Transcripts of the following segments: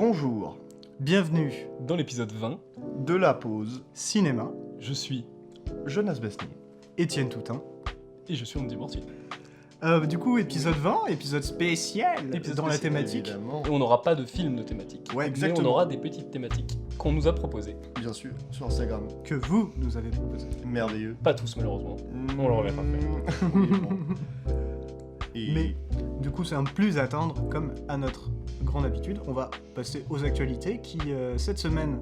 Bonjour, Bienvenue Dans l'épisode 20, de la pause, Cinéma, je suis Jonas Besnier. Étienne Toutin. et je suis Andy Mortier. Du coup, épisode 20, épisode spécial Épisode dans la spécial, thématique. Évidemment, Et on n'aura pas de film de thématique. Ouais, Mais exactement. on aura des petites thématiques qu'on nous a proposées. bien sûr, sur Instagram. Que vous nous avez proposé. Merveilleux. Pas tous malheureusement. On le remettra Et Mais du coup, sans plus attendre, comme à notre grande habitude, on va passer aux actualités qui, cette semaine,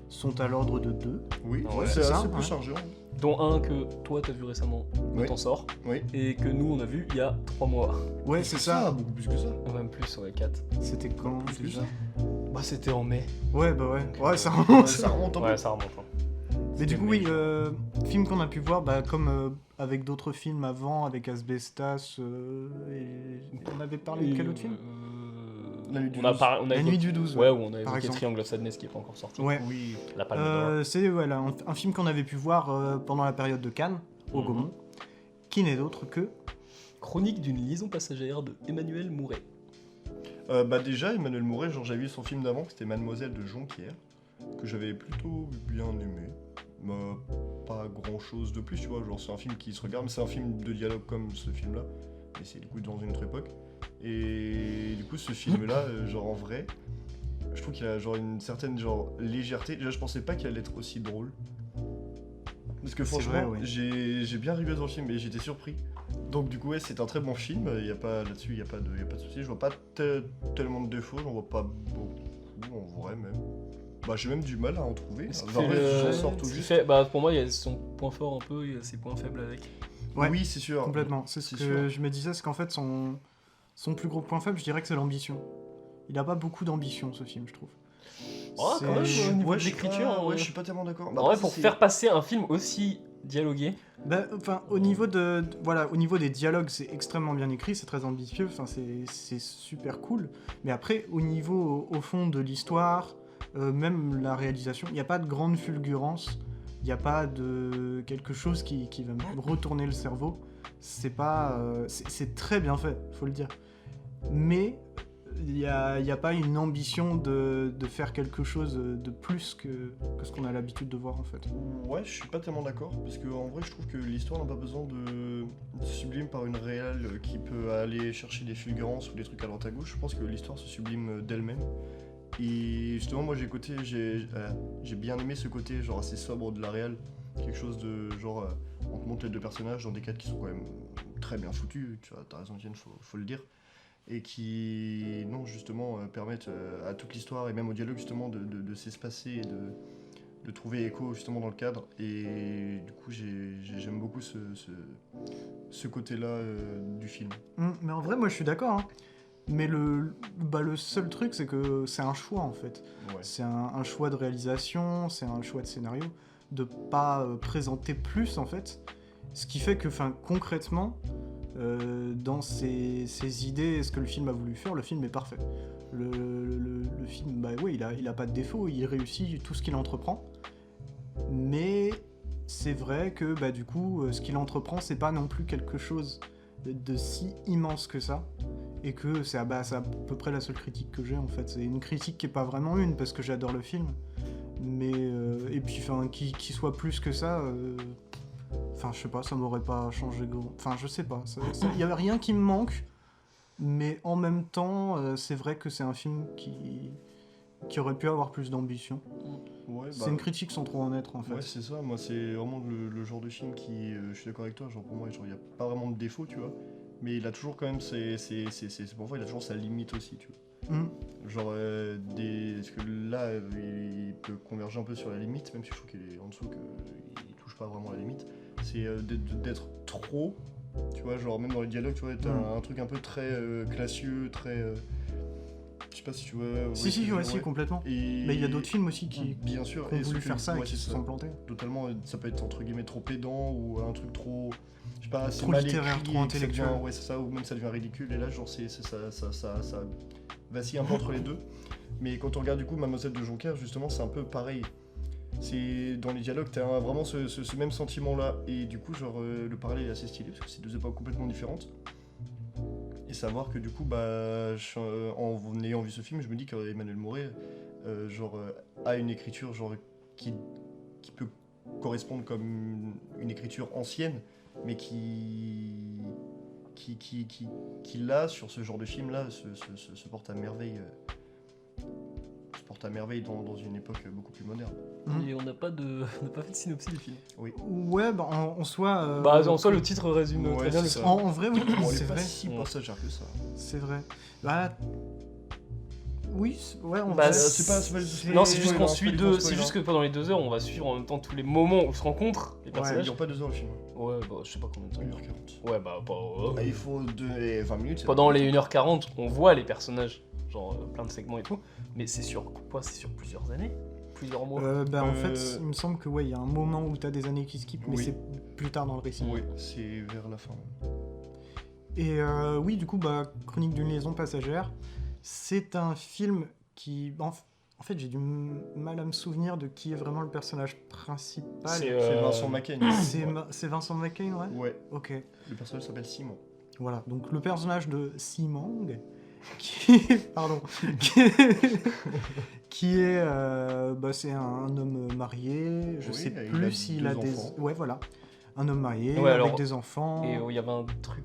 sont à l'ordre de 2. oui, Ouais, c'est c'est ça, assez peu ouais. chargé. Dont un que toi t'as vu récemment, Oui. t'en sors, Oui. et que nous on a vu il y a 3 mois. Ouais, c'est ça. beaucoup plus que ça. Même plus, ouais, 4. C'était quand Plus que déjà ça. Bah c'était en mai. Ouais, bah ouais. Ouais, ça remonte. Ça remonte un peu. Ouais, ça remonte. Hein. Mais du C'était coup, oui, mai. film qu'on a pu voir, bah, comme avec d'autres films avant, avec Asbestas, et on avait parlé de quel autre film La nuit du on a 12. on a La évoqué- nuit du 12. Ouais, où on a par évoqué exemple. Triangle of Sadness qui est pas encore sorti. Ouais. Oui. La Palme d'Or. C'est voilà, un film qu'on avait pu voir pendant la période de Cannes, au Mhm. Gaumont, qui n'est d'autre que... Chronique d'une liaison passagère de Emmanuel Mouret. Bah déjà, Emmanuel Mouret, genre j'avais vu son film d'avant, c'était Mademoiselle de Jonquière, que j'avais plutôt bien aimé. Bah, pas grand chose de plus, tu vois, genre c'est un film qui se regarde, mais c'est un film de dialogue comme ce film-là, mais c'est du coup dans une autre époque. Et du coup, ce film-là, genre en vrai, je trouve qu'il a genre une certaine genre légèreté. Déjà, je pensais pas qu'il allait être aussi drôle. Parce que C'est franchement, vrai, oui. j'ai bien rigolé dans le film et j'étais surpris. Donc du coup, ouais, c'est un très bon film. Y a pas là-dessus, y a pas de souci. Je vois pas tellement de défauts, j'en vois pas beaucoup en vrai même. Bah, j'ai même du mal à en trouver. Ce qui Enfin, fait bref, le- j'en sors tout ce qui juste. fait- bah, pour moi, il y a son point fort un peu, il y a ses points faibles avec. Ouais, Oui, c'est sûr. complètement. C'est ce C'est que sûr. je me disais, c'est qu'en fait, son plus gros point faible, je dirais que c'est l'ambition. Il a pas beaucoup d'ambition, ce film, je trouve. Oh, C'est- quand même, au niveau Ouais, de je suis pas- l'écriture. ouais, je suis pas tellement d'accord. En vrai, pour faire passer un film aussi dialogué, Bah, enfin, au niveau voilà, au niveau des dialogues, c'est extrêmement bien écrit, c'est très ambitieux, enfin, c'est super cool. Mais après, au niveau, au fond de l'histoire, même la réalisation, il n'y a pas de grande fulgurance, il n'y a pas de quelque chose qui va me retourner le cerveau. C'est pas, c'est très bien fait, faut le dire. Mais il n'y a pas une ambition de faire quelque chose de plus que ce qu'on a l'habitude de voir en fait. Ouais, je suis pas tellement d'accord, parce que en vrai, je trouve que l'histoire n'a pas besoin de sublime par une réelle qui peut aller chercher des fulgurances ou des trucs à droite à gauche. Je pense que l'histoire se sublime d'elle-même. Et justement, moi, j'ai bien aimé ce côté genre assez sobre de la réelle, quelque chose de genre on te montre les deux personnages dans des cadres qui sont quand même très bien foutus. Tu vois, t'as raison, Etienne, faut le dire. Et qui, non, justement, permettent à toute l'histoire et même au dialogue, justement, de s'espacer et de trouver écho, justement, dans le cadre. Et du coup, j'aime beaucoup ce côté-là du film. Mais en vrai, moi je suis d'accord. Hein. Mais le seul truc, c'est que c'est un choix en fait. Ouais. C'est un choix de réalisation, c'est un choix de scénario, de pas présenter plus en fait. Ce qui fait que, concrètement, dans ses idées, ce que le film a voulu faire, le film est parfait. Le film, bah oui, il a pas de défaut, il réussit tout ce qu'il entreprend. Mais c'est vrai que bah, du coup, ce qu'il entreprend, c'est pas non plus quelque chose de si immense que ça. Et que c'est à peu près la seule critique que j'ai en fait. C'est une critique qui est pas vraiment une parce que j'adore le film. Mais et puis qui soit plus que ça, je sais pas, ça m'aurait pas changé gros. Enfin, je sais pas. Il y avait rien qui me manque. Mais en même temps, c'est vrai que c'est un film qui aurait pu avoir plus d'ambition. Ouais, C'est une critique sans trop en être en fait. Ouais, c'est ça. Moi, c'est vraiment le genre de film qui, je suis d'accord avec toi. Genre pour moi, il y a pas vraiment de défaut, tu vois. Mais il a toujours quand même pour moi, il a toujours sa limite aussi, tu vois. Genre est-ce que là, il peut converger un peu sur la limite, même si je trouve qu'il est en dessous, qu'il touche pas vraiment la limite. C'est d'être trop, tu vois, genre même dans les dialogues, tu vois, t'as un truc un peu très classieux, très, je sais pas si tu vois. Si, ouais. complètement. Et... Mais il y a d'autres films aussi qui bien sûr, ont voulu faire ça et qui se sont plantés. Totalement, ça peut être entre guillemets trop pédant ou un truc trop, je sais pas, c'est Trop mal littéraire, écrit, trop et que ça devient- intellectuel. ouais, c'est ça, ou même ça devient ridicule. Et là, genre, ça vacille un peu entre les deux. Mais quand on regarde du coup Mademoiselle de Jonquière, justement, c'est un peu pareil. C'est dans les dialogues, t'as vraiment ce même sentiment-là. Et du coup, genre, le parallèle est assez stylé parce que c'est deux époques complètement différentes. Et savoir que du coup, en ayant vu ce film, je me dis qu'Emmanuel Mouret a une écriture qui peut correspondre comme une écriture ancienne, mais qui là, sur ce genre de film-là, se porte à merveille. Se porte à merveille dans une époque beaucoup plus moderne. Et on n'a pas fait de synopsis du film. Ouais, bah en soi. En soi, le titre résume très bien le c'est film. ça. En vrai, oui, Bon, c'est elle est pas vrai. si passagère que ça. C'est vrai. Bah. Oui, ouais, on Bah, va. Non, c'est juste qu'on suit deux. c'est juste que pendant les 2 heures, on va suivre en même temps tous les moments où ils se rencontrent, les Il personnages. dure pas 2 heures le film. Ouais, bah, je sais pas combien de temps. 1h40. Ouais, bah, pas. Il faut 20 minutes. Pendant les 1h40, on voit les personnages, plein de segments et tout, mais c'est sur quoi? C'est sur plusieurs années? Plusieurs mois? En fait, il me semble que il y a un moment où t'as des années qui skippent, mais Oui. c'est plus tard dans le récit. Oui, c'est vers la fin. Et oui, du coup, Chronique d'une liaison passagère, c'est un film qui... En fait, j'ai du mal à me souvenir de qui est vraiment le personnage principal. C'est, C'est Vincent McCain. C'est Vincent McCain, ouais. Ouais, Ok. le personnage s'appelle Simon. Voilà, donc le personnage de Simon, qui... Pardon. qui est... c'est un homme marié, je Oui, sais il a plus s'il a deux des... enfants. Ouais, voilà. Un homme marié, Ouais, avec alors, des enfants. Et il y avait un truc,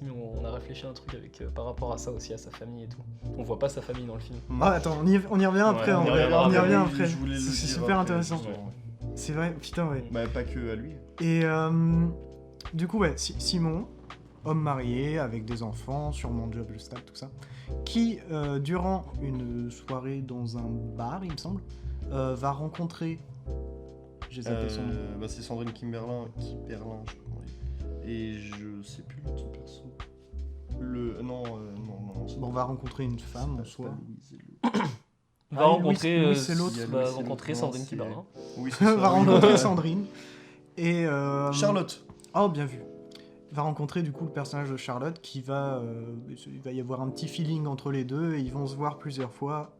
mais on a réfléchi à un truc avec, par rapport à ça aussi, à sa famille et tout. On voit pas sa famille dans le film. Ah, attends, on y revient après, Ouais, en on y vrai. reviendra On y après. revient après. Je voulais le C'est dire super après, intéressant. justement, ouais. C'est vrai, putain, ouais. Bah, pas que à lui. Et du coup, Simon, homme marié, avec des enfants, sûrement job stable, tout ça, qui, durant une soirée dans un bar, il me semble, va rencontrer... J'ai zappé son nom. C'est Sandrine Kimberlin, je sais pas comment il est. Et je sais plus le nom de son perso. Non. Bon, on va rencontrer une femme en soi. Va Ah oui, rencontrer, Louis, c'est l'autre. va rencontrer Non, Sandrine c'est- Kiberlin. Oui, c'est ça. Va rencontrer Sandrine. Et... Charlotte. Oh, bien vu. Va rencontrer du coup le personnage de Charlotte qui va... il va y avoir un petit feeling entre les deux et ils vont se voir plusieurs fois.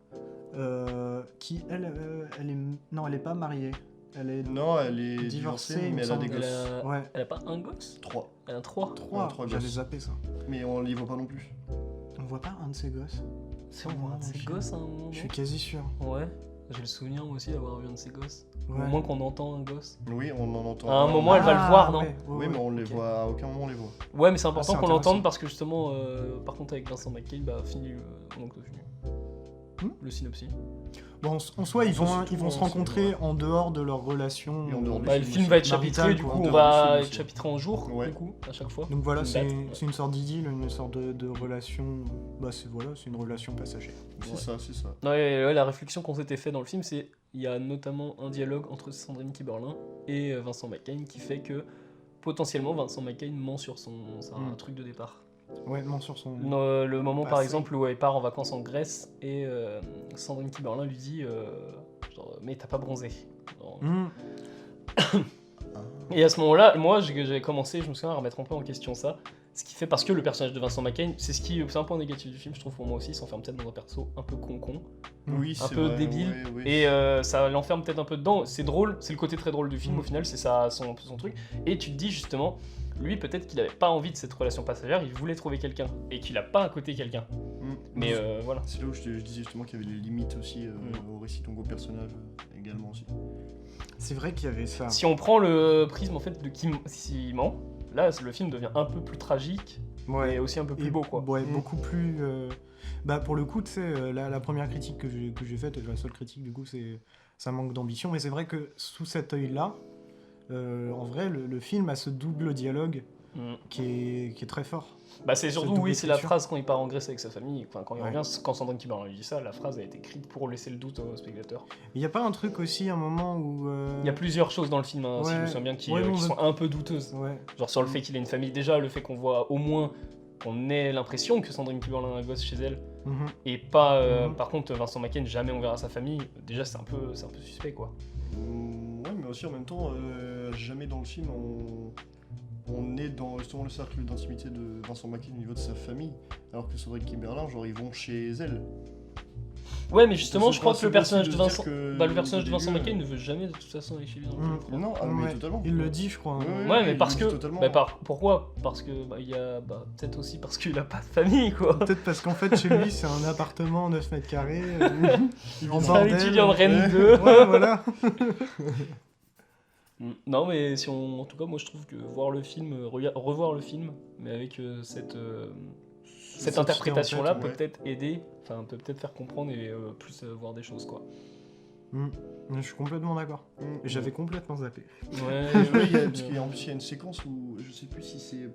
Elle est... Non, elle est pas mariée. Elle est... Non, elle est Divorcée, divorcée, il me mais elle a des semble. gosses. Ouais. Elle a pas un gosse? 3. Elle a 3. 3. trois J'avais gosses. zappé ça. Mais on les voit pas non plus. On voit pas un de ses gosses. C'est on voit un de ses gosses à un moment? Je suis quasi sûr. Ouais. J'ai le souvenir moi aussi d'avoir vu un de ses gosses. Ouais. Au moins qu'on entend un gosse. Oui, on en entend. À un moment, elle va le voir, non? ouais, Oui, mais on les ok. voit. À aucun moment on les voit. Ouais, mais c'est important c'est qu'on intéressant. l'entende parce que justement, par contre, avec Vincent McCain, fini donc fini. Le synopsis. Bon, en soi, ils vont surtout, se c'est rencontrer vrai. en dehors de leur relation. Et en dehors du Le film film aussi. va être Marital, chapitré, du quoi. coup, En on dehors va du film être aussi. chapitré en jour, Ouais. du coup, à chaque fois. Donc voilà, Une c'est date. une sorte d'idylle, une sorte de relation. C'est une relation passagère. C'est Ouais. ça, c'est ça. Ouais, la réflexion qu'on s'était fait dans le film, c'est il y a notamment un dialogue entre Sandrine Kiberlin et Vincent McCain qui fait que potentiellement Vincent McCain ment sur un truc de départ. Ouais, non, sur son. Le moment par Passé. exemple où elle part en vacances en Grèce et Sandrine Kiberlin lui dit mais t'as pas bronzé. Genre, Hmm. Et à ce moment-là, moi j'ai commencé, je me souviens, à remettre un peu en question ça. Ce qui fait parce que le personnage de Vincent McCain, c'est un point négatif du film, je trouve pour moi aussi, il s'enferme peut-être dans un perso un peu con. Oui, Un c'est peu vrai, débile. ouais, ouais. Et ça l'enferme peut-être un peu dedans. C'est drôle, c'est le côté très drôle du film Mm. au final, c'est ça son truc. Et tu te dis justement, lui peut-être qu'il avait pas envie de cette relation passagère, il voulait trouver quelqu'un et qu'il a pas à côté quelqu'un. Mm. Mais voilà. C'est là où je disais justement qu'il y avait les limites aussi au récit, donc au personnage également aussi. C'est vrai qu'il y avait ça. Si on prend le prisme en fait de Kim Simon, là le film devient un peu plus tragique et aussi un peu plus Et- beau quoi. Ouais, beaucoup plus. Pour le coup, tu sais, la première critique que j'ai faite, la seule critique du coup, c'est ça manque d'ambition. Mais c'est vrai que sous cet œil-là, en vrai, le film a ce double dialogue Mm. qui est très fort. Bah c'est surtout double oui, c'est la écriture. phrase quand il part en Grèce avec sa famille, enfin quand il Ouais. revient, quand Sandrine Kiberlin lui dit ça, la phrase a été écrite pour laisser le doute au spectateur. Il n'y a pas un truc aussi, un moment où. Il y a plusieurs choses dans le film, hein, si je me Ouais. souviens bien, qui Ouais, non, sont un peu douteuses. Ouais. Genre sur le fait qu'il ait une famille, déjà le fait qu'on voit au moins qu'on ait l'impression que Sandrine Kiberlin a un gosse chez elle, Mhm. et pas Mhm. par contre Vincent McCain, jamais on verra sa famille, déjà c'est un peu suspect quoi. Ouais, mais aussi en même temps, jamais dans le film on est dans justement le cercle d'intimité de Vincent McCain au niveau de sa famille, alors que Sandrine Kiberlin, genre ils vont chez elle. Ouais, mais justement, C'est je crois que le principe personnage aussi de de Vincent, se dire que bah, le personnage de au Vincent début, McCain ne veut jamais de toute façon aller chez lui dans le film. je crois. Non, ah, mais Ouais. totalement. Il le dit, je crois. Ouais, hein. Ouais, mais il parce le que. dit totalement. Pourquoi? Parce que il y a peut-être aussi parce qu'il a pas de famille, quoi. Peut-être parce qu'en fait, chez lui, c'est un appartement 9 mètres carrés. En C'est un bordel. étudiant de Rennes Ouais. 2. Ouais, voilà. Non, mais si on... en tout cas, moi je trouve que voir le film, revoir le film, mais avec cette Cette interprétation-là idée en peut tête, peut-être aider, enfin peut peut-être faire comprendre et plus voir des choses, quoi. Je suis complètement d'accord. Et j'avais complètement zappé. Ouais, Parce qu'en plus, il y a une séquence où je sais plus si c'est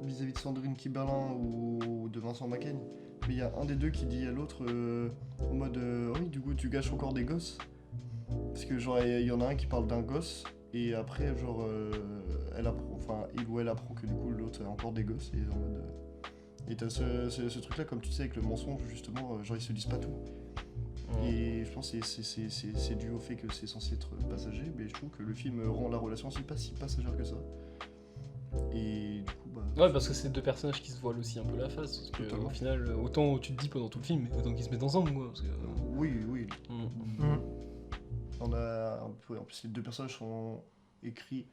vis-à-vis de Sandrine Kiberlin ou de Vincent Macaigne, mais il y a un des deux qui dit à l'autre en mode oui, du coup, tu gâches encore des gosses. Parce que, genre, il y en a un qui parle d'un gosse, et après, genre, il ou elle apprend que du coup, l'autre a encore des gosses, et en mode. Et t'as ce truc-là, comme tu sais, avec le mensonge, justement, genre, ils se disent pas tout. Et je pense que c'est dû au fait que c'est censé être passager, mais je trouve que le film rend la relation aussi pas si passagère que ça. Et du coup, bah. Ouais, parce que c'est deux personnages qui se voilent aussi un peu la face, parce que Totalement. au final, autant tu te dis pendant tout le film, mais autant qu'ils se mettent ensemble, quoi. Parce que, Oui, oui. Mm. On a un peu. En plus, les deux personnages sont écrits.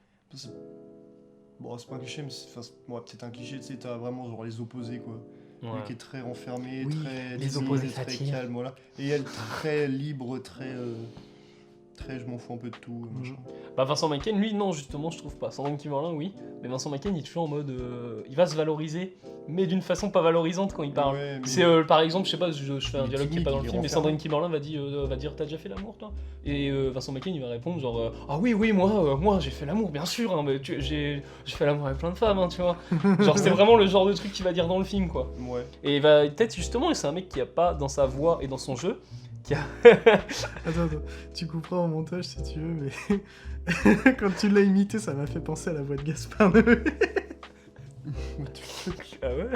Bon, c'est pas un cliché, mais peut-être un cliché, tu sais, t'as vraiment genre les opposés, quoi. Ouais. Lui qui est très renfermé, Oui, très les timide, opposés très s'attirent. calme, voilà. Et elle très libre, très je m'en fous un peu de tout, machin. Bah Vincent McCain, lui, non, justement, je trouve pas. Sandrine Kiberlin, oui, mais Vincent McCain, il est toujours en mode... il va se valoriser, mais d'une façon pas valorisante quand il parle. Ouais, mais- C'est par exemple, je sais pas, je fais un Il est dialogue qui est pas dans le timide, film, il mais est Sandrine Kiberlin va dire t'as déjà fait l'amour toi? Et Vincent McCain il va répondre genre ah oui moi j'ai fait l'amour bien sûr, hein, mais j'ai fait l'amour avec plein de femmes, hein, tu vois. Genre c'est vraiment le genre de truc qu'il va dire dans le film, quoi. Ouais. Et il va peut-être justement, et c'est un mec qui a pas dans sa voix et dans son jeu, Attends, tu couperas au montage si tu veux, mais quand tu l'as imité, ça m'a fait penser à la voix de Gaspard Noé. ah ouais.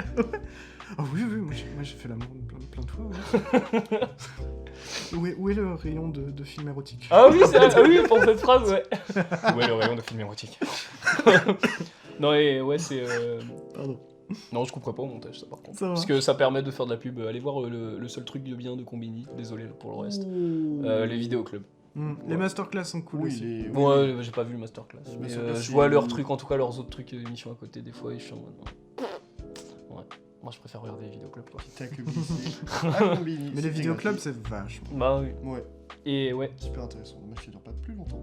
Ah oui, moi j'ai fait l'amour plein de fois. Ouais. Où est le rayon de film érotique? Ah oui, oui, pour cette phrase, ouais. Ouais, le rayon de film érotique. Non, et ouais, c'est. Pardon. Non, je couperai pas au montage, ça par contre. Ça va. Parce que ça permet de faire de la pub. Allez voir le seul truc de bien de Combini, désolé pour le reste. Les vidéoclubs. Les masterclass sont cool Oui, aussi. Bon, ouais, j'ai pas vu le masterclass. Mais masterclass, je c'est- vois leurs trucs, en tout cas leurs autres trucs d'émissions à côté, des fois, et je suis en mode. Ouais. Moi, je préfère regarder les vidéoclubs, quoi. T'as que glissé. Ah, Combini, Mais les c'était vidéoclubs, gratuit. c'est vachement. Bah oui. Ouais, Et ouais. super intéressant. Moi, je ne dure pas plus longtemps.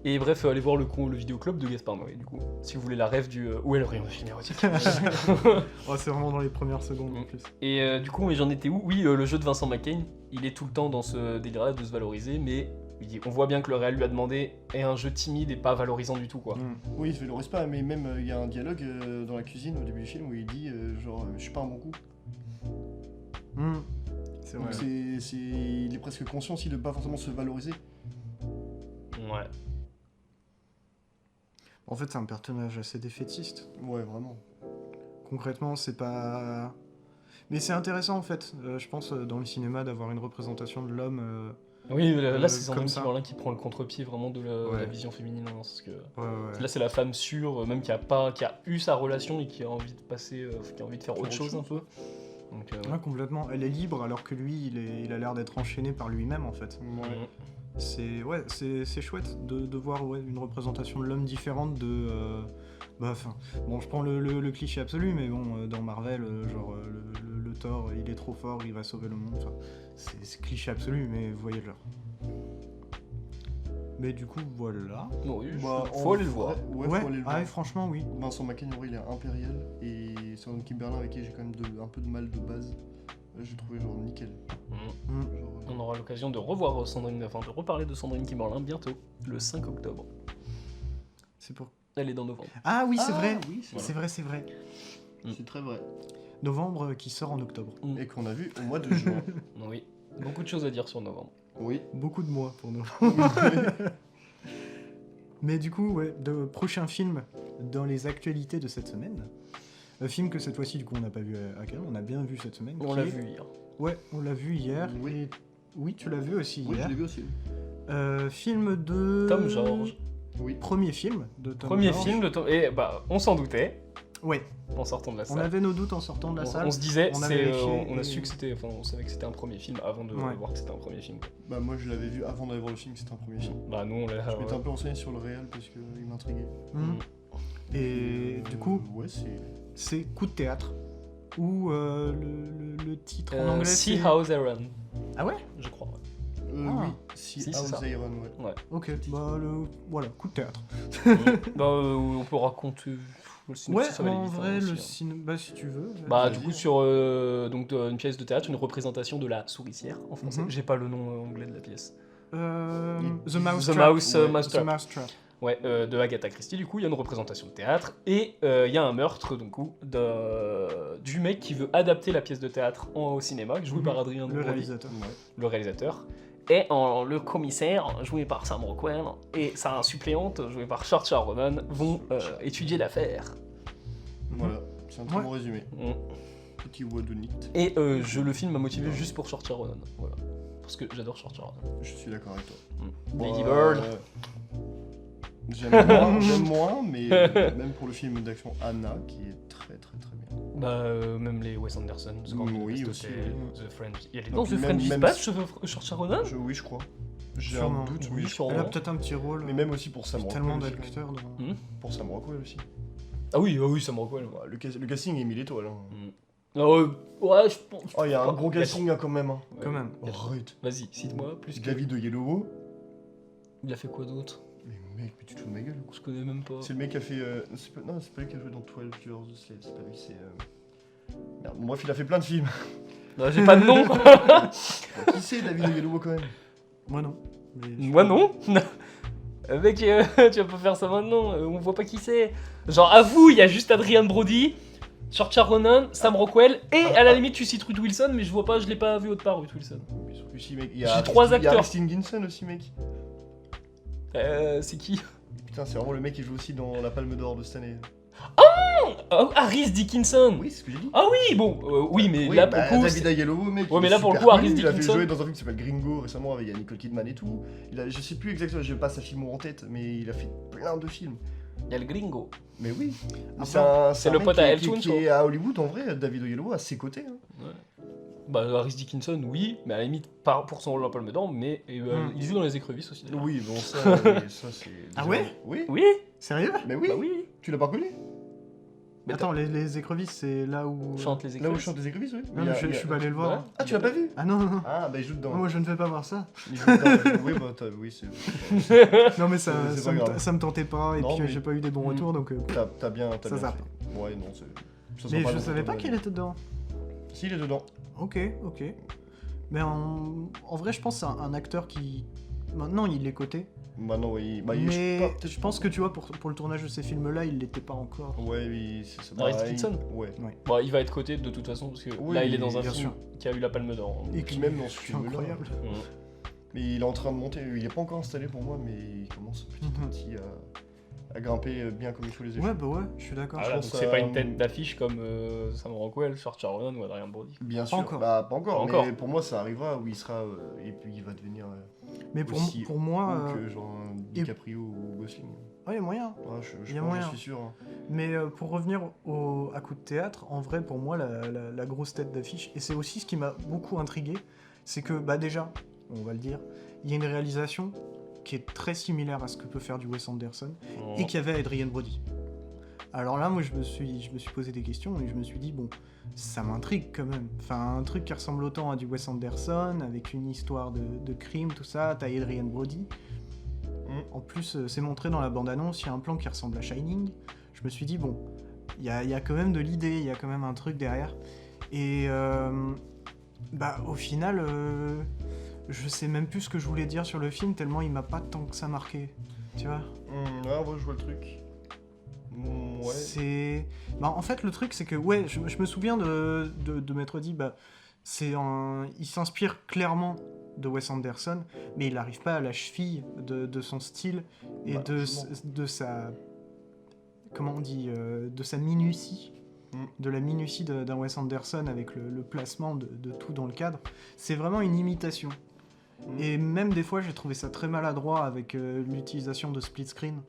Et bref, allez voir le vidéoclub de Gaspard Noé, du coup. Si vous voulez la rêve du. Où est le rayon de film érotique? Oh, c'est vraiment dans les premières secondes en Mm. plus. Et du coup, mais j'en étais où? Oui, le jeu de Vincent McCain, il est tout le temps dans ce délire-là de se valoriser, mais on voit bien que le réal lui a demandé est un jeu timide et pas valorisant du tout, quoi. Oui, il se valorise pas, mais même il y a un dialogue dans la cuisine au début du film où il dit je suis pas un bon coup. C'est Donc vrai. il est presque conscient aussi de pas forcément se valoriser. Ouais. En fait, c'est un personnage assez défaitiste. Ouais, vraiment. Concrètement, c'est pas. Mais c'est intéressant en fait, je pense, dans le cinéma, d'avoir une représentation de l'homme. Oui, là, c'est comme Sandrine ça. Kiberlin qui prend le contre-pied vraiment de la Ouais. vision féminine. Hein, parce que Ouais. là, c'est la femme sûre, même qui a eu sa relation et qui a envie de passer, qui a envie de faire autre chose un peu. Donc, Ouais, complètement. Elle est libre alors que lui, il a l'air d'être enchaîné par lui-même en fait. Ouais. C'est chouette de voir une représentation de l'homme différente de. Bon, je prends le cliché absolu, mais bon, dans Marvel, le Thor, il est trop fort, il va sauver le monde. Enfin, c'est cliché absolu, mais vous voyez le genre. Mais du coup, voilà. Oui, Bah, faut aller le voir. Ouais, faut aller le voir. Franchement, oui. Vincent McCain, en vrai, il est impérial. Et Sandrine Kiberlin, avec qui j'ai quand même un peu de mal de base, j'ai trouvé genre nickel. Mhm. Genre, On aura l'occasion de revoir Sandrine, enfin de reparler de Sandrine Kiberlin bientôt, le 5 octobre. C'est pour. Elle est dans novembre. Ah oui, c'est Ah, vrai. oui, C'est vrai, c'est vrai. c'est très vrai. Novembre qui sort en octobre. Et qu'on a vu au mois de juin. Oui, beaucoup de choses à dire sur novembre. Oui. Beaucoup de mois pour nous. Mais du coup, de prochain film dans les actualités de cette semaine. Un film que cette fois-ci, du coup, on n'a pas vu à Cannes, on a bien vu cette semaine. On qui l'a est- vu hier. Ouais, on l'a vu hier. Oui. Et... Oui, tu l'as vu aussi Oui, hier. je l'ai vu aussi. Film de... Tom George. Oui. Premier film de Tom Premier George. film de Tom. Et bah, on s'en doutait. Ouais, en sortant de la on salle. avait nos doutes en sortant de la salle. On se disait, on a vérifié on a et- su que c'était, enfin, on savait que c'était un premier film avant de Ouais. voir que c'était un premier film. Quoi. Bah, moi, je l'avais vu avant d'aller voir le film, c'était un premier film. Bah nous on l'a. Je m'étais un peu renseigné sur le réel parce qu'il m'intriguait. Mhm. Et du coup, Ouais, c'est. c'est coup de théâtre. Ou le titre en anglais Sea c'est... House Iron, Ah ouais. je crois. Ouais. Ah. Oui, si Si, c'est House ça. Iron, ouais. Ok, bah voilà, coup de théâtre. Bah on peut raconter le synopsis, Ouais, ça va aller en vite, vrai, aussi, hein. bah si tu veux. Bah Vas-y. du coup sur une pièce de théâtre, une représentation de la souricière en français. Mhm. J'ai pas le nom anglais de la pièce. The Mouse The Trap. Mouse, ouais, Mousetrap. The Mouse Trap. Ouais, de Agatha Christie, du coup, il y a une représentation de théâtre, et il y a un meurtre, du coup, du mec qui veut adapter la pièce de théâtre au cinéma, joué par Adrien Le Brody, réalisateur. Ouais. le réalisateur, et le commissaire, joué par Sam Rockwell, et sa suppléante, jouée par Saoirse Ronan, vont étudier l'affaire. Voilà, c'est un très Ouais. bon résumé. Mm. Petit whodunit. Et le film m'a motivé juste pour Saoirse Ronan, voilà. Parce que j'adore Saoirse Ronan. Je suis d'accord avec toi. Lady Bird. J'aime moins, mais même pour le film d'action Anna, qui est très très très bien. Bah, même les Wes Anderson, The Grand Oui, Budapest aussi, Hotel, oui. The French. Il y a les Non, dans The puis French même- Dispatch, Saoirse Ronan. Oui, je crois. J'ai Sûrement. un doute, Oui, oui. sûrement. Elle a peut-être un petit rôle. Mais même aussi pour Sam il y a Rockwell. tellement aussi. d'acteurs dans. Pour Sam Rockwell aussi. Ah oui, Sam Rockwell. Ouais, le casting est 1000 étoiles. Hein. Ouais, je pense. Oh, il y a un pas. gros casting hein, quand même. Hein. Quand même. Arrête. Vas-y, cite-moi plus que. David Oyelowo. Il a fait quoi d'autre? Mais mec, mais tu te fous de ma gueule ou quoi? Je connais même pas. C'est le mec qui a fait. Non, c'est pas lui qui a joué dans 12 Years a Slave, c'est pas lui, c'est. Merde, bon, bref, il a fait plein de films. Non, j'ai pas de nom. Qui c'est David Oyelowo quand même? Moi non. Mais je- Moi non. Mec, tu vas pas faire ça maintenant. On voit pas qui c'est. Genre, avoue, il y a juste Adrien Brody, Saoirse Ronan, Sam Rockwell, et à la limite, tu cites Ruth Wilson, mais je vois pas, je l'ai pas vu autre part, Ruth Wilson. Mais surtout aussi, mec. J'ai trois Il y a acteurs. Christine Ginson aussi, mec. C'est qui? Putain, c'est vraiment le mec qui joue aussi dans La Palme d'Or de cette année. Oh, Harris Dickinson. Oui, c'est ce que j'ai dit. Ah oui, bon, oui, mais Oui, là pour bah, le coup. David Oyelowo, mec. Ouais, il mais est là, pour le super coup, Harris connu, il a fait Dickinson- jouer dans un film qui s'appelle Gringo récemment avec Nicole Kidman et tout. Je sais plus exactement, j'ai pas sa film en tête, mais il a fait plein de films. Il y a le gringo. Mais oui. Ah, c'est un le mec pote à qui Elton, qui est à Hollywood en vrai, David Oyelowo à ses côtés. Hein. Bah, Harris Dickinson, oui, mais à la limite, pas pour son rôle en Palme d'Or, mais il joue dans Les Écrevisses aussi. d'ailleurs. Oui, bon, ça, oui, ça c'est. Ah ouais? Oui. Oui, Sérieux? Mais oui. bah oui. Tu l'as pas reconnu? Mais Attends, les écrevisses, c'est là où. Chante Les Là où Écrevisses. je chante des écrevisses, oui. Non, mais je suis pas allé le voir. Ouais. Ah, tu l'as pas vu? Ah non, non, non. Ah, bah il joue dedans. Moi, je ne vais pas voir ça. Il joue dedans. Oui, bah oui, c'est. Non, mais ça, C'est ça, pas me, grave. ça me tentait pas, et Non, puis mais- j'ai pas eu des bons Mm. retours, donc. T'as bien. Ça bien zappe. fait. Ouais, non, c'est. ça sera Mais je dans savais ton pas avis. qu'il était dedans. Si, il est dedans. Ok, ok. Mais en vrai, je pense que c'est un acteur qui. Maintenant, il est coté. Maintenant, oui. Bah, Mais je pense que tu vois, pour le tournage de ces films-là, il l'était pas encore. Ouais, oui, c'est ça. Harris Bah, Dickinson Ouais. Bon, il va être coté de toute façon, parce que Oui, là, il est dans un bien film sûr. qui a eu la Palme d'Or. Et puis qui même dans ce c'est film-là. incroyable. Mais il est en train de monter. Il est pas encore installé pour moi, mais il commence petit à Mhm. petit à grimper bien comme il faut les échelons. Ouais, bah ouais, je suis d'accord. Ah, Je là, pense donc c'est à- pas une tête d'affiche comme Sam Rockwell, Saoirse Ronan ou Adrien Brody. Bien sûr. encore. Bah, pas encore. Pas encore. Mais pour moi, ça arrivera où il sera. Et puis il va devenir. Mais pour aussi moi. Ou que genre un DiCaprio ou Gosling. Ouais, il y a moyen. Ouais, Il y a pense, moyen. je suis sûr. Hein. Mais pour revenir à coup de théâtre, en vrai, pour moi, la grosse tête d'affiche, et c'est aussi ce qui m'a beaucoup intrigué, c'est que, bah déjà, on va le dire, il y a une réalisation qui est très similaire à ce que peut faire du Wes Anderson, et qui avait Adrien Brody. Alors là, moi, je me suis posé des questions, et je me suis dit, bon, ça m'intrigue quand même. Enfin, un truc qui ressemble autant à du Wes Anderson, avec une histoire de crime, tout ça, t'as Adrien Brody. En plus, c'est montré dans la bande-annonce, il y a un plan qui ressemble à Shining. Je me suis dit, bon, il y a quand même de l'idée, il y a quand même un truc derrière. Et bah, au final, je sais même plus ce que je voulais dire sur le film, tellement il m'a pas tant que ça marqué. Tu vois? Ouais, je vois le truc. Ouais. C'est... Bah, en fait, le truc, c'est que, ouais, je me souviens de m'être dit, bah, il s'inspire clairement de Wes Anderson, mais il n'arrive pas à la cheville de son style et Bah, de sa... Comment on dit de sa minutie. De la minutie d'un Wes Anderson avec le placement de tout dans le cadre. C'est vraiment une imitation. Et même des fois, j'ai trouvé ça très maladroit avec l'utilisation de split screen,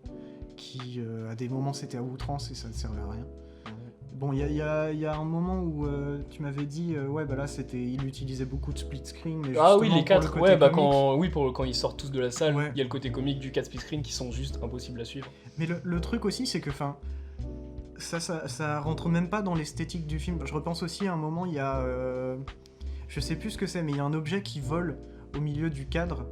qui à des moments c'était à outrance et ça ne servait à rien. Bon, il y a un moment où tu m'avais dit, ouais, bah là, il utilisait beaucoup de split screen. Mais Ah oui, justement, les pour le 4, côté ouais, bah comique. quand ils sortent tous de la salle, Ouais. il y a le côté comique du 4 split screen qui sont juste impossibles à suivre. Mais le truc aussi, c'est que, enfin, ça rentre même pas dans l'esthétique du film. Je repense aussi à un moment, il y a, je sais plus ce que c'est, mais il y a un objet qui vole au milieu du cadre.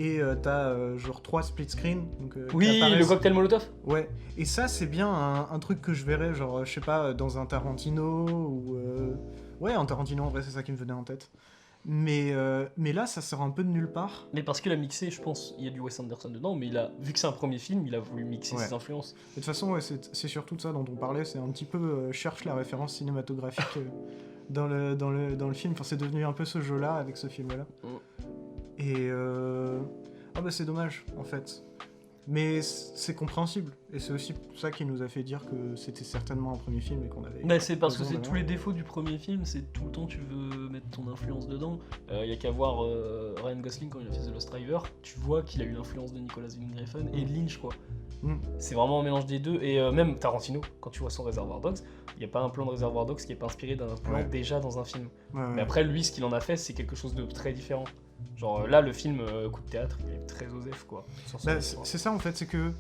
Et t'as genre 3 split screen. Donc, qui Oui, le apparaissent. cocktail Molotov. Ouais, et ça c'est bien un truc que je verrais, genre, je sais pas, dans un Tarantino ou... Ouais, un Tarantino, en vrai, c'est ça qui me venait en tête. Mais là, ça sort un peu de nulle part. Mais parce qu'il a mixé, je pense, il y a du Wes Anderson dedans, mais vu que c'est un premier film, il a voulu mixer Ouais. ses influences. De toute façon, ouais, c'est surtout de ça dont on parlait, c'est un petit peu cherche la référence cinématographique dans le film. Enfin, c'est devenu un peu ce jeu-là avec ce film-là. Et... Ah bah c'est dommage, en fait. Mais c'est compréhensible. Et c'est aussi ça qui nous a fait dire que c'était certainement un premier film et qu'on avait... Bah, c'est parce que besoin c'est tous les défauts du premier film, c'est tout le temps tu veux mettre ton influence dedans. Y a qu'à voir Ryan Gosling quand il a fait The Lost Driver, tu vois qu'il a eu l'influence de Nicolas Winding Refn et de Lynch quoi. C'est vraiment un mélange des deux. Et même Tarantino, quand tu vois son Reservoir Dogs, il n'y a pas un plan de Reservoir Dogs qui est pas inspiré d'un plan déjà dans un film. Ouais. Mais après, lui, ce qu'il en a fait, c'est quelque chose de très différent. Genre là, le film Coup de théâtre, il est très osef quoi. Sur son Bah, histoire. c'est ça en fait, c'est que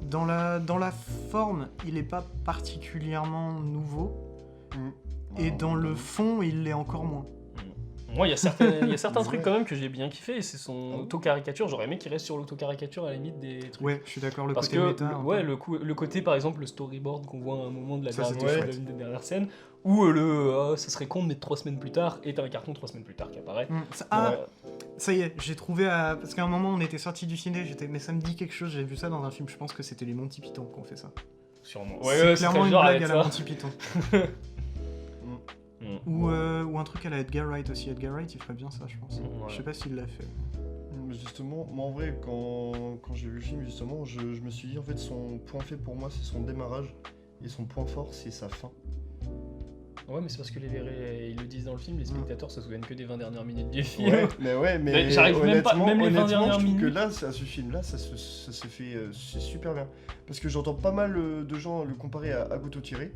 dans la forme, il est pas particulièrement nouveau. Et dans le fond, il l'est encore moins. Moi, il y a certains trucs quand même que j'ai bien kiffé, et c'est son auto-caricature. J'aurais aimé qu'il reste sur l'auto-caricature à la limite des trucs. Ouais, je suis d'accord, le Parce côté que méta. le côté, par exemple, le storyboard qu'on voit à un moment de la Ça, c'était dernière, chouette. l'une des dernières scènes, où ça serait con de mettre 3 semaines plus tard, et t'as un carton 3 semaines plus tard qui apparaît. Ça y est, j'ai trouvé parce qu'à un moment on était sorti du ciné, mais ça me dit quelque chose, j'ai vu ça dans un film, je pense que c'était les Monty Python qui ont fait ça. Sûrement. C'est clairement une blague à la ça. Monty Python. Ou un truc à la Edgar Wright aussi. Edgar Wright il ferait bien ça, je pense. Ouais. Je sais pas s'il l'a fait. Justement, moi en vrai, quand j'ai vu le film, justement, je me suis dit en fait son point faible pour moi c'est son démarrage et son point fort c'est sa fin. Ouais, mais c'est parce que ils le disent dans le film, les spectateurs se souviennent que des 20 dernières minutes du film. Mais j'arrive même pas, même les 20 honnêtement, dernières je trouve que minutes. là, ce film-là, ça se fait c'est super bien. Parce que j'entends pas mal de gens le comparer à Couteau tiré.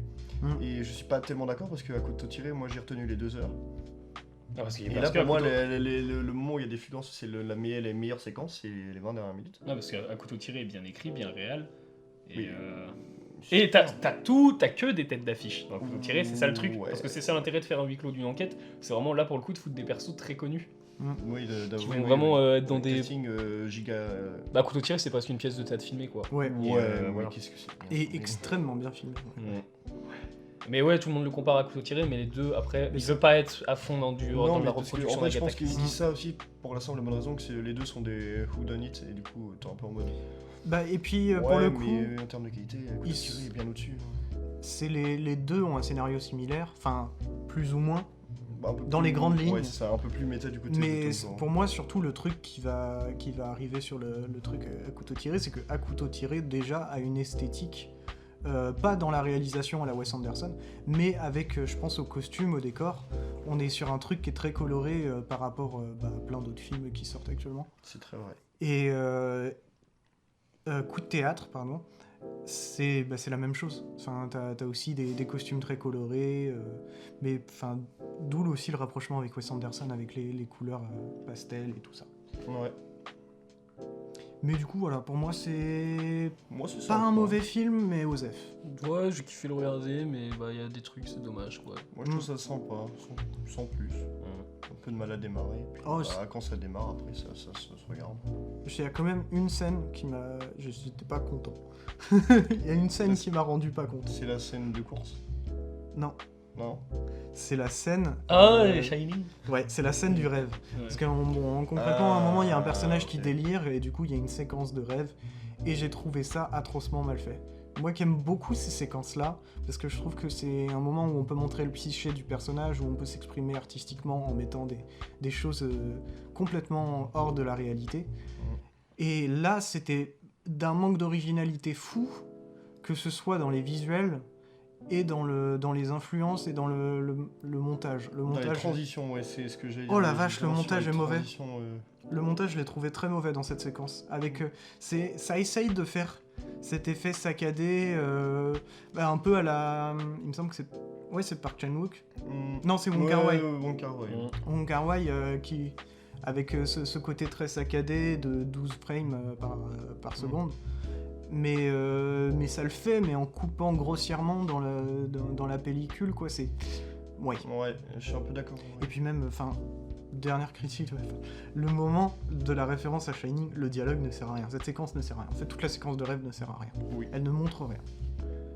Et je suis pas tellement d'accord parce que à Couteau tiré, moi j'ai retenu les 2 heures. Ah, parce Et là, pour moi, le moment où il y a des fluences, c'est les meilleures séquences, c'est les 20 dernières minutes. Non, parce qu'à Couteau tiré est bien écrit, bien réel. Et, Oui. Et t'as que des têtes d'affiche dans Couteau tiré, c'est ça le truc. Ouais. Parce que c'est ça l'intérêt de faire un huis clos d'une enquête, c'est vraiment là pour le coup de foutre des persos très connus. Oui, Qui vont vraiment être dans des. casting giga. Bah, Couteau tiré, c'est presque une pièce de théâtre filmée quoi. Ouais. Voilà. Qu'est-ce que c'est bien. Et extrêmement bien filmé. Mais ouais, tout le monde le compare à Couteau tiré, mais les deux après, Mais il veut pas être à fond dans Non, la mais parce que, reproduction en fait, je d'Agatha pense qu'ils Christie. disent ça aussi pour la simple et bonne raison que les deux sont des whodunit et du coup, t'es un peu en mode. Bah, et puis pour le coup, mais en termes de qualité, Couteau tiré est bien au-dessus. c'est les deux ont un scénario similaire, enfin plus ou moins. Bah, un peu Dans plus- les grandes lignes. Ouais, c'est ça, un peu plus méta du côté. Mais Couteau, pour moi, surtout, le truc qui va arriver sur le truc à couteau tiré, c'est que à couteau tiré, déjà, a une esthétique, pas dans la réalisation à la Wes Anderson, mais avec, je pense, au costume, au décor. On est sur un truc qui est très coloré par rapport à plein d'autres films qui sortent actuellement. C'est très vrai. Et coup de théâtre, pardon, c'est la même chose. Enfin, t'as aussi des costumes très colorés, mais enfin, d'où aussi le rapprochement avec Wes Anderson, avec les couleurs pastel et tout ça. Ouais. Mais du coup, voilà, pour moi, c'est Moi, c'est ça. pas un quoi. mauvais film, mais osef. Ouais, j'ai kiffé le regarder, mais bah il y a des trucs, c'est dommage quoi. Moi, je trouve ça sympa, sans plus. Un peu de mal à démarrer. Puis, Oh, quand ça démarre, après, ça se regarde. Il y a quand même une scène qui m'a... J'étais pas content. Il y a une scène qui m'a rendu pas content. C'est la scène de course. Non, Non. c'est la scène... Ah, les Shining. Ouais, c'est la scène du rêve. Parce que concrètement, à un moment, il y a un personnage qui ok. délire et du coup, il y a une séquence de rêve. Et j'ai trouvé ça atrocement mal fait. Moi qui aime beaucoup ces séquences-là, parce que je trouve que c'est un moment où on peut montrer le psyché du personnage, où on peut s'exprimer artistiquement en mettant des choses complètement hors de la réalité. Et là, c'était d'un manque d'originalité fou, que ce soit dans les visuels et dans les influences et dans le montage. Le Dans les montage, transitions, ouais, c'est ce que j'ai dit. Oh la vache, le montage est mauvais. Transitions, le montage, je l'ai trouvé très mauvais dans cette séquence. Avec, ça essaye de faire cet effet saccadé, un peu à la... Il me semble que c'est... Ouais, c'est Park Chan-wook. Non, c'est Wong Kar-wai. Wong Kar-wai. Wong Kar-wai qui... Avec ce côté très saccadé de 12 frames par seconde. Mais ça le fait, mais en coupant grossièrement dans la pellicule, quoi, c'est... Ouais. Ouais, je suis un peu d'accord. Et puis même, dernière critique, le moment de la référence à Shining, le dialogue ne sert à rien, cette séquence ne sert à rien. En fait, toute la séquence de rêve ne sert à rien. Oui. Elle ne montre rien.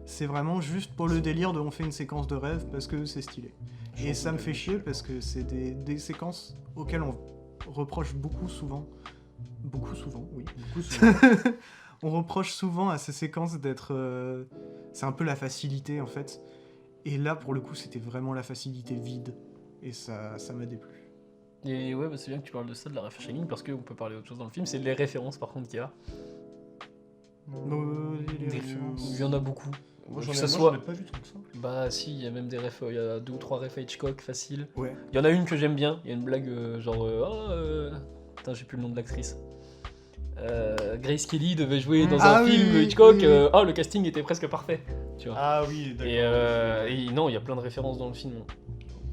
C'est vraiment juste pour le délire de on fait une séquence de rêve parce que c'est stylé. Et ça me fait chier parce que c'est des séquences auxquelles on reproche beaucoup souvent, oui. Beaucoup souvent. On reproche souvent à ces séquences d'être... c'est un peu la facilité, en fait. Et là, pour le coup, c'était vraiment la facilité vide. Et ça m'a déplu. Et ouais, c'est bien que tu parles de ça, de la ref Shining, parce qu'on peut parler d'autre chose dans le film, c'est les références par contre qu'il y a. Les références. Il y en a beaucoup. Moi, Que j'en ça ai pas vu tant que ça. Bah si, il y a même des refs, il y a 2 ou 3 refs à Hitchcock, facile. Ouais. Il y en a une que j'aime bien, il y a une blague Putain, j'ai plus le nom de l'actrice. Grace Kelly devait jouer dans un film Hitchcock, oui. Le casting était presque parfait, tu vois. Ah oui, d'accord. Et non, il y a plein de références dans le film.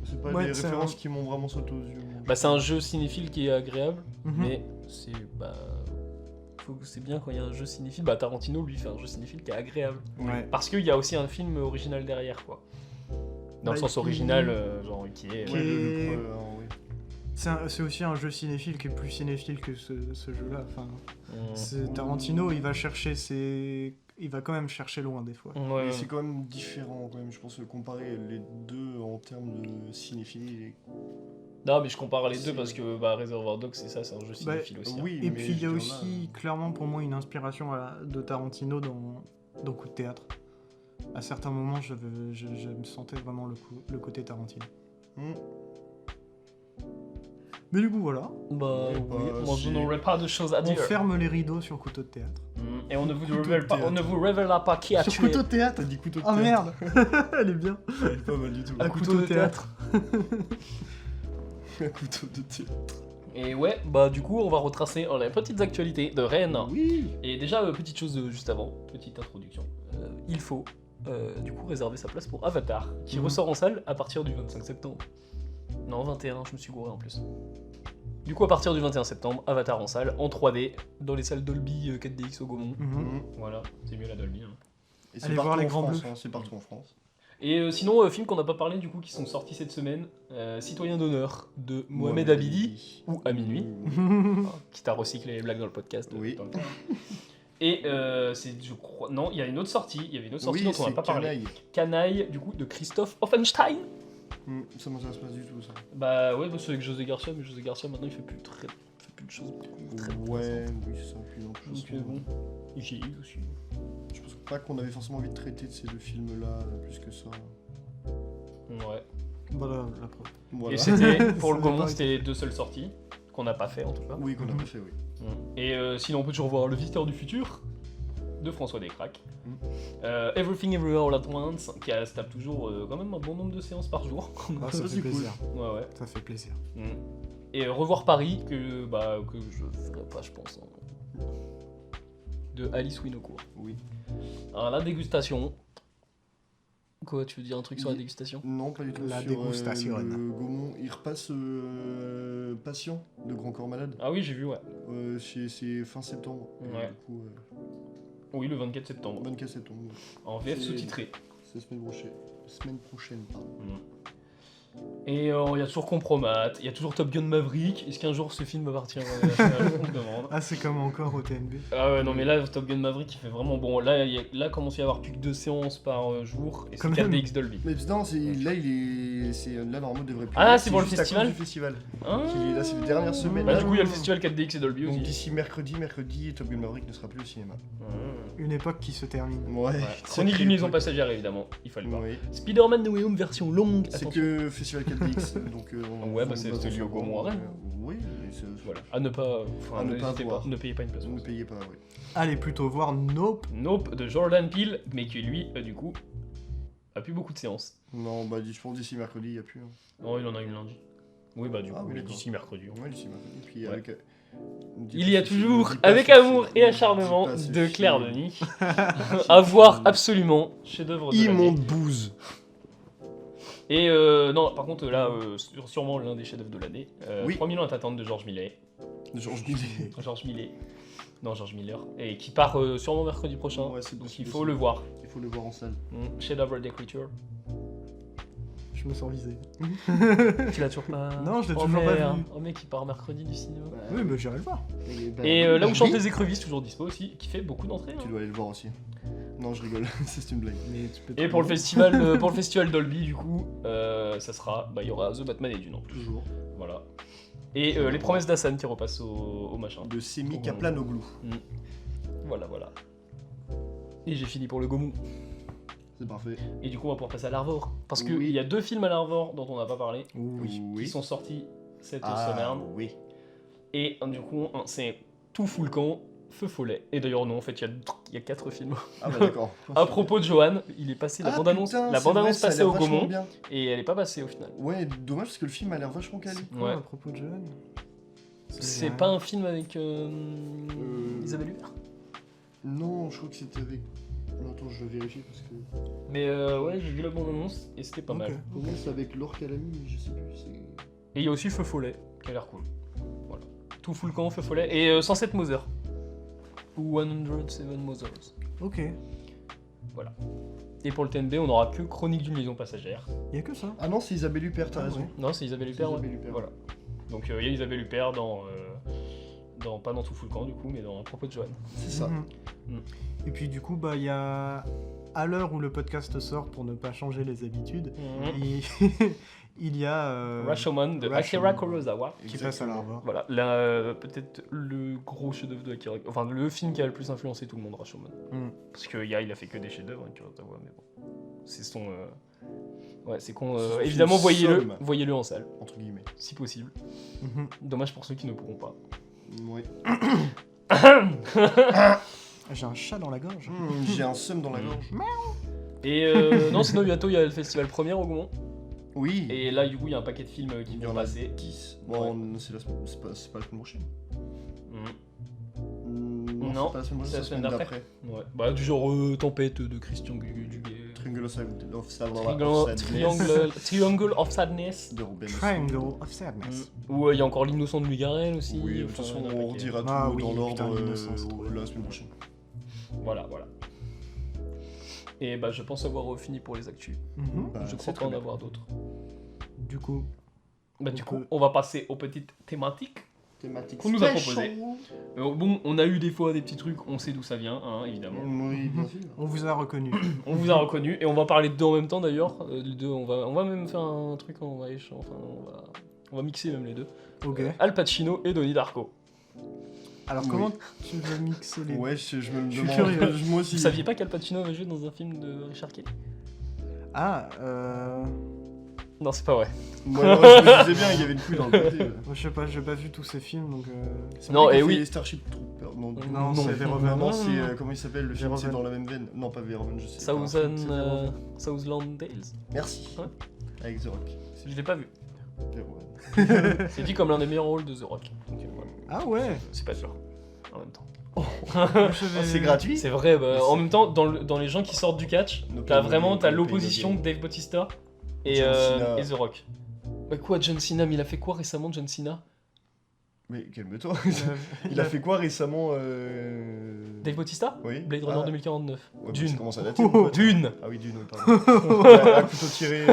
C'est pas Ouais, des c'est références qui m'ont vraiment sauté aux yeux. Bah c'est un jeu cinéphile qui est agréable, Mhm. mais c'est bien quand il y a un jeu cinéphile. Bah Tarantino lui fait un jeu cinéphile qui est agréable. Ouais. Parce qu'il y a aussi un film original derrière, quoi. Dans le sens qui- original, genre qui est... qui- Ouais, Et- oui. C'est aussi un jeu cinéphile qui est plus cinéphile que ce jeu-là. Enfin, Mm. Tarantino, il va quand même chercher loin des fois. Ouais, Mais c'est quand même différent, quand même. Je pense que comparer les deux en termes de cinéphilie. Non, mais je compare les deux C'est- parce que Reservoir Dogs, c'est un jeu cinéphile aussi. hein. Oui, Et mais puis il y a je veux aussi dire, clairement pour moi une inspiration de Tarantino dans Coup de théâtre. À certains moments, je me sentais vraiment le côté Tarantino. là. Mais du coup, voilà. Bah Ouais, oui, bah, moi je c'est- n'aurais pas de choses à On dire. ferme les rideaux sur Couteau de théâtre. Et on ne vous Couteau de révèle pas, théâtre. on ne vous révélera pas qui a Sur tué. Couteau de théâtre T'as dit couteau de Oh théâtre. merde Elle est bien. Elle est pas mal du tout. Un couteau de théâtre. Un couteau de théâtre. Et ouais, bah du coup on va retracer les petites actualités de Rennes. Oui. Et déjà, petite chose juste avant, petite introduction. Il faut du coup réserver sa place pour Avatar, qui Mhm. ressort en salle à partir du 25 septembre. Non, 21, je me suis gouré en plus. Du coup, à partir du 21 septembre, Avatar en salle, en 3D, dans les salles Dolby 4DX au Gaumont. Mhm. Voilà, c'est mieux la Dolby. hein. Et Allez partout voir les en Grands France, Bleus. hein, c'est partout en France. Et sinon, film qu'on n'a pas parlé du coup, qui sont sortis cette semaine, Citoyen d'honneur de Mohamed Abidi, ou à minuit, qui t'a recyclé les blagues dans le podcast. Oui. dans le temps. Et je crois, non, il y a une autre sortie, il y avait une autre sortie Oui, dont on n'a c'est pas parlé. Canaille. Canaille, du coup, de Christophe Offenstein. Ça m'intéresse pas du tout, ça. Bah ouais, c'est avec José Garcia, mais José Garcia maintenant il fait plus de choses très Ouais, oui, c'est ça. Puis non, plus Donc bon, il vieillit aussi. Je pense pas qu'on avait forcément envie de traiter de ces deux films-là plus que ça. Ouais. Voilà la preuve. Voilà. Et c'était, pour le C'est moment, pas- c'était les deux seules sorties, qu'on n'a pas fait en tout cas. Oui, qu'on a pas fait, oui. Et sinon, on peut toujours voir Le Visiteur du Futur, de François Descraques. Everything Everywhere All At Once, qui se tape toujours quand même un bon nombre de séances par jour. Ah, ça Ça, fait c'est cool. plaisir. Ouais. Ça fait plaisir. Et Revoir Paris, que je ferai pas, je pense. hein. De Alice Winocourt. Oui. Alors, la dégustation. Quoi, tu veux dire un truc sur la dégustation? Non, pas du tout. La sur, dégustation. le Gaumont, il repasse Patient de Grand Corps Malade. Ah oui, j'ai vu, ouais. C'est fin septembre. Et Ouais. Du coup, Oui, le 24 septembre. 24 septembre. En VF C'est- sous-titré. C'est semaine prochaine, pardon. Et il y a toujours Compromat, il y a toujours Top Gun Maverick. Est-ce qu'un jour ce film va partir on me demande. Ah, c'est comme encore au TNB. Ah ouais, non, mais là, Top Gun Maverick, il fait vraiment bon. Là, là commence à y avoir plus que 2 séances par jour. Et c'est Quand même. 4DX Dolby. Mais non, là normalement il devrait plus. Ah, être, c'est pour le juste à cause festival du festival. Ah. Là, c'est les dernières semaines. Bah, là. du coup, il y a le festival 4DX et Dolby Donc aussi. d'ici mercredi, Top Gun Maverick ne sera plus au cinéma. Une époque qui se termine. Ouais. Ouais. Chronique d'une liaison passagère, évidemment. Il fallait pas. Oui. Spider-Man No Way Home version longue. C'est Attention. que Festival 4DX, donc Ouais, bah, c'est lié au Gaumont à Rennes. Oui, mais Voilà. À ne pas. Enfin, À ne pas n'hésitez voir. Ne payez pas une place. ne payez pas, oui. Allez plutôt voir Nope. Nope de Jordan Peele, mais qui lui, du coup, a plus beaucoup de séances. Non, bah je pense d'ici mercredi, il n'y a plus. Hein. Non, il en a une lundi. Oui, bah du Ah coup, oui, il est d'accord. d'ici mercredi. Ouais, d'ici mercredi. Puis Ouais. Il y a toujours, avec amour et acharnement, de Claire Denis. À voir absolument, chef-d'œuvre de l'année. Immonde bouse. Et non, par contre, là, sûrement l'un des chefs-d'œuvre de l'année. Oui. 3000 ans à t'attendre de George Millet. Georges Millet. George Millet. Non, George Miller. Et qui part sûrement mercredi prochain. Ouais, c'est donc il possible faut aussi. le voir. Il faut le voir en salle. Chef-d'œuvre d'écriture. Je me sens visé. Tu l'as toujours pas. Non, je l'ai toujours pas merde. vu. Oh mec, il part mercredi du cinéma. Oui, mais j'irai le voir. Et là où chantent les écrevisses, toujours dispo aussi, qui fait beaucoup d'entrées. Tu hein. dois aller le voir aussi. Non, je rigole, c'est une blague. Mais tu peux Et pour le festival Dolby, du coup, ça sera, il y aura The Batman et Dune en plus. Toujours. Voilà. Et les promesses d'Hassan qui repassent au machin. De Semi Kaplan-Oglou. Voilà. Et j'ai fini pour le Gaumont. C'est parfait. Et du coup, on va pouvoir passer à l'Arvor. Parce qu'il Oui. y a 2 films à l'Arvor dont on n'a pas parlé, Oui. qui sont sortis cette Ah, semaine. oui. Et du coup, c'est Tout fout le camp, Feu follet. Et d'ailleurs, non, en fait, il y a 4 films. Ah bah d'accord. À propos de Johan, il est passé la bande-annonce passée au Gaumont, Bien. et elle est pas passée au final. Ouais, dommage parce que le film a l'air vachement quali. Quoi, Ouais. à propos de Johan C'est pas un film avec Isabelle Huppert. Non, je crois que c'était avec... Non, attends, je vais vérifier parce que... Mais ouais, j'ai vu la bande-annonce et c'était pas Ok. mal. Non, c'est avec Laure Calamy, mais je sais plus, c'est... Et il y a aussi Feu follet, qui a l'air cool. Voilà. Tout fout le camp, Feu follet. Et 107 Mother. Ou 107 Mothers. Ok. Voilà. Et pour le TNB, on n'aura que Chronique d'une liaison passagère. Y'a que ça. Ah non, c'est Isabelle Huppert, t'as Ah, raison. ouais. Non, c'est Isabelle Huppert. Isabelle ouais. Huppert. Voilà. Donc il y a Isabelle Huppert dans pas dans Tout fout le camp du coup, mais dans Un propos de Johan. C'est ça. Mhm. Et puis du coup, il y a... À l'heure où le podcast sort, pour ne pas changer les habitudes, il y a... Rashomon de Rashomon. Akira Kurosawa. qui passe à l'Arvor. Voilà, peut-être le gros chef-d'œuvre de Akira, enfin le film qui a le plus influencé tout le monde, Rashomon. Mm. Parce qu'il a fait que des chefs-d'œuvre, hein, Kurosawa, mais bon, c'est son, ouais, c'est con. C'est son Évidemment, film somme. voyez-le en salle, Entre guillemets. si possible. Mhm. Dommage pour ceux qui ne pourront pas. Ouais. J'ai un chat dans la gorge. J'ai un seum dans la gorge. Et non, sinon bientôt il y a le festival Première au Gaumont. Oui. Et là, du coup, il y a un paquet de films qui il y vont en a passer. 10. Bon, c'est pas la semaine prochaine. Mhm. Non, c'est pas la semaine prochaine, c'est la semaine d'après. Ouais. Bah, du genre Tempête de Christian Duguay. Triangle of Sadness. De Ruben Triangle of Sadness. Ou il y a encore L'Innocent de Miguel aussi. Oui, de toute Enfin, façon, il y en a un on paquet. redira tout Ah oui, dans l'ordre putain, l'innocence, c'est trop la semaine prochaine. Voilà. Et bah, je pense avoir fini pour les actus. Mhm. Bah, Je c'est crois très pas en bien. avoir d'autres. Du coup, Bah, On du coup, peut- on va passer aux petites thématiques Thématique qu'on nous a special. proposées. Bon, on a eu des fois des petits trucs, on sait d'où ça vient, hein, évidemment. Oui, bien sûr. on vous a reconnu. On vous a reconnu et on va parler de deux en même temps d'ailleurs. Les deux, on va même faire un truc, on va mixer même les deux. Ok. Al Pacino et Donnie Darko. Alors Oui. comment tu veux mixer les... Ouais, je me le Je suis demande. curieux. Moi aussi. Vous saviez pas qu'Al Pacino avait joué dans un film de Richard Kelly? Ah, Non, c'est pas vrai. Moi, je me disais bien, il y avait une couille dans le côté. moi, je sais pas, j'ai pas vu tous ces films, donc... C'est Non, pas lui et qui a oui. fait Starship Trooper. Non, Non, c'est Verhoeven. Non, c'est comment il s'appelle le film, c'est Verhoeven. dans la même veine. Non, pas Verhoeven, je sais. Southland Tales. Merci. Ouais. Avec The Rock. Je l'ai pas vu. Verhoeven. C'est dit comme l'un des meilleurs rôles de The Rock. Donc, voilà. Ah ouais. C'est pas sûr. En même temps. C'est gratuit. C'est vrai, bah, en même temps, dans les gens qui sortent du catch, No t'as pain, vraiment no t'as gain, l'opposition no de gain. Dave Bautista et John Cena. The Rock. Bah quoi, John Cena, mais il a fait quoi récemment, John Cena? Mais calme-toi. Il a fait quoi récemment Dave Bautista? Oui. Blade Runner Ah. 2049. Ouais, mais Dune. ça commence à dater. mon pote. Dune. Ah oui, Dune, oui, pardon. Un couteau tiré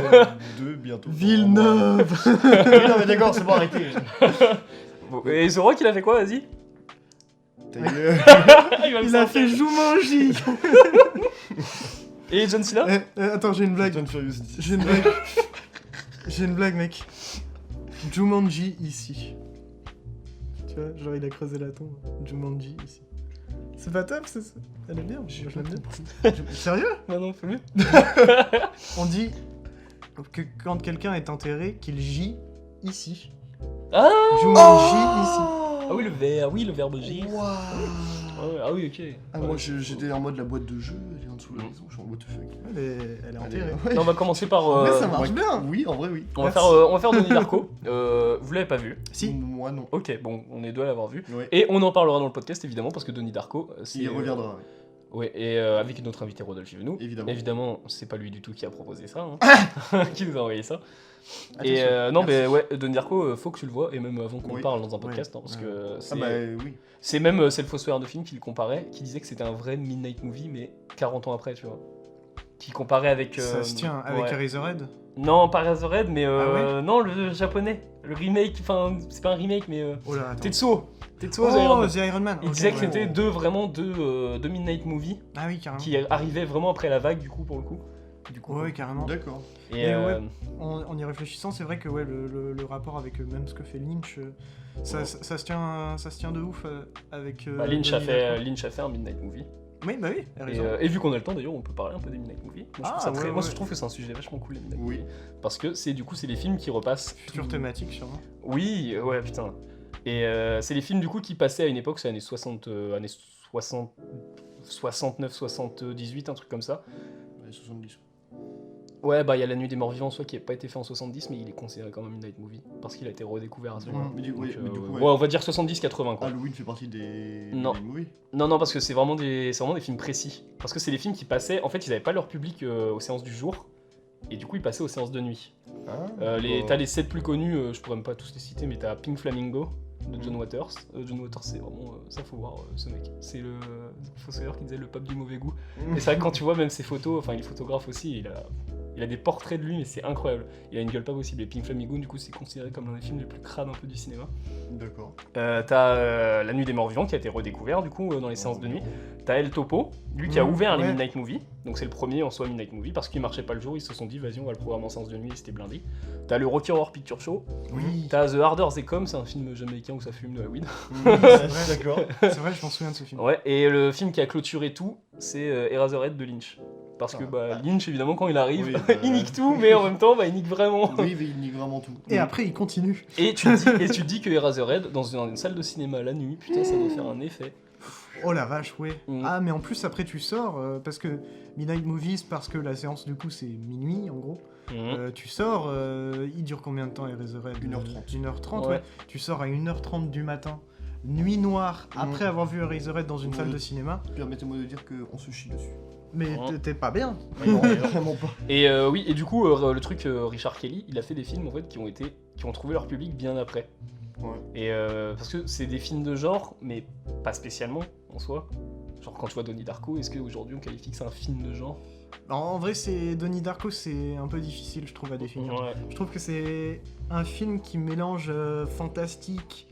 2 bientôt. Villeneuve. Oui, non, mais d'accord, c'est bon, arrêtez. Bon, et The Rock, il a fait quoi, vas-y? Ta gueule. Il va me Il a sortir. fait Jumanji. Et John Cena? Attends, j'ai une blague. John Furious 10. J'ai une blague. J'ai une blague, mec. Jumanji ici. Tu vois, genre il a creusé la tombe. Jumanji ici. C'est pas top, c'est ça. Elle est bien, moi, je l'aime bien. Sérieux? Bah non, fais mieux. On dit que quand quelqu'un est enterré, qu'il gît ici. Ah Jumanji ici. Ah oui, le verbe G. Waouh. Ouais, ah oui, ok. Ah, Ouais. moi j'étais en mode la boîte de jeu, elle est en dessous de la Mm. maison, je suis en what the fuck. Elle est enterrée. Ouais. Non, on va commencer par. En vrai, ça En marche vrai, bien. Oui, en vrai, oui. On va Merci. faire Donnie Darko. Vous l'avez pas vu. Si. Moi non. Ok, bon, on est deux à l'avoir vu. Ouais. Et on en parlera dans le podcast évidemment parce que Donnie Darko, c'est. Il reviendra, ouais. Ouais, et avec notre invité Rodolphe Yvenou. Évidemment. Évidemment, c'est pas lui du tout qui a proposé ça, hein. Qui nous a envoyé ça. Et non, Merci. mais ouais, Donnie Darko, faut que tu le vois, et même avant qu'on Oui. parle dans un podcast, hein, parce Ouais. que Ah c'est. bah oui. C'est même c'est le fossoyeur de film qui le comparait, qui disait que c'était un vrai Midnight Movie, mais 40 ans après, tu vois. Qui comparait avec. Ça se tient avec ouais. Eraserhead. Non, pas Razorhead, mais Ah non, le japonais. Le remake, enfin, c'est pas un remake, mais. Oh là, attends. Tetsuo The Iron Oh, Man. The Iron Man. Il ok, disait que ouais. c'était deux Midnight Movie Ah oui, carrément. qui arrivaient vraiment après la vague, du coup, pour le coup. Du coup. Ouais, carrément. D'accord. Et Mais ouais, en y réfléchissant, c'est vrai que ouais, le rapport avec même ce que fait Lynch, ça se tient de ouf avec. bah, Lynch a Donnie Darko. fait un Midnight Movie. Oui, bah oui, elle a Et, raison. et vu qu'on a le temps, d'ailleurs, on peut parler un peu des Midnight Movies. Moi, je trouve, Ah, ça très- ouais, moi, ouais. je trouve que c'est un sujet vachement cool, les Midnight Oui. Movies. Parce que c'est les films qui repassent. Future tout- thématique, sûrement. Oui, ouais, putain. Et c'est les films du coup qui passaient à une époque, c'est années 60, années 60, 69, 78, un truc comme ça. Ouais, 70. Ouais, bah il y a La Nuit des Morts Vivants, soit qui n'a pas été fait en 70, mais il est considéré comme un Midnight Movie parce qu'il a été redécouvert à ce moment-là. Mais du coup, Donc, mais du coup, ouais, ouais. on va dire 70-80 quoi. Halloween fait partie des Non. des movies. Non, parce que c'est vraiment des films précis. Parce que c'est les films qui passaient, en fait, ils n'avaient pas leur public aux séances du jour, et du coup, ils passaient aux séances de nuit. T'as les 7 plus connus, je pourrais même pas tous les citer, mais t'as Pink Flamingo de John Waters. John Waters, c'est vraiment. Ça, faut voir ce mec. C'est le fossoyeur qui disait le pape du mauvais goût. Et c'est vrai que quand tu vois même ses photos, enfin, il est photographe aussi, il a des portraits de lui, mais c'est incroyable. Il a une gueule pas possible. Et Pink Flamingo, du coup, c'est considéré comme l'un des films les plus crades un peu du cinéma. D'accord. T'as La Nuit des Morts Vivants qui a été redécouvert, du coup, dans les séances de nuit. T'as El Topo, lui qui a ouvert les ouais. Midnight Movie, donc c'est le premier en soi Midnight Movie, parce qu'il marchait pas le jour, ils se sont dit vas-y on va le programmer en séance de nuit, et c'était blindé. T'as le Rocky Horror Picture Show, Oui. t'as The Harder They Come, c'est un film jamaïcain où ça fume de la weed. C'est vrai, D'accord. C'est vrai, je m'en souviens de ce film. Ouais, et le film qui a clôturé tout, c'est Eraserhead de Lynch. Parce que Lynch évidemment quand il arrive, Oui, bah, il nique tout, mais en même temps il nique vraiment. Oui, mais il nique vraiment tout. Et après, il continue. Et tu te dis que Eraserhead, dans une salle de cinéma la nuit, putain ça doit faire un effet. Oh la vache, ouais. Mm. Ah, mais en plus, après, tu sors, parce que Midnight Movies, parce que la séance, du coup, c'est minuit, en gros. Tu sors, il dure combien de temps, Eraserhead 1h30. 1h30, Ouais. ouais. Tu sors à 1h30 du matin, nuit noire, après avoir vu Eraserhead dans une salle de cinéma. Permettez-moi de dire qu'on se chie dessus. Mais Ouais. t'es pas bien. Non, vraiment pas. Et oui, et du coup, le truc, Richard Kelly, il a fait des films en fait qui ont trouvé leur public bien après. Ouais. Et parce que c'est des films de genre, mais pas spécialement en soi. Genre quand tu vois Donnie Darko, est-ce qu'aujourd'hui on qualifie que c'est un film de genre? En vrai, c'est Donnie Darko, c'est un peu difficile, je trouve, à définir. Ouais. Je trouve que c'est un film qui mélange fantastique.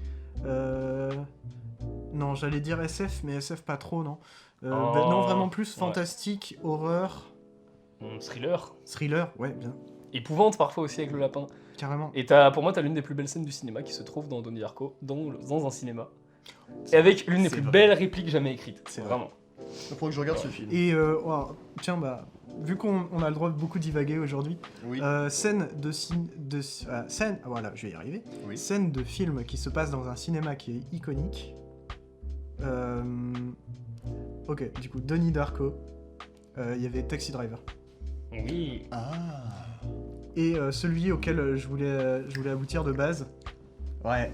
Non, j'allais dire SF, mais SF pas trop, non. Non, vraiment plus ouais. fantastique, horreur, Thriller. thriller, ouais, bien, Épouvante parfois aussi avec le lapin. carrément. Et pour moi, t'as l'une des plus belles scènes du cinéma qui se trouve dans Donnie Darko, dans un cinéma. Et avec l'une des C'est plus vrai. belles répliques jamais écrites. C'est vrai. Vraiment. Il faudrait que je regarde ce film. Et tiens, bah, vu qu'on a le droit de beaucoup divaguer aujourd'hui, Oui. scène scène, voilà, je vais y arriver. Oui. Scène de film qui se passe dans un cinéma qui est iconique. Ok, du coup, Donnie Darko. Il y avait Taxi Driver. Oui. Ah. Et celui auquel je voulais aboutir de base. Ouais.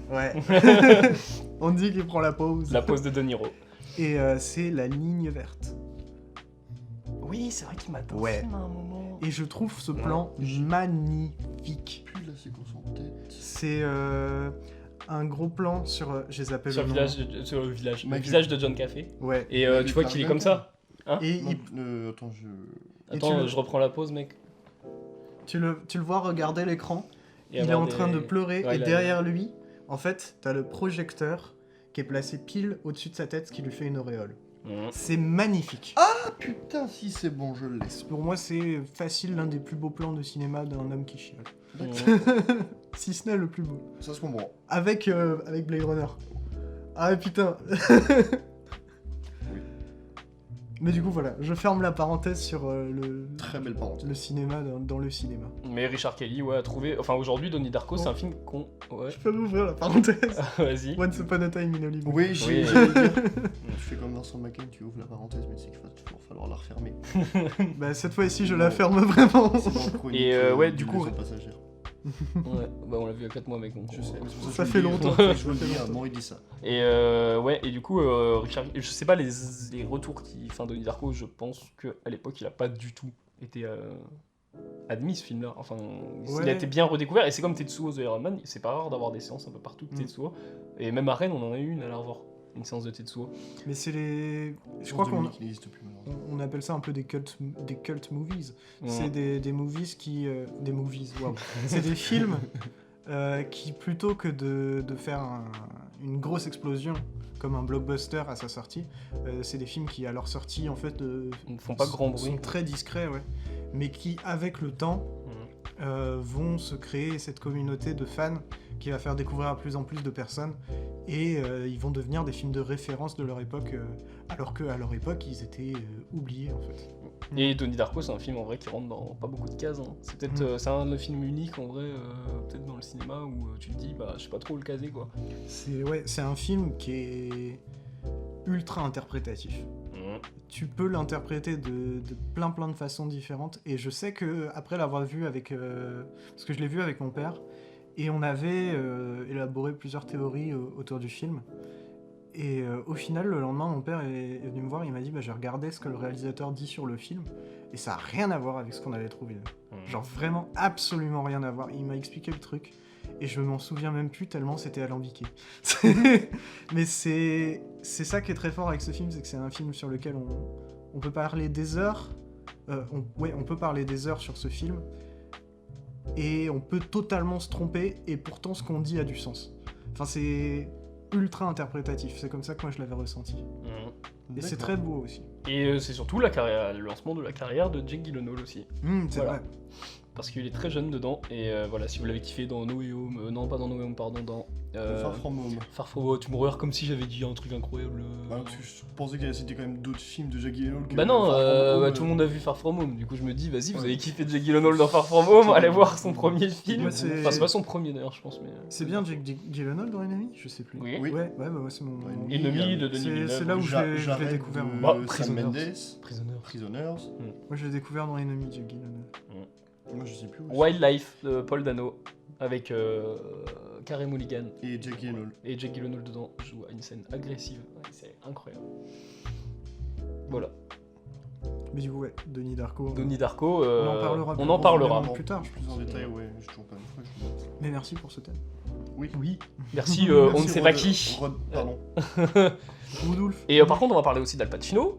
On dit qu'il prend la pause. La pose de De Niro. Et c'est La Ligne Verte. Oui, c'est vrai qu'il m'a Ouais. film à un moment. Et je trouve ce plan magnifique. Plus la séquence en tête. C'est un gros plan sur. Je les appelle Sur le le nom. village, le Michael. visage de John Café. Ouais. Et Mais tu vois par qu'il est même comme ça. Et Non, attends, je. Et Attends, tu- je reprends la pause, mec. tu le vois regarder l'écran. Et Il est avoir en train des- de pleurer. Ouais, et il a- derrière lui, en fait, t'as le projecteur qui est placé pile au-dessus de sa tête, ce qui lui fait une auréole. Mhm. C'est magnifique. Ah putain, si c'est bon, je l'ai. Pour moi, c'est facile l'un des plus beaux plans de cinéma d'un homme qui chiale. Mhm. Si ce n'est le plus beau. Ça se comprend. Avec Blade Runner. Ah putain. Mais du coup, voilà, je ferme la parenthèse sur Très belle parenthèse. le cinéma dans le cinéma. Mais Richard Kelly, ouais, a trouvé. Enfin, aujourd'hui, Donnie Darko, c'est Oh. un film qu'on. Ouais, Je peux rouvrir la parenthèse. vas-y. Once Upon a Time in Hollywood. Oui, Oui. j'allais dire. Tu fais comme Vincent McCain, tu ouvres la parenthèse, mais c'est qu'il va toujours falloir la refermer. Bah, cette fois-ci, je Non. la ferme vraiment. C'est dans Chronique, Et, ouais, du coup- Leçon passagère. Ouais, bah, on l'a vu il y a 4 mois, mec. Donc Je sais, mais c'est pour Ça que je fait le dis, longtemps. Je vous le dis, Armand, il dit ça. Et ouais, et du coup, Richard, je sais pas les retours enfin Donnie Darko, je pense qu'à l'époque il a pas du tout été admis ce film-là. Enfin, il a Ouais. été bien redécouvert et c'est comme Tetsuo The Iron Man, c'est pas rare d'avoir des séances un peu partout de Tetsuo. Et même à Rennes, on en a eu une à la revoir, une séance de Tetsuo. Mais c'est les. Je crois qu'on Dominique n'existe plus malheureusement. on appelle ça un peu des cult movies. Ouais. C'est des movies qui. Des movies, waouh. C'est des films qui, plutôt que de faire une grosse explosion comme un blockbuster à sa sortie, c'est des films qui, à leur sortie, en fait, Ils ne font pas grand bruit. sont très discrets, ouais. Mais qui, avec le temps, vont se créer cette communauté de fans qui va faire découvrir à plus en plus de personnes et ils vont devenir des films de référence de leur époque alors qu'à leur époque ils étaient oubliés en fait. Et Donnie Darko, c'est un film en vrai qui rentre dans pas beaucoup de cases. Hein. C'est peut-être c'est un film unique en vrai, peut-être dans le cinéma où tu te dis, bah je sais pas trop où le caser quoi. C'est un film qui est ultra interprétatif. Tu peux l'interpréter de plein de façons différentes et je sais que après l'avoir vu avec parce que je l'ai vu avec mon père et on avait élaboré plusieurs théories autour du film et au final le lendemain mon père est venu me voir, il m'a dit bah, j'ai regardé ce que le réalisateur dit sur le film et ça a rien à voir avec ce qu'on avait trouvé, genre vraiment absolument rien à voir. Il m'a expliqué le truc et je m'en souviens même plus tellement c'était alambiqué. Mais c'est ça qui est très fort avec ce film, c'est que c'est un film sur lequel on peut parler des heures. On peut parler des heures sur ce film. Et on peut totalement se tromper, et pourtant ce qu'on dit a du sens. Enfin, c'est ultra interprétatif, c'est comme ça que moi je l'avais ressenti. Et c'est très beau aussi. Et c'est surtout le lancement de la carrière de Jake Gyllenhaal aussi. C'est Voilà. vrai. Parce qu'il est très jeune dedans, et voilà, si vous l'avez kiffé dans No Way Home, non pas dans No Way Home, pardon, dans Far From Home. Far From Home, tu me regardes comme si j'avais dit un truc incroyable. Bah, parce que je pensais qu'il y avait quand même d'autres films de Jake Gyllenhaal que Bah non, Far From Home, tout le monde a vu Far From Home, du coup je me dis, vas-y, vous avez kiffé Jake Gyllenhaal dans Far From Home, allez voir son premier film. Moi, c'est- Enfin, c'est pas son premier d'ailleurs, je pense, mais. C'est bien Jake Gyllenhaal dans Enemy? Je sais plus. Oui. Oui. Ouais, c'est mon. Ouais, Ennemi de Denis C'est Villeneuve. là où je l'ai J'arrête découvert. de Bah, Sam Prisoners. Mendes, Prisoners. Prisoners. Moi je l'ai découvert dans Enemy, Jake Gyllenhaal. Moi je sais plus où. Wildlife de Paul Dano, avec Carey Mulligan. Et Jake Gyllenhaal. Et Jake Gyllenhaal dedans joue à une scène agressive. Ouais, c'est incroyable. Voilà. Mais du coup, ouais, Donnie Darko. Donnie Darko, On en parlera plus on en parlera. profondément. Plus tard, je Plus en détail, ouais, j'ai toujours pas une fois. Mais merci pour ce thème. Oui. Merci, Merci, on ne sait pas qui. Pardon. Rudolph. Et par contre, on va parler aussi d'Al Pacino,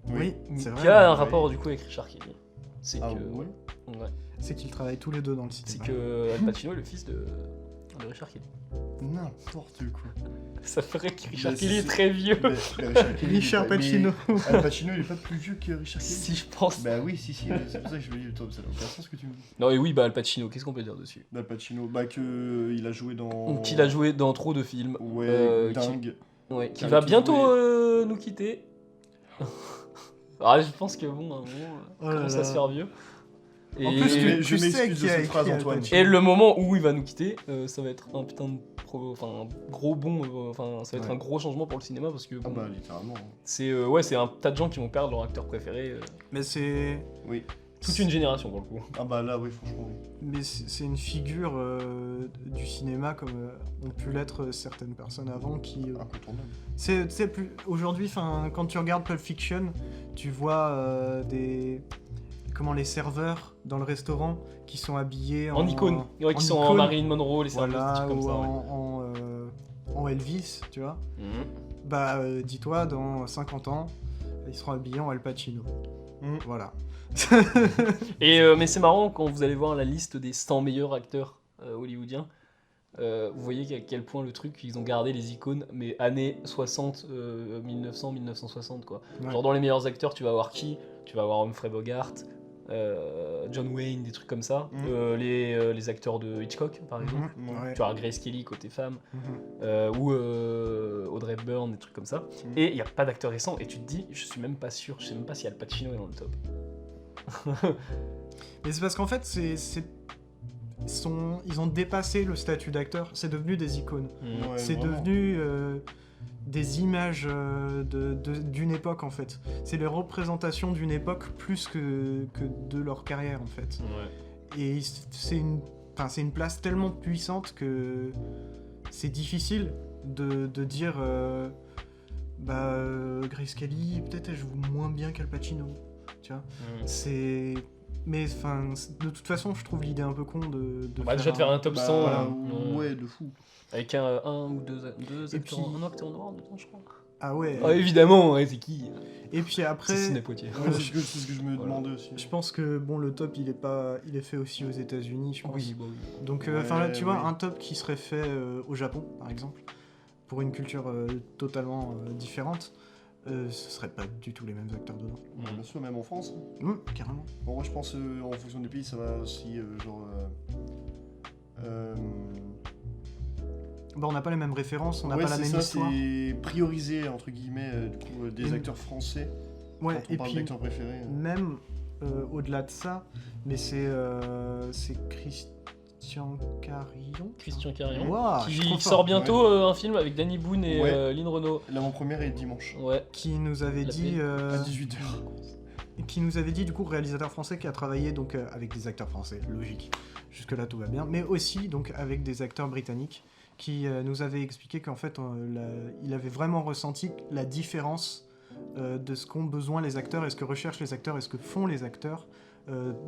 Oui, c'est qui vrai. a un ouais. rapport du coup avec Richard Kelly. C'est Ah que, ouais. ouais. C'est qu'ils travaillent tous les deux dans le C'est cinéma. que Al Pacino est le fils de Richard Kelly. N'importe quoi. Ça ferait que Richard Mais Kelly est c'est- très vieux. Mais Richard Kelly, Richard mais- Pacino. Al Pacino, il est pas plus vieux que Richard Kelly. Si je pense. Bah oui, si, c'est pour ça que je me dis, Tom, ça n'a aucun sens ce que tu me dis. Non et oui, bah Al Pacino, qu'est-ce qu'on peut dire dessus? Al Pacino, bah que il a joué dans. Qu'il a joué dans trop de films. Ouais, qui- dingue. Ouais, qui Avec va qui bientôt nous quitter. Ah, je pense que bon, à un moment, Oh là commence à là. se faire vieux. Et, En plus, Mais tu je sais m'excuse qui de a cette écrit phrase, Al Antoine. Pacino. et le moment où il va nous quitter, ça va être un putain de gros bond, enfin ça va être Ouais. un gros changement pour le cinéma parce que Ah bon, bah littéralement. c'est ouais, c'est un tas de gens qui vont perdre leur acteur préféré, Mais c'est. Oui. toute une génération pour le coup. Ah bah là, oui, franchement, oui. Mais c'est une figure du cinéma comme ont pu l'être certaines personnes avant qui. Incontournable. C'est plus aujourd'hui, quand tu regardes Pulp Fiction, tu vois les serveurs dans le restaurant qui sont habillés En icône, ouais, qui sont en icône. Marilyn Monroe, les services, des Voilà, trucs comme ou ça. Ouais. en Elvis, tu vois. Mhm. Bah, dis-toi, dans 50 ans, ils seront habillés en Al Pacino. Mhm. Voilà. Et mais c'est marrant quand vous allez voir la liste des 100 meilleurs acteurs hollywoodiens. Vous voyez à quel point le truc, ils ont gardé les icônes, mais années 60, 1900, 1960 quoi. Ouais. Genre dans les meilleurs acteurs, tu vas avoir qui? Tu vas avoir Humphrey Bogart, John Wayne, des trucs comme ça. Les acteurs de Hitchcock, par exemple. Ouais. Tu vois Grace Kelly côté femme, Mhm. ou Audrey Hepburn, des trucs comme ça. Et il n'y a pas d'acteur récent, et tu te dis, je suis même pas sûr, je sais même pas si Al Pacino est dans le top. Mais c'est parce qu'en fait, ils ont dépassé le statut d'acteur, c'est devenu des icônes. Ouais, C'est vraiment. devenu des images d'une époque en fait. C'est les représentations d'une époque plus que de leur carrière en fait. Ouais. Et c'est une place tellement puissante que c'est difficile de dire Grace Kelly, peut-être elle joue moins bien qu'Al Pacino. Tu vois, c'est. Mais enfin, de toute façon, je trouve l'idée un peu con de Déjà de faire un top 100, Bah, ouais. ouais, de fou. Avec un ou deux Et acteurs, puis- un acteur noir dedans, je crois. Ah ouais. Ah, évidemment, ouais, c'est qui Et puis après, C'est Sidney Poitier. Ouais, c'est ce que je me demandais aussi. je pense que bon, le top, il est fait aussi aux États-Unis, je pense. Oui. Donc, Ouais, enfin là, tu vois, oui. un top qui serait fait au Japon, par exemple, pour une culture totalement différente, ce serait pas du tout les mêmes acteurs dedans. Bien sûr, même en France. Carrément. Bon, moi je pense en fonction des pays, ça va aussi Bon, on n'a pas les mêmes références, on n'a ouais, pas la c'est même ça, histoire. c'est prioriser entre guillemets du coup, des Et- acteurs français Ouais, quand on et parle puis d'acteurs préférés. même au-delà de ça, mais c'est Christian Carillon. Christian Carillon. Ouah, je suis Qui trop sort fort. bientôt un film avec Danny Boone et Ouais. Lynn Renault. L'avant-première est dimanche Ouais. Qui nous avait La dit à 18h. et qui nous avait dit du coup réalisateur français qui a travaillé donc avec des acteurs français, logique. Jusque là tout va bien, mais aussi donc avec des acteurs britanniques qui nous avait expliqué qu'en fait il avait vraiment ressenti la différence de ce qu'ont besoin les acteurs et ce que recherchent les acteurs et ce que font les acteurs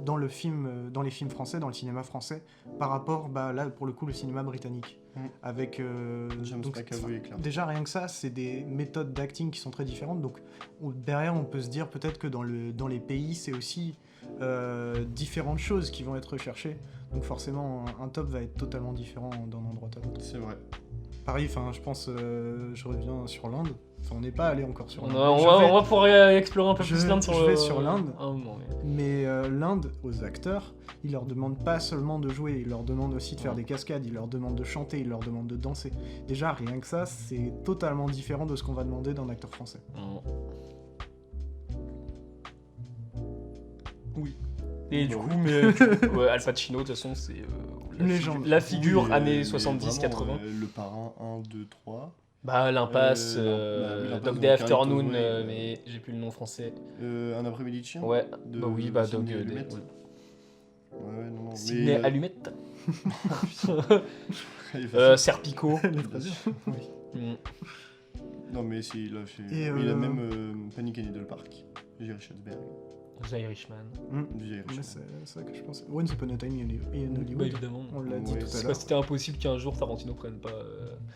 dans les films français, dans le cinéma français, par rapport là pour le coup le cinéma britannique. Avec James donc, McAvoy et Clark. déjà rien que ça, c'est des méthodes d'acting qui sont très différentes. Donc derrière, on peut se dire peut-être que dans les pays, c'est aussi différentes choses qui vont être recherchées. Donc forcément, un top va être totalement différent d'un endroit à l'autre. C'est vrai. Pareil, enfin, je pense, je reviens sur l'Inde. Enfin, on n'est pas allé encore sur l'Inde. On va pouvoir explorer un peu plus l'Inde sur je vais sur l'Inde. Ah, non, mais... Mais l'Inde, aux acteurs, ils leur demandent pas seulement de jouer, ils leur demandent aussi de faire Ouais. des cascades, ils leur demandent de chanter, ils leur demandent de danser. Déjà, rien que ça, c'est totalement différent de ce qu'on va demander d'un acteur français. Non. Oui. Et du Bah coup, oui. ouais, Al Pacino, de toute façon, c'est Une légende. la figure Oui, années mais 70-80. vraiment, le parrain 1, 2, 3. Bah, l'Impasse, oui, l'Impasse Dog de Day Carlito, Afternoon, oui, mais j'ai plus le nom français. Un après-midi de chien. Ouais, De bah oui, Sidney Dog Day. Lumet. Ouais, non, non. Sidney mais, Allumette. il est facile. Serpico. Oui. Mm. Non, mais si, il a fait. Et, Il a même Panic at Needle Park. Jerry Schatzberg. The Irishman. Du Jerry Mais Schatzberg. c'est ça que je pensais. Once Upon a Time in Hollywood. Bah évidemment. On l'a dit Ouais, tout à C'est l'heure. parce que c'était impossible qu'un jour Tarantino prenne pas,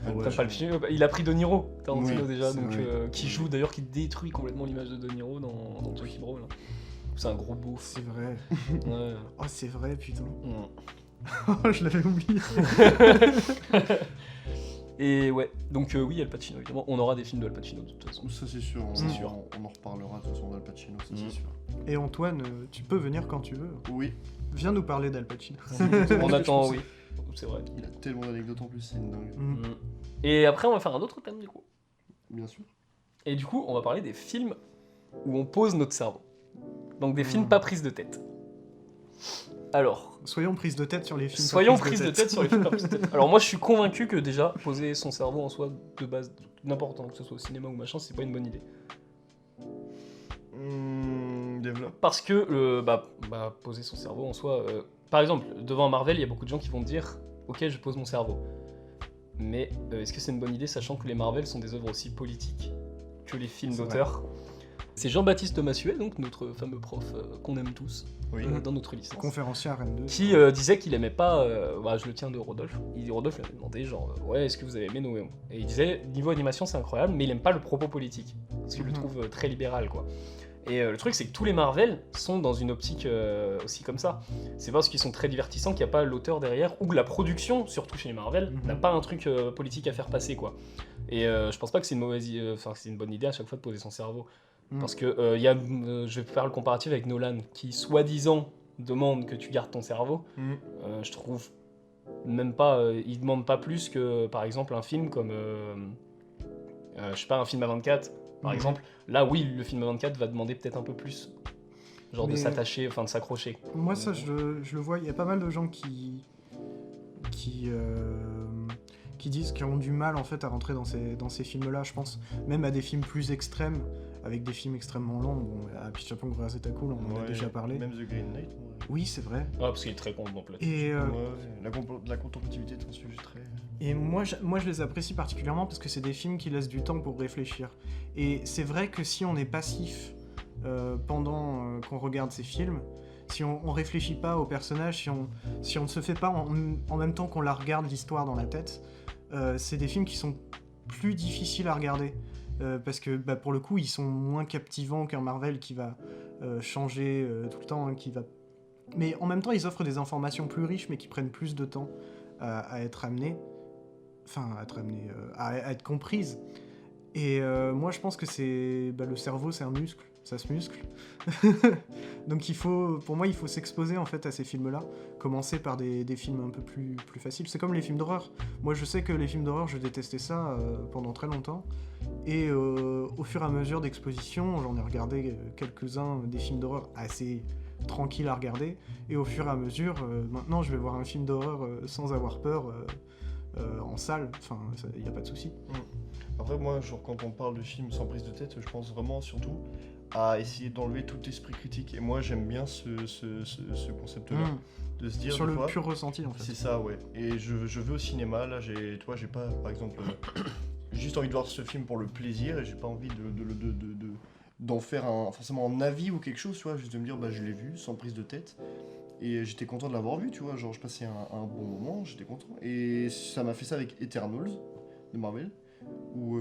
Ouais, prenne pas le film. Bah, il a pris De Niro, Tarantino Oui, déjà, c'est donc vrai. qui joue d'ailleurs, qui détruit complètement l'image de De Niro dans Jackie Bro. Là. C'est un gros beauf. C'est vrai. Ouais. Oh, c'est vrai, putain. Mm. Je l'avais oublié. Et ouais, donc oui, Al Pacino évidemment. On aura des films de Al Pacino de toute façon. Ça, c'est sûr. C'est sûr. On en reparlera de toute façon d'Al Pacino, ça, c'est Mhm. sûr. Et Antoine, tu peux venir quand tu veux. Oui, Viens nous parler d'Al Pacino. On attend, pense- oui. C'est vrai. il a tellement d'anecdotes en plus, c'est une dingue. Mm. Mm. Et après, on va faire un autre thème du coup. Bien sûr. Et du coup, on va parler des films où on pose notre cerveau. Donc des films Mm. pas prises de tête. Alors, Soyons prises de tête sur les films. pas soyons prises de tête sur les films pas prises de tête. tête. Alors moi, je suis convaincu que déjà, poser son cerveau en soi, de base, n'importe où, que ce soit au cinéma ou machin, c'est pas une bonne idée. Développe. Parce que, poser son cerveau en soi... par exemple, devant Marvel, il y a beaucoup de gens qui vont dire « Ok, je pose mon cerveau ». Mais est-ce que c'est une bonne idée, sachant que les Marvel sont des œuvres aussi politiques que les films C'est d'auteur? C'est Jean-Baptiste Massuet, donc notre fameux prof qu'on aime tous Oui. dans notre licence, Conférencier à Rennes 2. qui disait qu'il aimait pas... je le tiens de Rodolphe. Rodolphe lui avait demandé genre « Ouais, est-ce que vous avez aimé No Way Home ?» Et il disait « Niveau animation, c'est incroyable, mais il aime pas le propos politique. » Parce qu'il le Mhm. trouve très libéral, quoi. Et le truc, c'est que tous les Marvel sont dans une optique aussi comme ça. C'est parce qu'ils sont très divertissants qu'il n'y a pas l'auteur derrière, ou la production, surtout chez les Marvel, Mhm. n'a pas un truc politique à faire passer, quoi. Et je pense pas que c'est une mauvaise, c'est une bonne idée à chaque fois de poser son cerveau. Parce que je vais faire le comparatif avec Nolan, qui soi-disant demande que tu gardes ton cerveau. Je trouve même pas, il demande pas plus que par exemple un film comme, je sais pas, un film à 24 par exemple. Là oui, le film à 24 va demander peut-être un peu plus, genre de s'attacher, enfin de s'accrocher. Moi ça je le vois, il y a pas mal de gens qui disent qu'ils ont du mal en fait à rentrer dans ces films-là, je pense. Même à des films plus extrêmes, avec des films extrêmement longs. Bon, à Pichapong Rosetta Cool, on en a déjà parlé. Même The Green Knight. Oui, c'est vrai. Ouais, parce qu'il est très contemplatif. Et la contemplativité est un sujet très... Et moi je les apprécie particulièrement parce que c'est des films qui laissent du temps pour réfléchir. Et c'est vrai que si on est passif pendant qu'on regarde ces films, si on réfléchit pas au personnage, si on ne se fait pas en même temps qu'on la regarde l'histoire dans la tête, c'est des films qui sont plus difficiles à regarder. Parce que pour le coup, ils sont moins captivants qu'un Marvel qui va changer tout le temps, qui va... Mais en même temps, ils offrent des informations plus riches, mais qui prennent plus de temps à être amenées. Enfin, à être comprises. Et moi, je pense que c'est... le cerveau, c'est un muscle. Ça se muscle. Donc pour moi, il faut s'exposer en fait à ces films-là. Commencer par des films un peu plus faciles. C'est comme les films d'horreur. Moi, je sais que les films d'horreur, je détestais ça pendant très longtemps. Et au fur et à mesure d'exposition, j'en ai regardé quelques-uns des films d'horreur assez tranquilles à regarder. Et au fur et à mesure, maintenant, je vais voir un film d'horreur sans avoir peur en salle. Enfin, il n'y a pas de souci. Après, moi, genre, quand on parle de films sans prise de tête, je pense vraiment surtout à essayer d'enlever tout esprit critique. Et moi, j'aime bien ce concept-là. De se dire sur le pur ressenti, en fait. C'est ça, ouais. Et je vais au cinéma, là, j'ai pas, par exemple, juste envie de voir ce film pour le plaisir, et j'ai pas envie d'en faire forcément un avis ou quelque chose, tu vois, juste de me dire, je l'ai vu, sans prise de tête. Et j'étais content de l'avoir vu, tu vois, genre je passais un bon moment, j'étais content. Et ça m'a fait ça avec Eternals, de Marvel. Où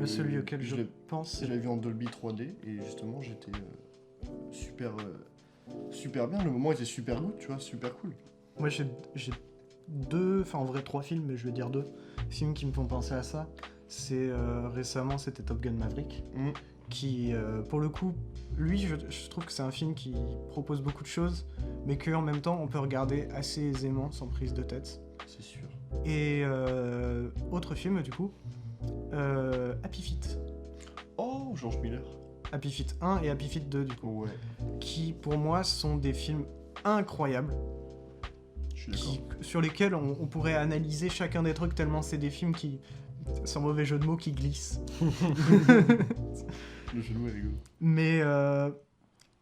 celui auquel je pense, je l'ai vu en Dolby 3D et justement j'étais super bien, le moment était super good, tu vois, super cool. Moi j'ai deux, enfin en vrai 3 films, mais je vais dire 2 films qui me font penser à ça. C'est récemment c'était Top Gun Maverick, qui pour le coup, lui je trouve que c'est un film qui propose beaucoup de choses, mais qu'en même temps on peut regarder assez aisément sans prise de tête. C'est sûr. Et autre film du coup, Happy Feet. Oh, George Miller. Happy Feet 1 et Happy Feet 2 du coup. Ouais. Qui pour moi sont des films incroyables. Je suis d'accord. Sur lesquels on pourrait analyser chacun des trucs tellement c'est des films qui, sans mauvais jeu de mots, qui glissent. Le jeu de mots est rigolo. Mais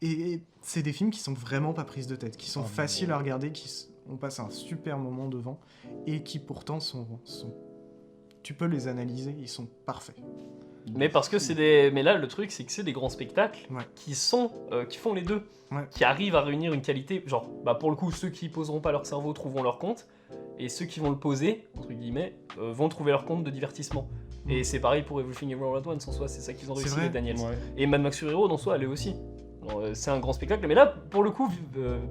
et c'est des films qui sont vraiment pas prises de tête, qui sont faciles à regarder, on passe un super moment devant et qui pourtant sont tu peux les analyser, ils sont parfaits. Mais parce que mais là le truc c'est que c'est des grands spectacles qui font les deux, qui arrivent à réunir une qualité, genre pour le coup ceux qui poseront pas leur cerveau trouveront leur compte, et ceux qui vont le poser entre guillemets vont trouver leur compte de divertissement. Et c'est pareil pour Everything Everywhere at Once, en soi c'est ça qu'ils ont réussi les Daniels. Et Mad Max Fury Road en soi elle est aussi. Alors, c'est un grand spectacle, mais là pour le coup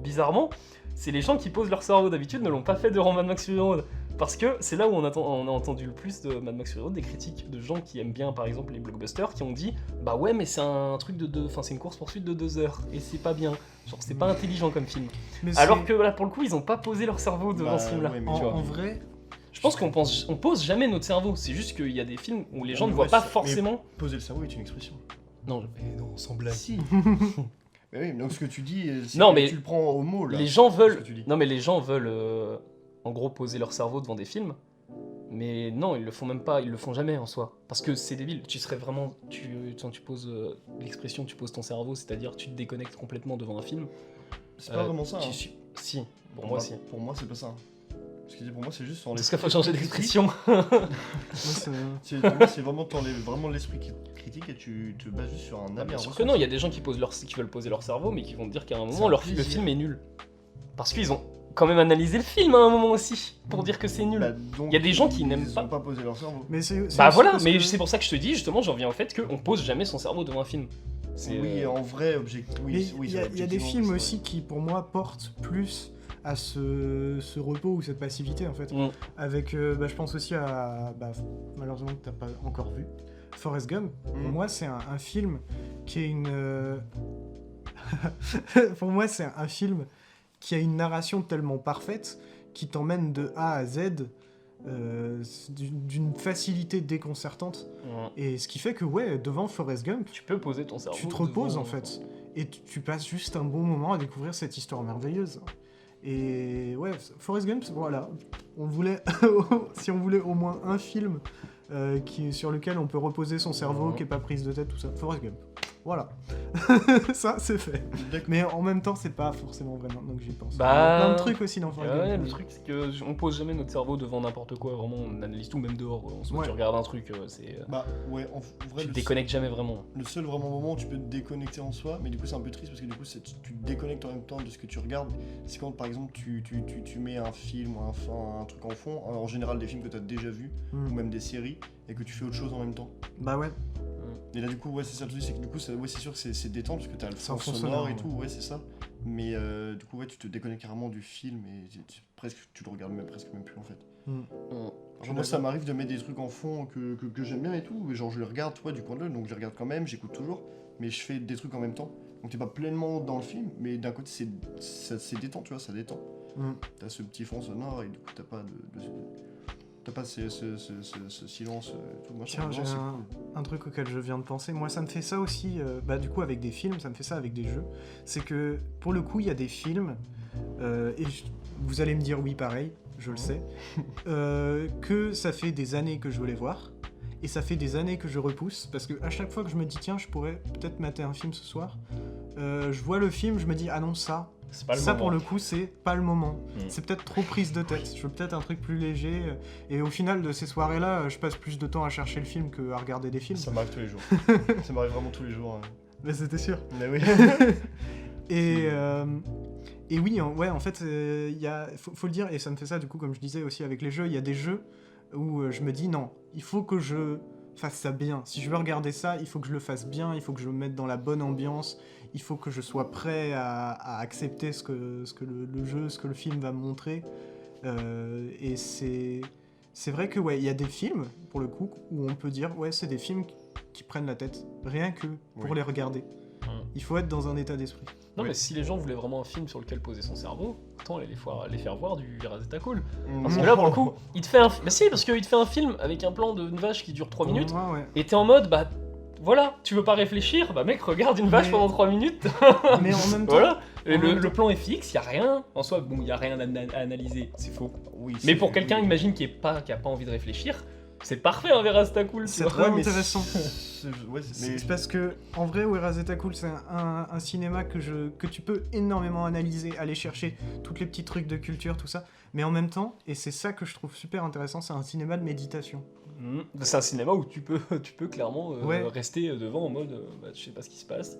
bizarrement c'est les gens qui posent leur cerveau d'habitude ne l'ont pas fait durant Mad Max Fury Road. Parce que c'est là où on a entendu le plus de Mad Max Fury Road, des critiques de gens qui aiment bien par exemple les blockbusters, qui ont dit bah ouais mais c'est un truc c'est une course poursuite de 2 heures et c'est pas bien, genre c'est pas intelligent comme film. Mais alors que là pour le coup ils ont pas posé leur cerveau devant ce film là. Ouais, en vrai, je pense qu'on pose jamais notre cerveau, c'est juste qu'il y a des films où les gens ne voient pas forcément. Poser le cerveau est une expression. Non, sans blague. Si. Mais oui, donc ce que tu dis, c'est non, que mais tu le prends au mot là. Les gens veulent. Non mais les gens veulent en gros poser leur cerveau devant des films, mais non ils le font même pas, ils le font jamais en soi, parce que c'est débile. Tu serais vraiment, tu poses l'expression, tu poses ton cerveau, c'est-à-dire tu te déconnectes complètement devant un film. C'est pas vraiment ça. Si, pour moi si. Pour moi c'est pas ça. Parce que pour moi c'est juste. Parce qu'il faut changer d'expression. C'est vraiment t'enlèves vraiment l'esprit critique et tu te bases juste sur un avis. Sûr que non, il y a des gens qui veulent poser leur cerveau, mais qui vont te dire qu'à un moment le film est nul. Parce qu'ils ont quand même analysé le film à un moment aussi pour dire que c'est nul. Il y a des gens qui n'aiment pas poser leur cerveau. Mais c'est c'est pour ça que je te dis justement, j'en reviens au fait qu'on pose jamais son cerveau devant un film. Oui, en vrai, objectivement. Il y a des films aussi qui pour moi portent plus à ce repos ou cette passivité en fait. Avec, je pense aussi à, malheureusement que t'as pas encore vu, Forrest Gump, pour Mm. moi, c'est un film qui est une... Pour moi, c'est un film qui a une narration tellement parfaite qui t'emmène de A à Z d'une facilité déconcertante. Ouais. Et ce qui fait que, ouais, devant Forrest Gump, Tu peux poser ton cerveau. tu te reposes devant, en fait. Et tu passes juste un bon moment à découvrir cette histoire merveilleuse. Et ouais, Forrest Gump, voilà. On voulait, si on voulait au moins un film sur lequel on peut reposer son cerveau, Mhm. qui est pas prise de tête, tout ça, Forrest Gump. Voilà. Ça, c'est fait. D'accord. Mais en même temps, c'est pas forcément vrai maintenant que j'y pense. Bah, Il y a plein de trucs aussi dans Forrest Ouais, Gump. le truc c'est que on pose jamais notre cerveau devant n'importe quoi, vraiment on analyse tout, même dehors. En soi, Ouais. tu regardes un truc, Bah ouais, en vrai, tu te déconnectes jamais vraiment. le seul vraiment moment où tu peux te déconnecter en soi, mais du coup c'est un peu triste parce que du coup tu te déconnectes en même temps de ce que tu regardes. C'est quand par exemple tu mets un film ou un truc en fond, en général des films que tu as déjà vus, Mm. ou même des séries, et que tu fais autre chose en même temps. Bah ouais. Et là du coup ouais c'est ça le truc, c'est que du coup ouais, c'est sûr que c'est détente parce que t'as le C'est en fond fond sonore sonore, et ouais. tout, ouais c'est ça. Mais du coup ouais tu te déconnectes carrément du film et presque tu le regardes même presque même plus en fait. Mm. Après, moi ça m'arrive de mettre des trucs en fond que j'aime bien et tout, et genre je les regarde tu vois, du coin de l'œil, donc je les regarde quand même, j'écoute toujours, mais je fais des trucs en même temps. Donc t'es pas pleinement dans le film, mais d'un côté c'est détend, tu vois, ça détend. Mm. T'as ce petit fond sonore et du coup t'as pas t'as pas ce silence tout machin. Tiens, Non, j'ai c'est un, cool. un truc auquel je viens de penser. Moi, ça me fait ça aussi, bah, du coup, avec des films, ça me fait ça avec des jeux. C'est que, pour le coup, il y a des films, vous allez me dire oui, pareil, je le sais, que ça fait des années que je veux les voir, et ça fait des années que je repousse, parce que à chaque fois que je me dis, tiens, je pourrais peut-être mater un film ce soir, je vois le film, je me dis, ah non, C'est pas le ça moment. pour le coup, c'est pas le moment. Mm. C'est peut-être trop prise de tête. Je veux peut-être un truc plus léger. Et au final de ces soirées-là, je passe plus de temps à chercher le film qu'à regarder des films. Ça m'arrive tous les jours. Ça m'arrive vraiment tous les jours. Hein. Mais c'était sûr. Mais oui. Et oui, ouais, en fait, faut le dire, et ça me fait ça du coup, comme je disais aussi avec les jeux, il y a des jeux où je me dis non, il faut que je fasse ça bien. Si je veux regarder ça, il faut que je le fasse bien, il faut que je me mette dans la bonne ambiance, il faut que je sois prêt à accepter ce que le jeu, ce que le film va me montrer. Et c'est vrai que ouais, il y a des films, pour le coup, où on peut dire, ouais, c'est des films qui prennent la tête, rien que pour Oui. les regarder. Il faut être dans un état d'esprit. Non, Oui. mais si les gens voulaient vraiment un film sur lequel poser son cerveau, autant les faire voir du Razeta Cool. Mm. Parce que là, pour le coup, il te fait un film. Mais si, parce qu'il te fait un film avec un plan d'une vache qui dure 3 minutes, Pour moi, ouais. et t'es en mode, bah voilà, tu veux pas réfléchir, bah mec, regarde une vache Mais- pendant 3 minutes. Mais en même temps, Voilà. Et En même le plan est fixe, y a rien. En soi, bon, y a rien à analyser, c'est faux. Oui, Mais c'est- pour quelqu'un, oui. imagine, qui a pas envie de réfléchir, c'est parfait un Razeta Cool. tu c'est vois. très Ouais, mais intéressant. ouais, mais C'est parce que, en vrai, Razeta Cool, c'est un cinéma que tu peux énormément analyser, aller chercher toutes les petits trucs de culture, tout ça. Mais en même temps, et c'est ça que je trouve super intéressant, c'est un cinéma de méditation. C'est un cinéma où tu peux clairement Ouais. rester devant en mode, bah, je sais pas ce qui se passe,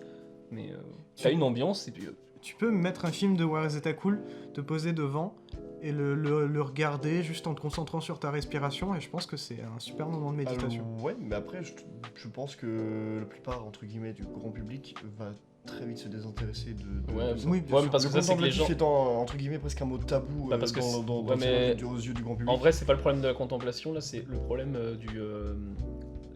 mais Tu- t'as une ambiance et puis. Tu peux mettre un film de Razeta Cool, te poser devant et le regarder juste en te concentrant sur ta respiration, et je pense que c'est un super moment de méditation. Ouais, mais après, je pense que la plupart, entre guillemets, du grand public va très vite se désintéresser de Ouais, ça. oui, bien ouais, sûr. mais parce Le que ça, c'est que les contemplatif gens. étant, entre guillemets, presque un mot tabou Bah, parce que dans ouais, mais- aux yeux du grand public. En vrai, c'est pas le problème de la contemplation, là, c'est le problème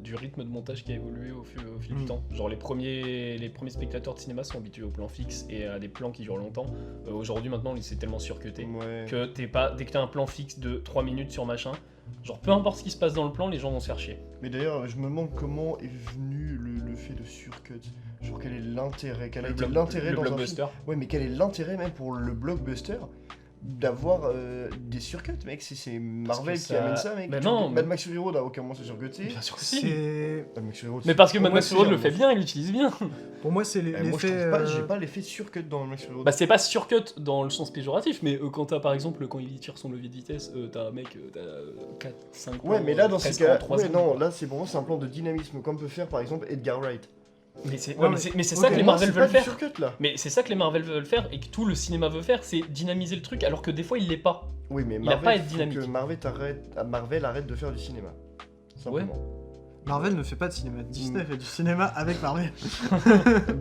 du rythme de montage qui a évolué au fil du Mm. temps. Genre, les premiers spectateurs de cinéma sont habitués aux plans fixes et à des plans qui durent longtemps. Aujourd'hui, maintenant, c'est tellement surcuté Ouais. que dès que t'as un plan fixe de 3 minutes sur machin, genre, peu importe ce qui se passe dans le plan, les gens vont se faire chier. Mais d'ailleurs, je me demande comment est venu le fait de surcut. Genre, quel est l'intérêt Quel a été l'intérêt le dans un blockbuster. film Ouais, mais quel est l'intérêt même pour le blockbuster d'avoir des surcuts, mec? C'est Marvel que qui ça- amène ça, mec. Mais Tu non, regardes, mais- Mad Max Fury Road a aucun moment c'est surcuté. Bien sûr que si. C'est... Mad Max Fury Road, Mais parce que pour Mad moi, Max Fury Road c'est le un fait bon bien, il l'utilise bien. Pour moi, c'est film. Moi, je l'effet... trouve pas, j'ai pas l'effet surcut dans Mad Max Fury Road. Bah, c'est pas surcut dans le sens péjoratif, mais quand t'as par exemple, quand il tire son levier de vitesse, t'as un mec, t'as 4, 5 Ouais, mais là, dans ces presque cas, en 3 ouais, secondes. non, là, c'est pour moi, c'est un plan de dynamisme, comme peut faire par exemple Edgar Wright. Mais c'est Ouais, ouais, mais- mais c'est ok, ça que les Pour moi, Marvel c'est pas veulent du faire. surcut là. Mais c'est ça que les Marvel veulent faire et que tout le cinéma veut faire, c'est dynamiser le truc alors que des fois il l'est pas. Oui, mais Il a pas à être faut dynamique. que Marvel arrête de faire du cinéma. Simplement. Marvel ne fait pas de cinéma. Disney fait du cinéma avec Marvel.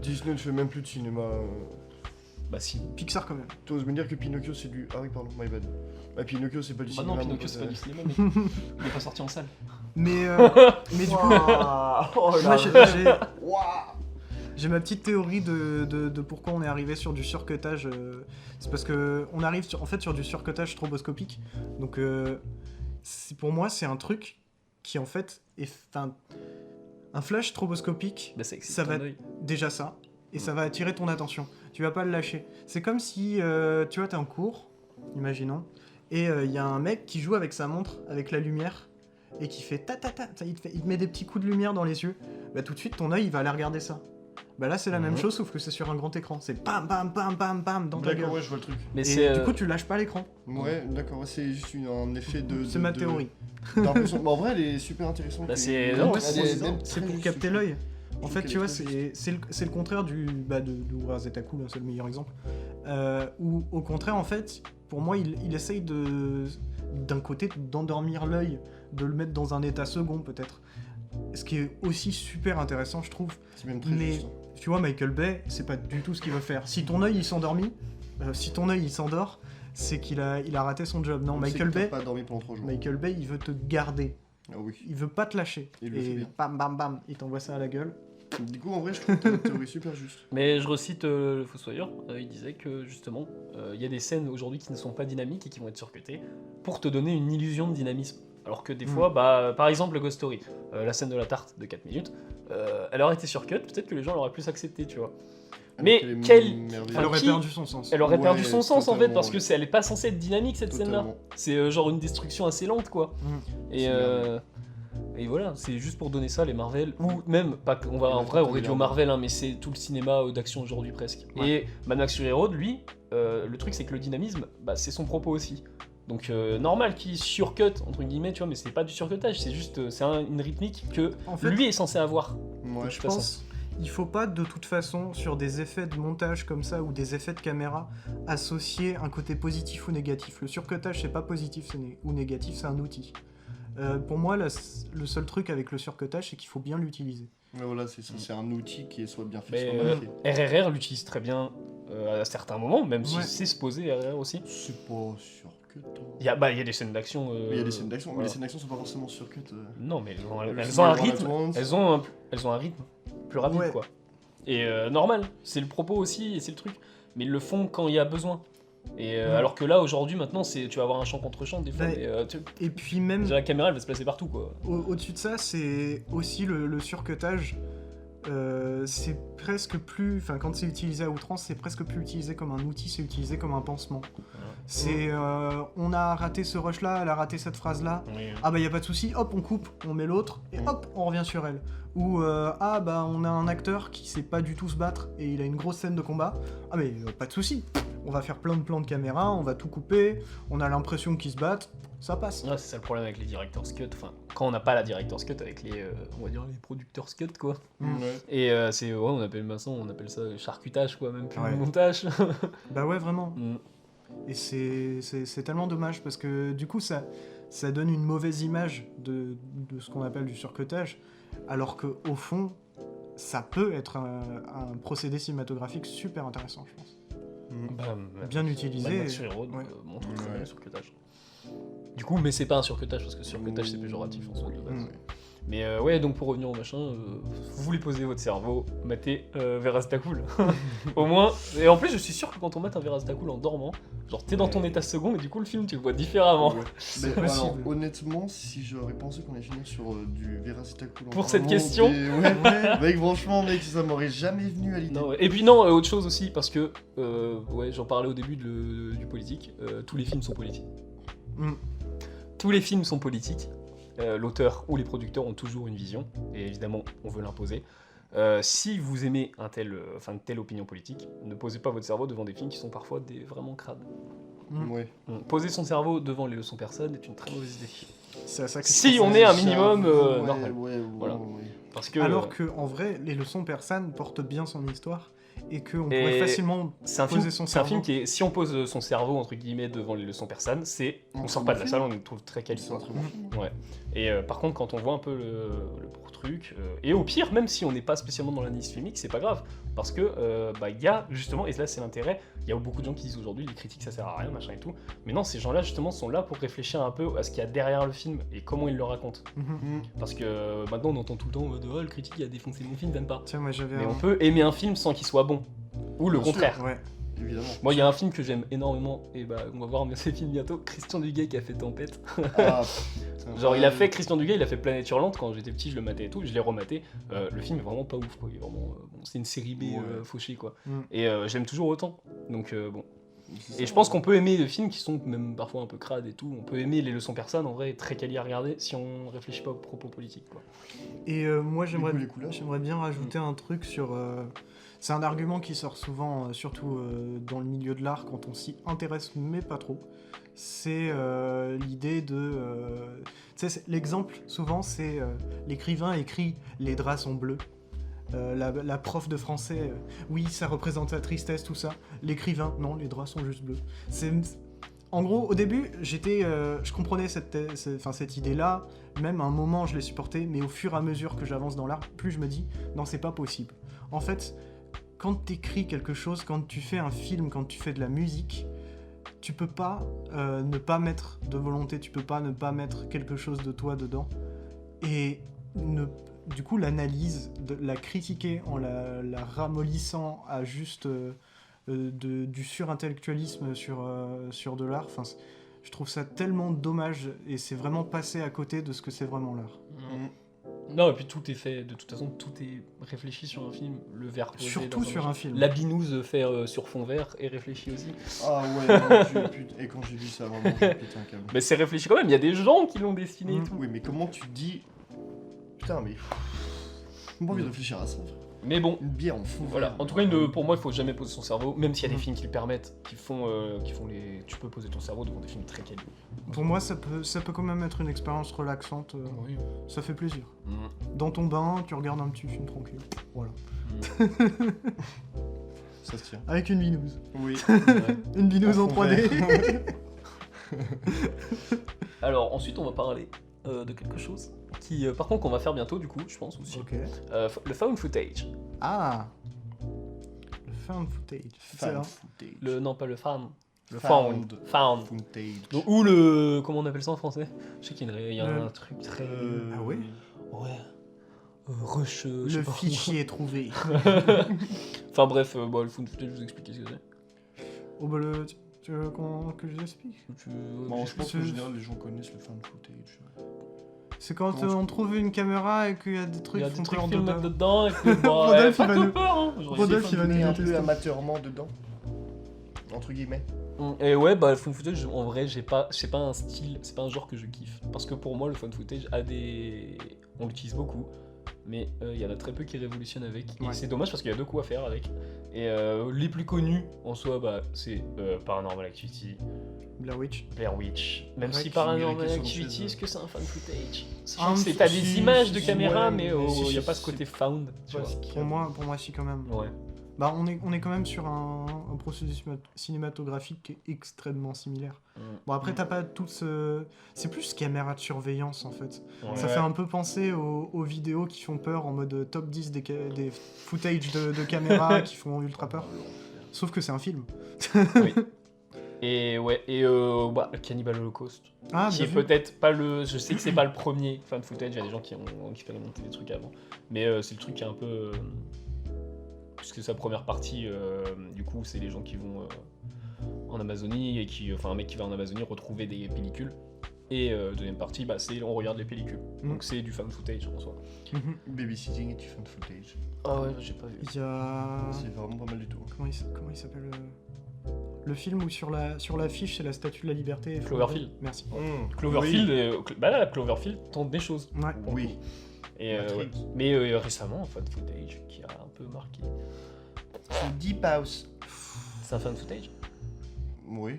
Disney ne fait même plus de cinéma. Bah si. Pixar quand même. Tu oses me dire que Pinocchio c'est du. Ah oui, pardon, my bad. Ah, Pinocchio c'est pas du Bah cinéma. non, mon Pinocchio pote, c'est pas du cinéma, mec. Il est pas sorti en salle. Mais du coup, Oh moi, là. j'ai ma petite théorie de pourquoi on est arrivé sur du surcutage. C'est parce que on arrive sur du surcutage stroboscopique. Donc pour moi, c'est un truc qui en fait est un flash stroboscopique. Bah c'est excite Ça ton va œil. déjà ça, et ça va attirer ton attention. Tu vas pas le lâcher. C'est comme si, tu vois, t'es en cours, imaginons, et il y a un mec qui joue avec sa montre, avec la lumière, et qui fait ta, il te met des petits coups de lumière dans les yeux. Bah tout de suite, ton œil, il va aller regarder ça. Bah là, c'est la même chose, sauf que c'est sur un grand écran. C'est bam, bam, bam, bam, bam, dans ta gueule. D'accord, ouais, je vois le truc. Mais Et c'est. du coup, tu lâches pas l'écran. Ouais, d'accord, ouais, c'est juste un effet de. C'est ma théorie. d'impression. Mais en vrai, elle est super intéressante. Bah, et- c'est- elle non, ouais, est c'est- même C'est très pour juste, capter je trouve. l'œil. En trouve fait, qu'elle tu est vois, très c'est le contraire de Where's Cool, c'est le meilleur exemple. Où, au contraire, en fait, pour moi, il essaye d'un côté, d'endormir l'œil, de le mettre dans un état second, peut-être. Ce qui est aussi super intéressant, je trouve. C'est même très Mais, juste. tu vois, Michael Bay, c'est pas du tout ce qu'il veut faire. Si ton œil, il s'endormit, si ton œil, il s'endort, c'est qu'il a raté son job. Non, On sait Michael que t'as Bay, pas dormi pendant 3 jours. Michael Bay, il veut te garder. Ah oui. Il veut pas te lâcher. Il le fait Et bien. bam, bam, bam, il t'envoie ça à la gueule. Du coup, en vrai, je trouve que ta théorie super juste. Mais je recite le Fossoyeur, il disait que justement, il y a des scènes aujourd'hui qui ne sont pas dynamiques et qui vont être surcutées pour te donner une illusion de dynamisme. Alors que des fois, bah, par exemple, le Ghost Story, la scène de la tarte de 4 minutes, elle aurait été surcut, peut-être que les gens l'auraient plus accepté, tu vois. Mais Alors qu'elle est quelle- merveilleuse. Elle aurait qui- perdu son sens. Elle aurait Ouais, perdu son sens en fait, totalement, parce que ouais. elle est pas censée être dynamique cette scène-là. Totalement. C'est genre une destruction assez lente, quoi. Et, C'est et voilà, c'est juste pour donner ça, les Marvel, ou même, pas, on va, en vrai, on réduit au Marvel, hein, mais c'est tout le cinéma d'action aujourd'hui presque. Ouais. Et Mad Max Fury Road, lui, le truc c'est que le dynamisme, bah, c'est son propos aussi. Donc normal qu'il surcut, entre guillemets, tu vois, mais c'est pas du surcutage, c'est juste, une rythmique que En fait, lui est censé avoir. Ouais. je pense il faut pas de toute façon, sur des effets de montage comme ça ou des effets de caméra, associer un côté positif ou négatif. Le surcutage, c'est pas positif ou négatif, c'est un outil. Pour moi, le seul truc avec le surcutage, c'est qu'il faut bien l'utiliser. Ouais, voilà, c'est ça. C'est un outil qui est soit bien fait, Mais soit mal fait. RRR l'utilise très bien à certains moments, même si Ouais. c'est supposé RRR aussi. C'est pas surcut. Il y a des scènes d'action. Il y a des scènes d'action, mais voilà. les scènes d'action sont pas forcément surcut. Non, mais elles ont un Spider-Man rythme. at Once. Elles ont un rythme plus rapide, Ouais. quoi. Et normal, c'est le propos aussi, et c'est le truc. Mais ils le font quand il y a besoin. Et alors que là, aujourd'hui, maintenant, tu vas avoir un champ contre champ des fois. Ouais. Mais, Et puis même, déjà, la caméra, elle va se placer partout, quoi. au-dessus de ça, c'est aussi le surcutage. C'est presque plus, enfin quand c'est utilisé à outrance, c'est presque plus utilisé comme un outil, c'est utilisé comme un pansement. C'est, on a raté ce rush là, elle a raté cette phrase là. Ah bah y a pas de souci, hop on coupe, on met l'autre et hop on revient sur elle. Ou ah bah on a un acteur qui sait pas du tout se battre et il a une grosse scène de combat. Ah mais pas de souci, on va faire plein de plans de caméra, on va tout couper, on a l'impression qu'ils se battent, ça passe. Ouais, c'est ça le problème avec les director's cut. Enfin, quand on n'a pas la director's cut avec on va dire les producteurs cut, quoi. Ouais. Et on appelle ça charcutage, quoi, même plus Ouais. montage. Bah ouais vraiment. Mm. Et c'est tellement dommage parce que du coup ça donne une mauvaise image de ce qu'on appelle du surcutage, alors que au fond ça peut être un procédé cinématographique super intéressant, je pense. Bien utilisé. Mad Max Fury Road ouais. montre très Ouais. bien le surcutage. Du coup, mais c'est pas un surcutage parce que surcutage c'est péjoratif en soi de base. Mm. Mais ouais, donc pour revenir au machin, vous voulez poser votre cerveau, matez Verastakul. Au moins, et en plus je suis sûr que quand on mate un Verastakul en dormant, genre t'es dans ton état second et du coup le film tu le vois différemment. Ouais. C'est Mais possible. alors, honnêtement, si j'aurais pensé qu'on allait finir sur du Veracitacul Pour cette question ouais, mec, franchement, mec, ça m'aurait jamais venu à l'idée. Non, ouais. Et puis non, autre chose aussi, parce que, ouais, j'en parlais au début du politique, tous les films sont politiques. Mm. Tous les films sont politiques. L'auteur ou les producteurs ont toujours une vision, et évidemment, on veut l'imposer. Si vous aimez une telle opinion politique, ne posez pas votre cerveau devant des films qui sont parfois vraiment crades. Ouais. Poser son cerveau devant les leçons personnes est une très mauvaise idée. C'est à ça que Si je on pense. est un minimum Ouais, normal. ouais, Voilà. ouais. Parce que, Alors que en vrai, les leçons persanes portent bien son histoire et qu'on pourrait facilement C'est un poser film, son c'est un cerveau. film qui est, si on pose son cerveau entre guillemets devant les leçons persanes, on sort pas de la salle, on le trouve très quali. C'est un très bon film. Ouais. Et par contre, quand on voit un peu le truc, et au pire, même si on n'est pas spécialement dans l'analyse filmique, c'est pas grave, parce que il y a justement, et là c'est l'intérêt, il y a beaucoup de gens qui disent aujourd'hui les critiques ça sert à rien, machin et tout, mais non, ces gens-là justement sont là pour réfléchir un peu à ce qu'il y a derrière le film et comment ils le racontent. Mhm. Parce que maintenant on entend tout le temps oh, le critique a défoncé mon film, t'aimes pas. Tiens, moi j'avais Mais un... on peut aimer un film sans qu'il soit bon, ou le Bien sûr. contraire. Ouais. Évidemment. Moi, il y a un film que j'aime énormément, et on va voir un de ces films bientôt, Christian Duguay qui a fait Tempête. Ah, putain, Genre, il a fait Christian Duguay, il a fait Planète Hurlante quand j'étais petit, je le matais et tout, je l'ai rematé. Le film est vraiment pas ouf, quoi. Il est vraiment, c'est une série B Ouais. fauchée, quoi. Mm. Et j'aime toujours autant. Donc, bon. C'est Et ça. je pense qu'on peut aimer des films qui sont même parfois un peu crades et tout. On peut aimer Les Leçons Persanes, en vrai, très quali à regarder si on réfléchit pas aux propos politiques, quoi. Et moi Les couleurs. j'aimerais bien rajouter un truc sur... c'est un argument qui sort souvent, surtout dans le milieu de l'art, quand on s'y intéresse, mais pas trop. C'est l'idée de... tu sais, l'exemple, souvent, c'est l'écrivain écrit « les draps sont bleus ». La prof de français, oui, ça représente la tristesse, tout ça. L'écrivain, non, les draps sont juste bleus. En gros, au début, je comprenais cette idée-là, même à un moment, je l'ai supportée, mais au fur et à mesure que j'avance dans l'art, plus je me dis, non, c'est pas possible. En fait, quand t'écris quelque chose, quand tu fais un film, quand tu fais de la musique, tu peux pas ne pas mettre de volonté, tu peux pas ne pas mettre quelque chose de toi dedans, et du coup, l'analyse, la critiquer en la ramollissant à juste du surintellectualisme sur de l'art, je trouve ça tellement dommage, et c'est vraiment passer à côté de ce que c'est vraiment l'art. Non, et puis tout est fait, de toute façon, tout est réfléchi sur un film. Le verre posé Surtout dans sur machin. un film. La binouse fait sur fond vert est réfléchi aussi. Ah ouais, mon Dieu, putain. Et quand j'ai vu ça, vraiment, j'ai pété un câble. Mais c'est réfléchi quand même, il y a des gens qui l'ont dessiné et tout. Oui, mais comment tu dis. Putain, mais. J'ai pas envie de réfléchir à ça. frère. Mais bon, Une bière en fond. voilà. En tout cas, pour moi, il faut jamais poser son cerveau, même s'il y a des films qui le permettent, qui font les. Tu peux poser ton cerveau devant des films très quali. Pour moi, ça peut quand même être une expérience relaxante, Oui. ça fait plaisir. Mm. Dans ton bain, tu regardes un petit film tranquille. Voilà. Ça se tient. Avec une binouse. Oui. Ouais. Une binouse en fond 3D. vert. Alors, ensuite, on va parler de quelque chose qui, par contre, qu'on va faire bientôt, du coup, je pense aussi. Ok. Le found footage. Ah, le found footage. Fan footage. Non, pas le fan. Le Found. found. Footage. Donc, ou le. Comment on appelle ça en français? Je sais qu'il y a Le- un truc très. Ah ouais. Ouais. Rush. je sais Le pas. fichier est trouvé. Enfin bref, le found footage, je vous expliquer ce que c'est. Oh bah tu veux que je l'explique? Bon, je pense C'est- qu'en général, les gens connaissent le fan footage. C'est quand Comment je- on trouve une caméra et qu'il y a des Il trucs y a des font trucs peur filmés dedans. dedans et que. Bah, Rodolphe, pas il va que nous- peur, hein. Genre, Rodolphe, il va nous un détester. peu amateurement dedans. Entre guillemets. Et ouais, bah le found footage, en vrai, c'est pas un style, c'est pas un genre que je kiffe. Parce que pour moi, le found footage on l'utilise beaucoup, mais il y en a très peu qui révolutionnent avec. Et Ouais. c'est dommage parce qu'il y a deux coups à faire avec. Et les plus connus en soi, bah, c'est Paranormal Activity, Blair Witch. Blair Witch. Même Ouais, si qui Paranormal méritait son Activity, chef-d'œuvre. est-ce que c'est un found footage? Ah, T'as des si, images si, de si, caméra, ouais, mais mais il si, n'y a si, pas ce si. côté found. Tu vois. Pour moi, si quand même. Ouais. Bah, on est quand même sur un processus cinématographique qui est extrêmement similaire. Bon, après, t'as pas tout ce... C'est plus caméra de surveillance, en fait. Ouais. Ça fait un peu penser aux vidéos qui font peur en mode top 10 des footage de caméras qui font ultra peur. Sauf que c'est un film. Et ouais, Cannibal Holocaust. Ah, Qui bien est vu. peut-être pas le. Je sais que c'est pas le premier fan footage, il y a des gens qui ont expérimenté des trucs avant. Mais c'est le truc qui est un peu. Puisque sa première partie, du coup, c'est les gens qui vont en Amazonie et qui. Enfin, un mec qui va en Amazonie retrouver des pellicules. Et deuxième partie, bah, c'est on regarde les pellicules. Donc c'est du fan footage en soi. Mhm. Babysitting et du fan footage. Ah ouais, j'ai pas vu. Il y a... C'est vraiment pas mal du tout. Comment il s'appelle le film où sur l'affiche c'est la statue de la liberté. Cloverfield. Merci. Cloverfield, bah là, Cloverfield tente des choses. Ouais. Oui. Et, Matrix. ouais. Mais récemment, fan footage qui a un peu marqué. C'est Deep House. C'est un fan footage? Oui.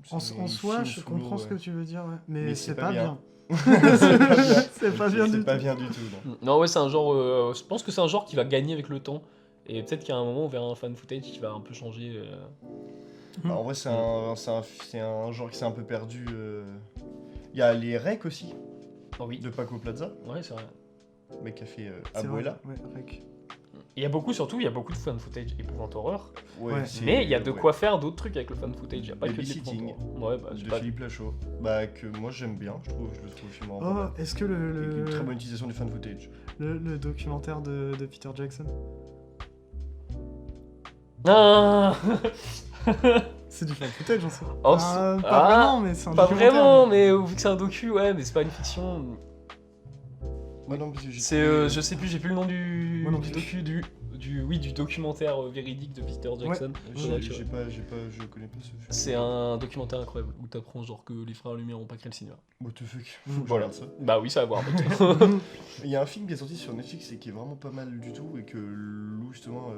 En C'est un soi, film je sous comprends l'eau, ce que ouais. tu veux dire, ouais. Mais Mais c'est c'est pas pas bien. bien. C'est pas bien. C'est pas bien C'est du pas tout. bien du tout, non. Non, ouais, c'est un genre. Je pense que c'est un genre qui va gagner avec le temps. Et peut-être qu'à un moment, on verra un fan footage qui va un peu changer. Bah, en vrai, c'est un genre qui s'est un peu perdu. Il y a les Rec aussi, Oh oui, de Paco Plaza, ouais, c'est vrai. le mec qui a fait C'est vrai, Abuela. ouais, Rec. Il y a beaucoup de fan footage épouvante horreur. Ouais. c'est- Mais il y a de ouais. quoi faire d'autres trucs avec le fan footage. Il n'y a pas que de Babysitting. l'épouvante horreur. Ouais, bah, j'ai De pas... Philippe Lachaud. Bah, que moi j'aime bien, je le trouve le film vraiment pas Oh, mal. est-ce que Avec une très bonne utilisation du fan footage. le documentaire de Peter Jackson, Ah c'est du fan footage en soi. Oh, Pas ah, vraiment, mais c'est un Pas documentaire. vraiment, mais vu que c'est un docu, ouais, mais c'est pas une fiction. Ouais, non, parce que j'ai C'est, trouvé- je sais plus, j'ai plus le nom du, Moi non du plus. docu, du documentaire véridique de Peter Jackson. J'ai Ouais, j'ai pas, je connais pas ce film. C'est un documentaire incroyable où t'apprends genre que les frères Lumière ont pas créé le cinéma. What the fuck. Mm. Faut que je Voilà. regarde ça. Bah oui, ça va voir. en fait. Il y a un film qui est sorti sur Netflix et qui est vraiment pas mal du tout et que Lou justement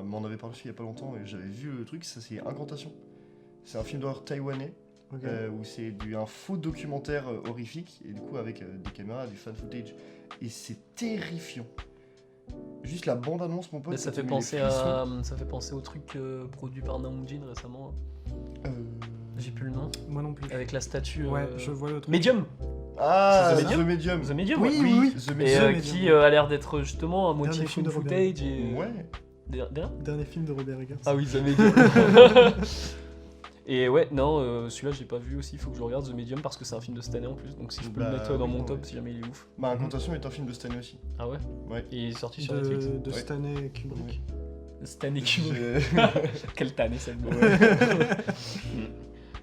m'en avait parlé il y a pas longtemps et j'avais vu le truc, ça c'est Incantation. C'est un film d'horreur taïwanais Ok. où c'est un faux documentaire horrifique et du coup avec des caméras, du fan footage et c'est terrifiant. Juste la bande annonce mon pote. Mais ça te fait met penser les frissons. ça fait penser au truc produit par Naum Jin récemment. Euh, J'ai plus le nom. Moi non plus. Avec la statue. Ouais, je vois le truc. Medium. Ah, C'est The Medium The Medium. The Medium. Oui, ouais. oui, oui. The Et Medium. Medium. qui a l'air d'être justement à moitié Dernier film found de Robert. footage et. Ouais. Derrière Dernier film de Robert Eggers. Ah oui, The Medium. Et ouais, non, celui-là j'ai pas vu aussi, il faut que je regarde The Medium parce que c'est un film de cette année en plus, donc si je peux Bah, le mettre dans oui, mon non, top ouais. si jamais il est ouf. Bah, Incantation est un film de cette année aussi. Ah ouais Ouais. Et il est sorti sur Netflix. De Ouais. Stanley Kubrick. Stanley Kubrick. J'ai- Quelle tannée celle-là. Ouais.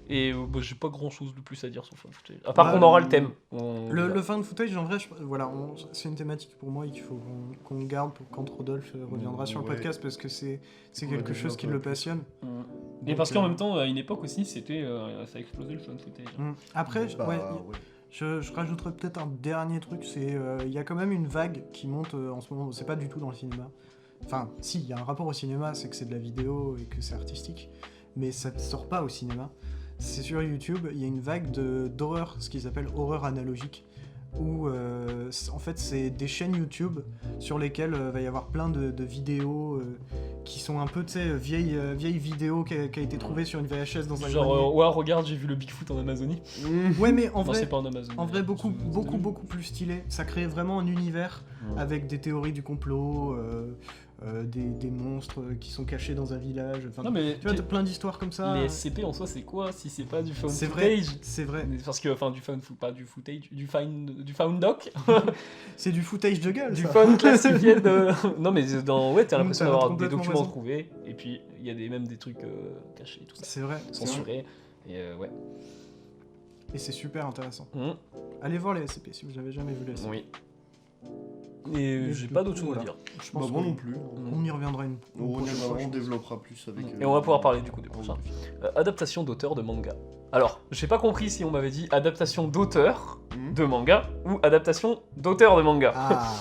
Et bah, j'ai pas grand chose de plus à dire sur Fan Footage. À part Bah, qu'on aura le thème. On- Le fan footage, en vrai, voilà, c'est une thématique pour moi qu'il faut qu'on garde pour quand Rodolphe reviendra sur le Ouais. podcast parce que c'est On quelque va chose qui développer le un peu passionne. Et Donc, parce qu'en même temps, à une époque aussi, c'était ça a explosé le fan footage. Après, Bah, ouais, ouais. je rajouterais peut-être un dernier truc, c'est il y a quand même une vague qui monte en ce moment, c'est pas du tout dans le cinéma. Enfin, si, il y a un rapport au cinéma, c'est que c'est de la vidéo et que c'est artistique, mais ça ne sort pas au cinéma. C'est sur YouTube, il y a une vague d'horreur, ce qu'ils appellent horreur analogique, où en fait c'est des chaînes YouTube sur lesquelles va y avoir plein de vidéos qui sont un peu, tu sais, vieilles vidéos qui a été trouvée sur une VHS dans un Genre, grenier. ouais, regarde, j'ai vu le Bigfoot en Amazonie. Ouais, mais en Non, c'est vrai, pas en Amazonie. en vrai, beaucoup C'est- plus stylé. Ça crée vraiment un univers Ouais. avec des théories du complot, des monstres qui sont cachés dans un village. Enfin, Non, mais tu vois, t'as plein d'histoires comme ça. les SCP en soi, c'est quoi si c'est pas du found C'est vrai, footage c'est vrai. Mais parce que, enfin, pas du footage, du found doc, C'est du footage de gueule. du ça. found classifié de. Non, mais ouais, t'as l'impression T'as d'avoir des complètement documents raison. trouvés, et puis il y a même des trucs cachés et tout ça, C'est vrai. censurés, et ouais. Et c'est super intéressant. Mhm. Allez voir les SCP si vous n'avez jamais vu les SCP. Oui. Et Mais j'ai du pas coup, d'autre chose à voilà. dire. Je Bah, pense moi qu'on- non plus. On y reviendra une On, prochaine fois, je on pense. développera plus avec. Et on va pouvoir parler du coup des prochains. Adaptation d'auteur de manga. Alors, j'ai pas compris si on m'avait dit adaptation d'auteur Hmm. de manga ou adaptation d'auteur de manga. Ah,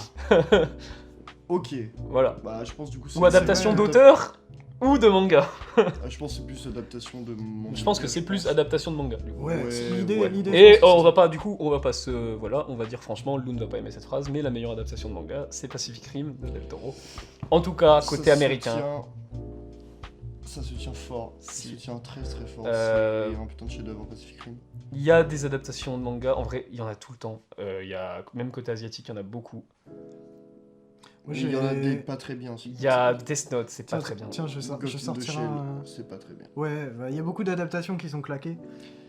Ok. Voilà. Bah, je pense du coup. Ou adaptation vrai. d'auteur ou de manga. Je pense que c'est plus adaptation de manga. Je pense que c'est plus adaptation de manga. Du coup. ouais, Ouais, c'est l'idée. ouais. l'idée, Et je pense que on c'est va pas, du coup, on va pas se. Voilà, on va dire franchement, Lou ne va pas aimer cette phrase, mais la meilleure adaptation de manga, c'est Pacific Rim de Del Toro. En tout cas, Ça côté se américain. Ça se tient fort. Si. Ça se tient très très fort. Euh, C'est un putain de chef-d'œuvre Pacific Rim. Il y a des adaptations de manga, en vrai, il y en a tout le temps. Il y a, même côté asiatique, il y en a beaucoup. Moi, Il y en a j'ai- des pas très bien aussi. Il y a Death Note, c'est pas Tiens, très bien. Tiens, je Ghost in the sortirai Shell, un. c'est pas très bien. Ouais, bah, il y a beaucoup d'adaptations qui sont claquées.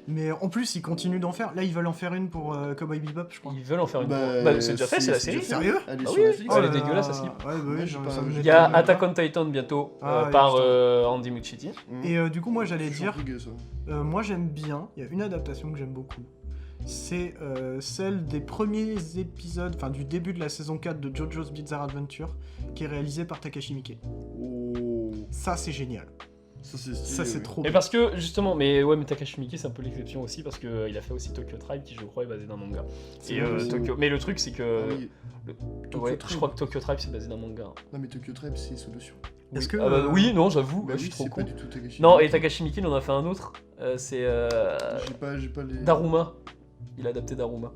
Mais en plus, ils continuent d'en faire. Là, ils veulent en faire une pour Cowboy Bebop, je crois. Ils veulent en faire une. Bah, Bah, c'est déjà fait, c'est la série. déjà Sérieux Elle est Bah sur oui, Netflix. elle est là là. dégueulasse, à slip. Ouais, bah oui, Ouais, ça j'ai pas- me j'ai Il y a m'étonne même Attack pas. on Titan bientôt, Ah, par putain. Andy Muschietti. Et du coup, moi, j'allais Je suis dire, intrigué, ça. moi, j'aime bien. Il y a une adaptation que j'aime beaucoup. C'est celle des premiers épisodes, enfin du début de la saison 4 de JoJo's Bizarre Adventure, qui est réalisée par Takashi Miike. Oh. Ça, c'est génial. Ça, c'est stylé. Ça, c'est ouais. trop Et bien. parce que justement, mais ouais, mais Takashi Miike c'est un peu l'exception aussi parce que il a fait aussi Tokyo Tribe qui, je crois, est basé d'un manga. C'est Et vrai aussi. Tokyo, mais le truc c'est Ah que, oui. Tokyo ouais, Tribe. je crois que Tokyo Tribe c'est basé d'un manga. Non, mais Tokyo Tribe, c'est Solution. Est-ce que, Ah bah, oui, non, j'avoue, Bah ouais, je oui, suis trop c'est con. pas du tout Takashi. Non, et Miike. Takashi Miike il en a fait un autre. C'est J'ai pas les. Daruma. Il a adapté Daruma.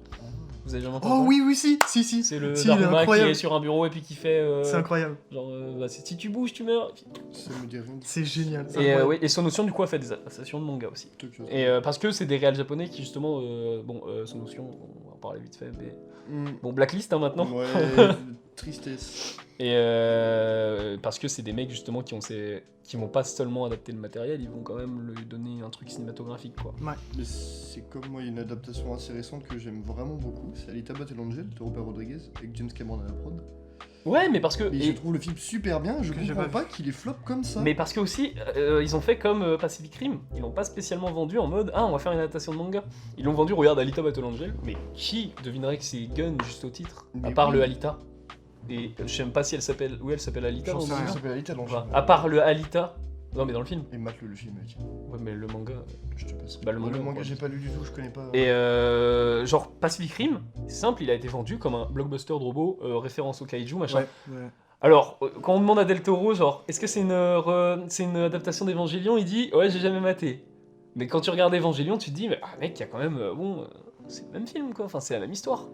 Vous avez jamais entendu Oh parler? oui, si. C'est le Si, il est Daruma qui incroyable. est sur un bureau et puis qui fait. C'est incroyable. Genre, si tu bouges, tu meurs. Ça me dit rien du C'est génial. c'est Et, incroyable. oui, et Son Notion, du coup, a fait des adaptations de manga aussi. tout. Et parce que c'est des réals japonais qui, justement. Son Notion, on va en parler vite fait, mais. Bon, Blacklist hein, maintenant. Ouais, tristesse. Et parce que c'est des mecs, justement, qui vont pas seulement adapter le matériel, ils vont quand même lui donner un truc cinématographique, quoi. Mais c'est comme moi, il y a une adaptation assez récente que j'aime vraiment beaucoup. C'est Alita Battle Angel de Robert Rodriguez avec James Cameron à la prod. Ouais, mais parce que. Et je trouve le film super bien, je Que j'ai comprends pas pas qu'il est flop comme ça. Mais parce que aussi, ils ont fait comme Pacific Rim, ils l'ont pas spécialement vendu en mode on va faire une adaptation de manga. Ils l'ont vendu, regarde Alita Battle Angel, mais qui devinerait que c'est Gun juste au titre, à Mais part oui. le Alita. Et je sais même pas si elle s'appelle. Oui, elle s'appelle Alita J'en dans sais le rien. Ça manga. s'appelle Alita dans le Voilà. film. À part le Alita. Non, mais dans le film. Et mate le film, mec. Ouais, mais le manga. Je te passe. Bah, le Moi, manga, quoi. j'ai pas lu du tout, je connais pas. Et genre Pacific Rim, c'est simple, il a été vendu comme un blockbuster de robots, référence au kaiju, machin. Ouais. Alors, quand on demande à Del Toro, genre, est-ce que c'est une adaptation d'Evangelion, il dit, ouais, j'ai jamais maté. Mais quand tu regardes Evangelion, tu te dis, mais mec, il y a quand même, c'est le même film, quoi, enfin, c'est la même histoire.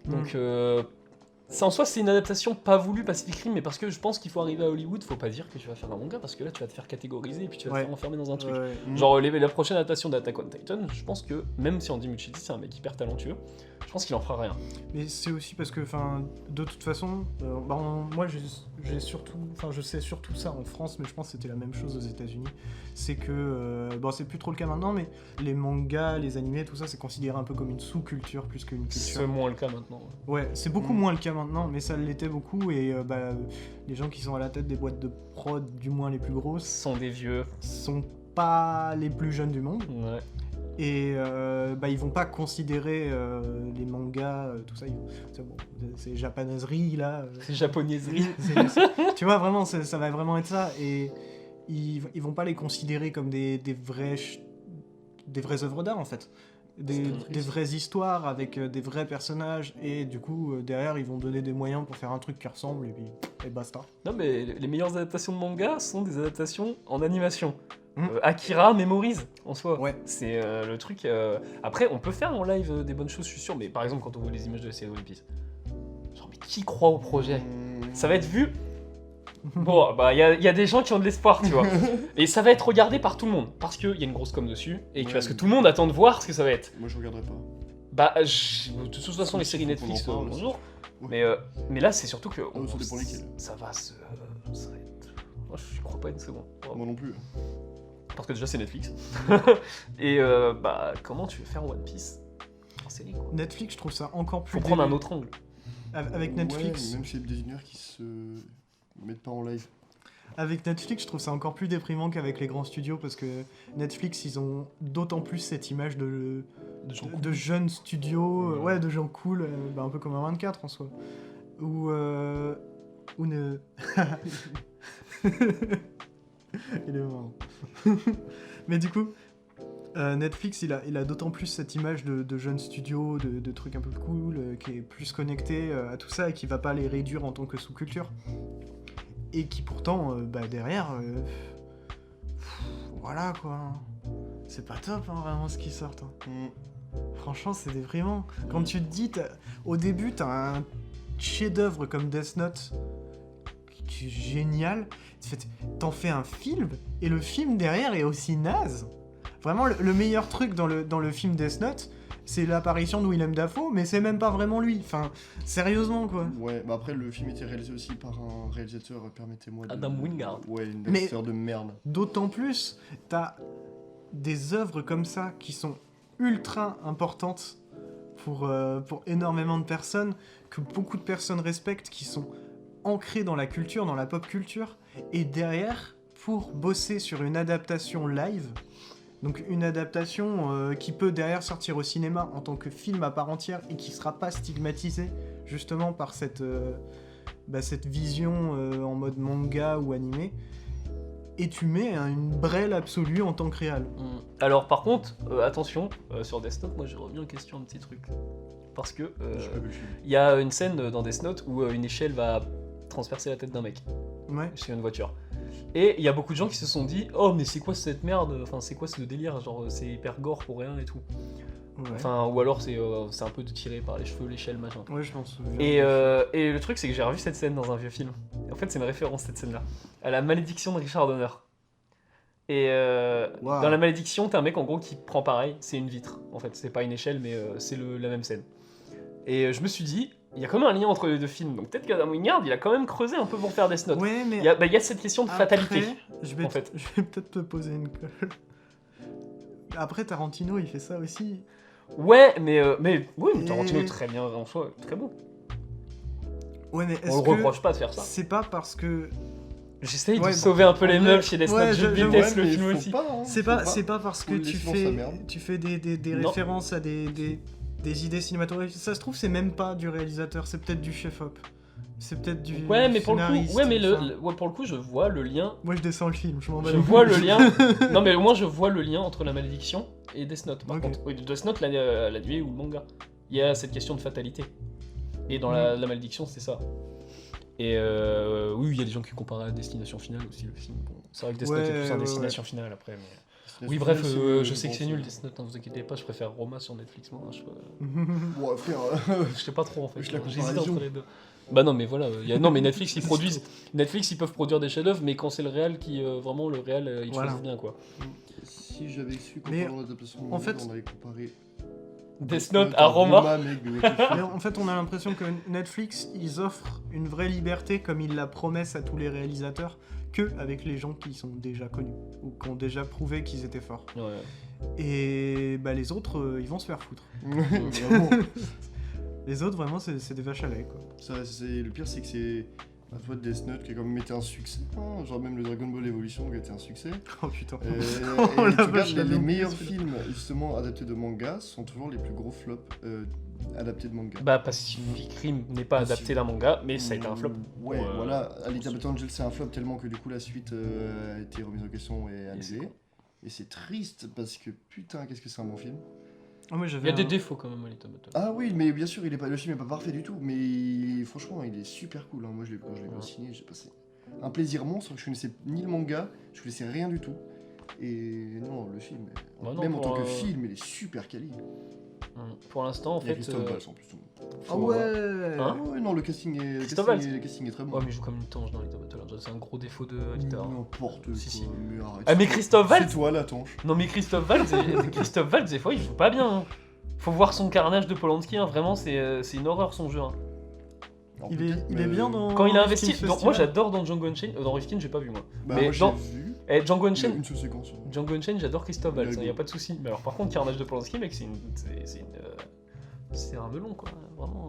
Donc, ça en soi, c'est une adaptation pas voulue Pacific Rim, mais parce que je pense qu'il faut arriver à Hollywood, faut pas dire que tu vas faire un manga, parce que là, tu vas te faire catégoriser et puis tu vas te Ouais. faire enfermer dans un truc. Ouais. Genre la prochaine adaptation d'Attack on Titan, je pense que même si Andy Muschietti c'est un mec hyper talentueux, je pense qu'il en fera rien. Mais c'est aussi parce que, de toute façon, moi j'ai surtout, je sais surtout ça en France, mais je pense que c'était la même chose aux États-Unis. C'est que, c'est plus trop le cas maintenant, mais les mangas, les animés, tout ça, c'est considéré un peu comme une sous-culture plus qu'une culture. C'est moins le cas maintenant. Ouais, c'est beaucoup moins le cas maintenant, mais ça l'était beaucoup, et les gens qui sont à la tête des boîtes de prod, du moins les plus grosses, Ce sont des vieux. sont pas les plus jeunes du monde. Ouais. Et ils vont pas considérer les mangas, tout ça. C'est japonaiserie là. C'est japonaiserie. Tu vois, vraiment, ça va vraiment être ça. Et ils vont pas les considérer comme des vraies œuvres d'art en fait. Des vraies histoires avec des vrais personnages. Et du coup, derrière, ils vont donner des moyens pour faire un truc qui ressemble et basta. Non mais les meilleures adaptations de manga sont des adaptations en animation. Akira mémorise en soi. Ouais. C'est le truc. Après, on peut faire en live des bonnes choses, je suis sûr. Mais par exemple, quand on voit les images de la série One Piece, genre mais qui croit au projet? Ça va être vu. Bon, bah il y a des gens qui ont de l'espoir, tu vois. Et ça va être regardé par tout le monde parce qu'il y a une grosse com dessus et Ouais. parce que tout le monde attend de voir ce que ça va être. Moi je regarderai pas. Bah, de toute façon, les séries Faut qu'on en Netflix, parle. bonjour. Ouais. Mais là, c'est surtout que ça dépend lesquels. ça va se. Ça va être. Moi, je crois pas une seconde. Moi non plus. Parce que déjà, c'est Netflix. Et comment tu veux faire One Piece en série, quoi? Netflix, je trouve ça encore plus. Faut prendre un autre angle. Avec Netflix. Ouais, même chez les designers qui se mettent pas en live. Avec Netflix, je trouve ça encore plus déprimant qu'avec les grands studios parce que Netflix, ils ont d'autant plus cette image de jeunes studios, Ouais. de gens cool, un peu comme un 24 en soi. Ou ne. Il est marrant. Mais du coup, Netflix, il a d'autant plus cette image de jeunes studios, de trucs un peu cool, qui est plus connecté à tout ça et qui va pas les réduire en tant que sous-culture. Et qui pourtant, derrière, voilà quoi. C'est pas top hein, vraiment ce qui sort. Franchement, c'est déprimant. Quand tu te dis, au début, t'as un chef-d'œuvre comme Death Note qui est génial. T'en fais un film et le film derrière est aussi naze. Vraiment, le meilleur truc dans le film Death Note, c'est l'apparition de Willem Dafoe, mais c'est même pas vraiment lui. Enfin, sérieusement quoi. Ouais, bah après le film était réalisé aussi par un réalisateur, permettez-moi de... Adam Wingard. Ouais, un Mais- réalisateur de merde. D'autant plus, t'as des œuvres comme ça qui sont ultra importantes pour énormément de personnes, que beaucoup de personnes respectent, qui sont ancrées dans la culture, dans la pop culture, et derrière, pour bosser sur une adaptation live, donc une adaptation qui peut derrière sortir au cinéma en tant que film à part entière et qui sera pas stigmatisée justement par cette vision en mode manga ou animé, et tu mets une brêle absolue en tant que réal. Alors, par contre, attention, sur Death Note, moi j'ai remis en question un petit truc. Parce que J'ai pas vu le film. il y a une scène dans Death Note où une échelle va transpercer la tête d'un mec Ouais. sur une voiture. Et il y a beaucoup de gens qui se sont dit, oh mais c'est quoi cette merde, enfin c'est quoi ce délire, genre c'est hyper gore pour rien et tout. Ouais. Enfin, ou alors c'est un peu tiré par les cheveux, l'échelle, machin. Ouais, je m'en souviens. Et le truc, c'est que j'ai revu cette scène dans un vieux film. En fait, c'est une référence, cette scène-là, à la malédiction de Richard Donner. Et Wow. dans la malédiction, t'as un mec en gros qui prend pareil, c'est une vitre. En fait, c'est pas une échelle, mais c'est la même scène. Et je me suis dit, il y a quand même un lien entre les deux films. Donc peut-être qu'Adam Wingard, il a quand même creusé un peu pour faire Death Note. Ouais, mais Il y a cette question de fatalité. je vais, en fait. je vais peut-être te poser une colle. Après, Tarantino, il fait ça aussi. Ouais, mais oui, Et- Tarantino est très bien en soi, très bon. Ouais, mais On est-ce le que reproche pas de faire ça. c'est pas parce que J'essaye Ouais, de bon, sauver un peu en les vrai, meubles chez Death Note, ouais, je j'avoue, déteste Ouais, le mais film faut aussi. pas, hein, c'est faut pas parce que Faut le tu laisser dans sa fais merde. des Non. références à des idées cinématographiques. Ça se trouve, c'est même pas du réalisateur, c'est peut-être du chef-op. C'est peut-être du Ouais, mais pour le scénariste, coup, enfin. ouais, pour le coup, je vois le lien. Moi, je descends le film, je m'en bats Je les vois couilles. le lien. Non, mais au moins, je vois le lien entre la malédiction et Death Note. Par Ok. contre, oui, Death Note, l'animé ou le manga, il y a cette question de fatalité. Et dans la malédiction, c'est ça. Et oui, il y a des gens qui comparent à Destination Finale aussi, le film. Bon, c'est vrai que Death Note est plus un Ouais, Destination Finale après. Mais... Oui, bref, je sais que c'est nul Death Note, ne vous inquiétez pas, je préfère Roma sur Netflix. Moi, Bon, frère, je sais pas trop en fait. Wesh, la J'hésite comparaison. entre les deux. Bah non, mais voilà, non, mais Netflix ils peuvent produire des chefs-d'œuvre, mais quand c'est le réel qui vraiment le réel il Voilà. choisit bien quoi. si j'avais su Mais, comparer l'adaptation de en manga, fait- on avait comparé Death Note à Roma. mec, mais what the fuck. Mais en fait, on a l'impression que Netflix, ils offrent une vraie liberté comme ils la promettent à tous les réalisateurs, que avec les gens qui sont déjà connus ou qui ont déjà prouvé qu'ils étaient forts. Ouais. Et bah les autres, ils vont se faire foutre. Vraiment. Les autres, vraiment, c'est des vaches à lait, quoi. Le pire, c'est que c'est la fois de Death Note qui a quand même été un succès. Hein. Genre même le Dragon Ball Evolution qui a été un succès. Oh putain. Et Oh, la tu vache, regardes, j'avais les oublié meilleurs celui-là. films justement adaptés de manga sont toujours les plus gros flops adaptés de manga. Bah Pacific Rim n'est pas adapté d'un manga, mais ça a été un flop. Ouais, Bon, voilà. Alita Battle Angel c'est un flop tellement que du coup la suite a été remise en question et Et c'est annulée. con. Et c'est triste parce que putain, qu'est-ce que c'est un bon film. Oh, moi, Il j'avais y a des un- défauts quand même à Alita Battle. Ah oui, mais bien sûr, le film est pas parfait du tout, mais franchement, il est super cool. Hein. Moi, quand je l'ai vu au ciné, j'ai passé un plaisir monstre. Je connaissais ni le manga, je connaissais rien du tout. Et non, le film, Bah non, même en pour tant que un- film, il est super quali. Pour l'instant, en Il y a fait. Christophe Valls en plus. Ah Faut voir. ouais. Hein Ouais, non, le casting Christophe le casting est très bon. Ouais, mais il joue comme une tange dans Alita Battle Angel, c'est un gros défaut de Alita. hein. N'importe Si, quoi, si. mais arrête. Ah, mais Christophe Valls C'est toi la tanche. Non, mais Christophe Waltz, des fois, il joue pas bien. Hein. Faut voir son carnage de Polanski, hein. Vraiment, c'est une horreur son jeu. Hein. Alors, Il peut-être, est mais- bien dans. Quand il a Rifkin investi. Festival. Moi, j'adore dans Django Unchained. Dans Rifkin, j'ai pas vu moi. Bah, mais moi, je dans- l'ai vu. Django Il y a Unchained, une seule séquence. Hein. Django Unchained, j'adore Christophe Waltz, Il a y a goût. pas de souci. Mais alors, par contre, carnage de Polanski, mec, c'est un melon, quoi. Vraiment.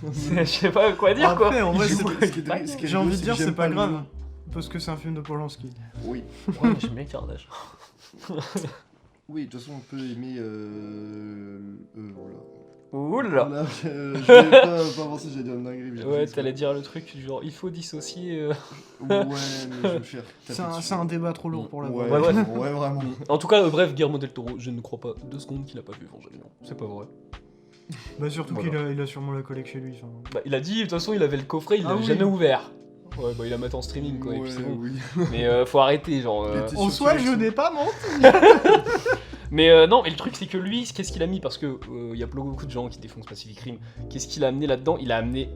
Je sais pas quoi dire, quoi. Après, en vrai, Il c'est joue- ce qui est- Ouais, ce qui est J'ai envie de rigolo, dire, que c'est j'aime pas le- grave. Parce que c'est un film de Polanski. Oui. Ouais, mais j'aime bien carnage. Oui, de toute façon, on peut aimer. Voilà. Oula. Voilà, je vais pas avancer, j'ai dit une dinguerie. mais j'ai Ouais, fait t'allais dire le truc du genre, il faut dissocier. Ouais, mais je vais me faire taper C'est dessus. un débat trop lourd pour la Ouais, voir. Ouais, vraiment, ouais, vraiment. En tout cas, bref, Guillermo del Toro, je ne crois pas 2 secondes qu'il a pas vu Evangelion. C'est pas vrai. Bah, surtout Voilà. il a sûrement la collecte chez lui. enfin. Bah, il a dit, de toute façon, il avait le coffret, il Ah l'avait oui. jamais ouvert. Ouais, bah il a mis en streaming quoi, et puis c'est bon. oui. Mais faut arrêter, genre. Il était En sur soi, je Telex. n'ai pas menti. Mais non, mais le truc c'est que lui, qu'est-ce qu'il a mis? Parce que il y a beaucoup de gens qui défoncent Pacific Rim. Qu'est-ce qu'il a amené là-dedans? Il a amené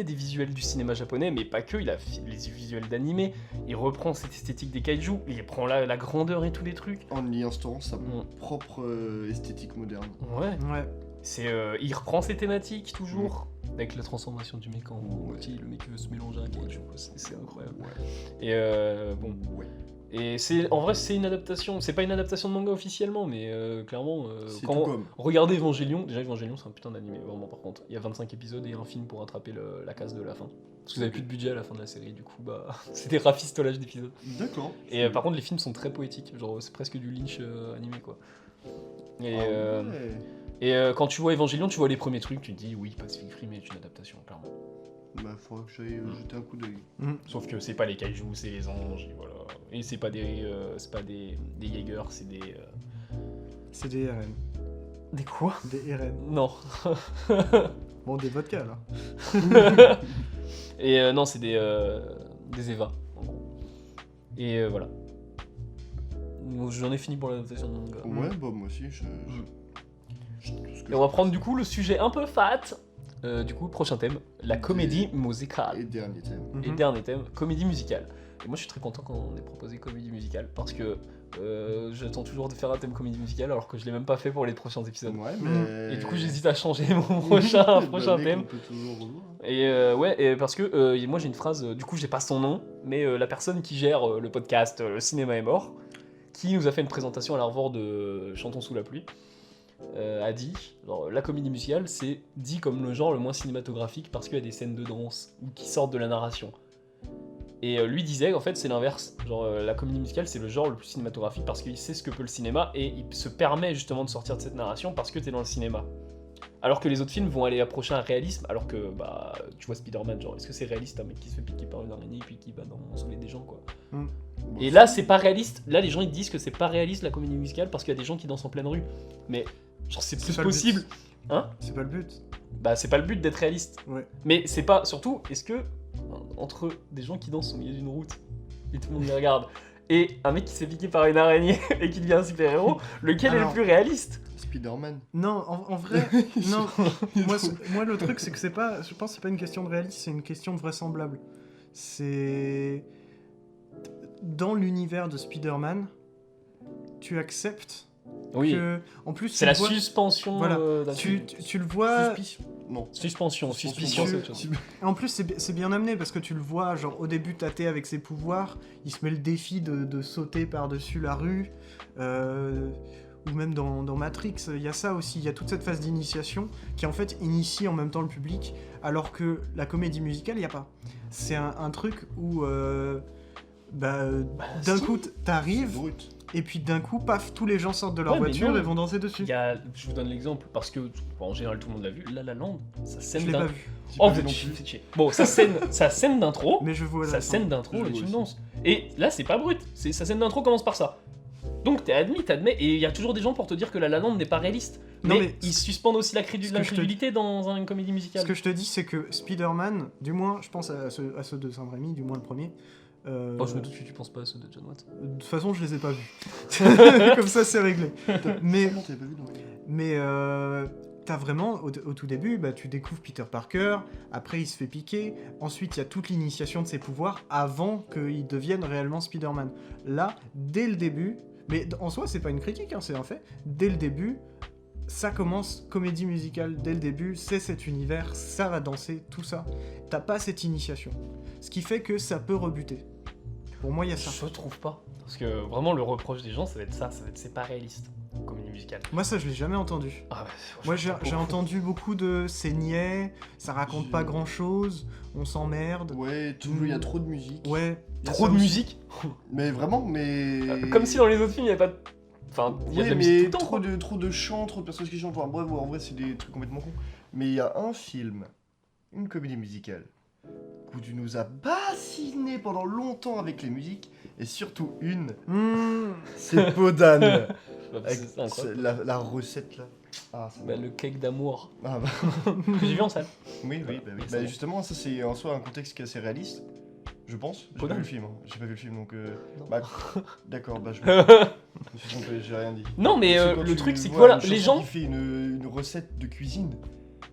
des visuels du cinéma japonais, mais pas que, il a fait les visuels d'animé, il reprend cette esthétique des kaiju, il prend la grandeur et tous les trucs. En y instaurant sa Mm. propre esthétique moderne. Ouais, Ouais. il reprend ses thématiques toujours, avec la transformation du mec en outil, le mec veut se mélanger à un kaiju, quoi, c'est incroyable. Ouais. Et bon, Ouais. et en vrai c'est une adaptation, c'est pas une adaptation de manga officiellement, mais clairement, C'est quand tout comme. regardez Evangelion, déjà Evangelion c'est un putain d'animé, vraiment par contre. Il y a 25 épisodes et un film pour rattraper la case de la fin. Parce que vous avez plus de budget à la fin de la série, du coup, bah, c'est des rafistolages d'épisodes. D'accord. Et par contre, les films sont très poétiques, genre c'est presque du Lynch animé quoi. Et, Ah ouais. quand tu vois Evangelion, tu vois les premiers trucs, tu te dis oui, Pacific Rim est une adaptation, clairement. Bah, faudra que j'aille jeter un coup d'œil. Sauf que c'est pas les kaijus, c'est les anges, et voilà. Et c'est pas des Jaegers, c'est des. C'est des RN. Des quoi? Des RN. Non. Bon, des vodkas là. Et non, c'est des Eva, en gros. Et voilà. J'en ai fini pour l'adaptation de manga. Ouais, bah moi aussi, Et on va prendre du coup le sujet un peu fat. Du coup, prochain thème, la comédie musicale. Et dernier thème. Et dernier thème, comédie musicale. Et moi je suis très content quand on ait proposé comédie musicale parce que j'attends toujours de faire un thème comédie musicale alors que je l'ai même pas fait pour les prochains épisodes. Ouais, mais... Et du coup j'hésite à changer mon prochain Bah, mec, thème. on peut toujours revoir. Et ouais, et parce que moi j'ai une phrase, du coup j'ai pas son nom, mais la personne qui gère le podcast Le Cinéma est mort, qui nous a fait une présentation à l'Arvor de Chantons sous la pluie, a dit, genre, la comédie musicale c'est dit comme le genre le moins cinématographique parce qu'il y a des scènes de danse qui sortent de la narration. Et lui disait en fait c'est l'inverse, genre la comédie musicale c'est le genre le plus cinématographique parce qu'il sait ce que peut le cinéma et il se permet justement de sortir de cette narration parce que t'es dans le cinéma. Alors que les autres films vont aller approcher un réalisme, alors que bah tu vois Spider-Man, genre est-ce que c'est réaliste un mec qui se fait piquer par une araignée puis qui va sauver des gens quoi. Et là c'est pas réaliste, là les gens ils disent que c'est pas réaliste la comédie musicale parce qu'il y a des gens qui dansent en pleine rue. Mais genre c'est plus pas le possible. but. Hein? C'est pas le but. Bah c'est pas le but d'être réaliste. Ouais. Mais c'est pas, surtout, est-ce que entre des gens qui dansent au milieu d'une route et tout le monde les regarde et un mec qui s'est piqué par une araignée et qui devient un super-héros, lequel est le plus réaliste? Spider-Man. Non, en vrai, non. moi, le truc, c'est que c'est pas. Je pense que c'est pas une question de réalisme, c'est une question de vraisemblable. C'est. Dans l'univers de Spider-Man, tu acceptes Oui, que. En plus, c'est la suspension. Voilà. d'un Tu film. le vois. Non. Suspension, Tu- c'est autre chose. En plus, c'est bien amené parce que tu le vois, genre au début, tâter avec ses pouvoirs, il se met le défi de sauter par-dessus la rue. Ou même dans Matrix, il y a ça aussi, il y a toute cette phase d'initiation qui en fait initie en même temps le public, alors que la comédie musicale, il n'y a pas. C'est un truc où d'un si. coup t'arrives, Brut. et puis d'un coup, paf, tous les gens sortent de leur Ouais, mais voiture non. et vont danser dessus. Je vous donne l'exemple parce que en général tout le monde l'a vu. La La Land, sa Je scène l'ai pas d'intro. vu, J'ai Oh, pas vous vu êtes non chier, plus. c'est chier. Bon, sa scène d'intro. mais je vois Sa la scène d'intro Je est vois une aussi. danse. Et là, c'est pas brut. Sa scène d'intro commence par ça. Donc t'admets, et il y a toujours des gens pour te dire que La La Land n'est pas réaliste. Non, mais mais ils suspendent aussi ce que je te l'incrédulité dans une comédie musicale. Ce que je te dis, c'est que Spider-Man, du moins, je pense à ceux de Sam Raimi, du moins le premier. Oh, je me doute que tu penses pas à ceux de John Watt. De toute façon, je les ai pas vus. Comme ça, c'est réglé. Mais, Comment t'avais pas vu dans les... mais t'as vraiment, au tout début, tu découvres Peter Parker, après il se fait piquer, ensuite il y a toute l'initiation de ses pouvoirs avant qu'il devienne réellement Spider-Man. Là, dès le début, mais en soi, c'est pas une critique, hein, c'est un fait, dès le début, ça commence comédie musicale, dès le début, c'est cet univers, ça va danser, tout ça. T'as pas cette initiation. Ce qui fait que ça peut rebuter. Pour moi, il y a ça. Je trouve pas. Parce que vraiment, le reproche des gens, ça va être ça. C'est pas réaliste, comédie musicale. Moi, ça, je l'ai jamais entendu. Ah ouais, Moi, j'ai entendu beaucoup de c'est niais, ça raconte pas grand chose, on s'emmerde. Ouais, il y a trop de musique. Ouais. y a trop ça de aussi. musique. Mais vraiment, mais... Comme si dans les autres films, il y avait pas de... Enfin, il y a de Ouais, la musique tout mais le temps, quoi. trop de chants, trop de personnages qui chantent. Enfin, bref, en vrai, c'est des trucs complètement cons. Mais il y a un film, une comédie musicale, où tu nous as bassiné pendant longtemps avec les musiques, et surtout une, c'est Podane. Bah, Avec c'est incroyable. la recette là. Ah, c'est Bah, bon. le cake d'amour Ah, bah, que j'ai vu en salle. oui, oui, bah oui. C'est Bah, bon. justement, ça c'est en soi un contexte qui est assez réaliste, je pense. J'ai pas Podane. vu le film, hein. J'ai pas vu le film donc. Non. Bah, d'accord, bah je me suis trompé, j'ai rien dit. Non, mais Parce que quand le tu truc, c'est que vois voilà, une les chanson gens. qui fait une recette de cuisine,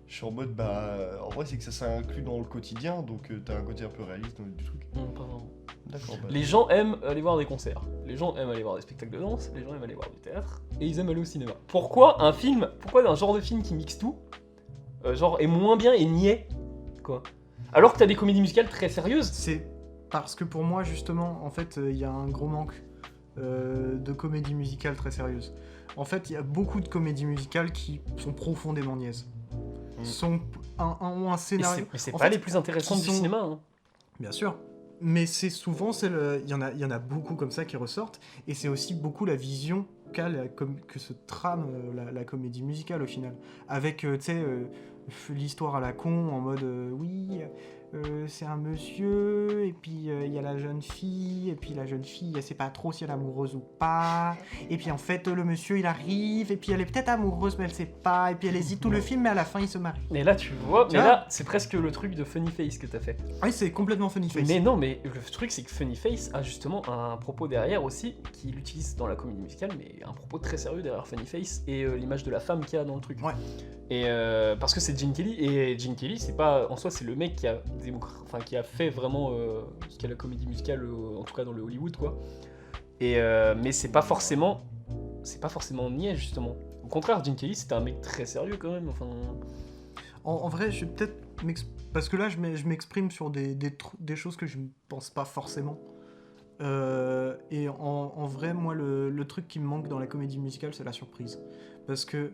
je suis en mode bah en vrai c'est que ça s'inclut dans le quotidien donc t'as un côté un peu réaliste du truc. Non, pas vraiment. D'accord. Bah, Les gens aiment aller voir des concerts, les gens aiment aller voir des spectacles de danse, les gens aiment aller voir du théâtre, et ils aiment aller au cinéma. Pourquoi un genre de film qui mixe tout, genre est moins bien et niais, quoi. Alors que t'as des comédies musicales très sérieuses. C'est parce que pour moi, justement, en fait, il y a un gros manque de comédie musicale très sérieuse. En fait, il y a beaucoup de comédies musicales qui sont profondément niaises. Ont un Et scénario. c'est en pas fait, les plus intéressantes qui du sont- cinéma. Hein. Bien sûr. Mais c'est souvent, il y en a beaucoup comme ça qui ressortent, et c'est aussi beaucoup la vision que se trame la comédie musicale au final. Avec, tu sais, l'histoire à la con en mode oui, c'est un monsieur, et puis il y a la jeune fille, et puis la jeune fille, elle sait pas trop si elle est amoureuse ou pas, et puis en fait, le monsieur il arrive, et puis elle est peut-être amoureuse, mais elle sait pas, et puis elle hésite tout le film, mais à la fin, il se marie. Et là, tu vois, Tu mais vois là, c'est presque le truc de Funny Face que t'as fait. Oui, c'est complètement funny face. Mais non, mais le truc, c'est que Funny Face a justement un propos derrière aussi, qu'il utilise dans la comédie musicale, mais un propos très sérieux derrière Funny Face, et l'image de la femme qu'il y a dans le truc. Ouais. Et parce que c'est Gene Kelly, et Gene Kelly, c'est pas, en soi, c'est le mec qui a, qui a fait vraiment ce qu'est la comédie musicale, en tout cas dans le Hollywood, quoi. Et mais c'est pas forcément niais, justement. Au contraire, Gene Kelly, c'était un mec très sérieux quand même, enfin... En vrai, je vais peut-être parce que là, je m'exprime sur des choses que je ne pense pas forcément. Et en vrai, moi, le truc qui me manque dans la comédie musicale, c'est la surprise. Parce que,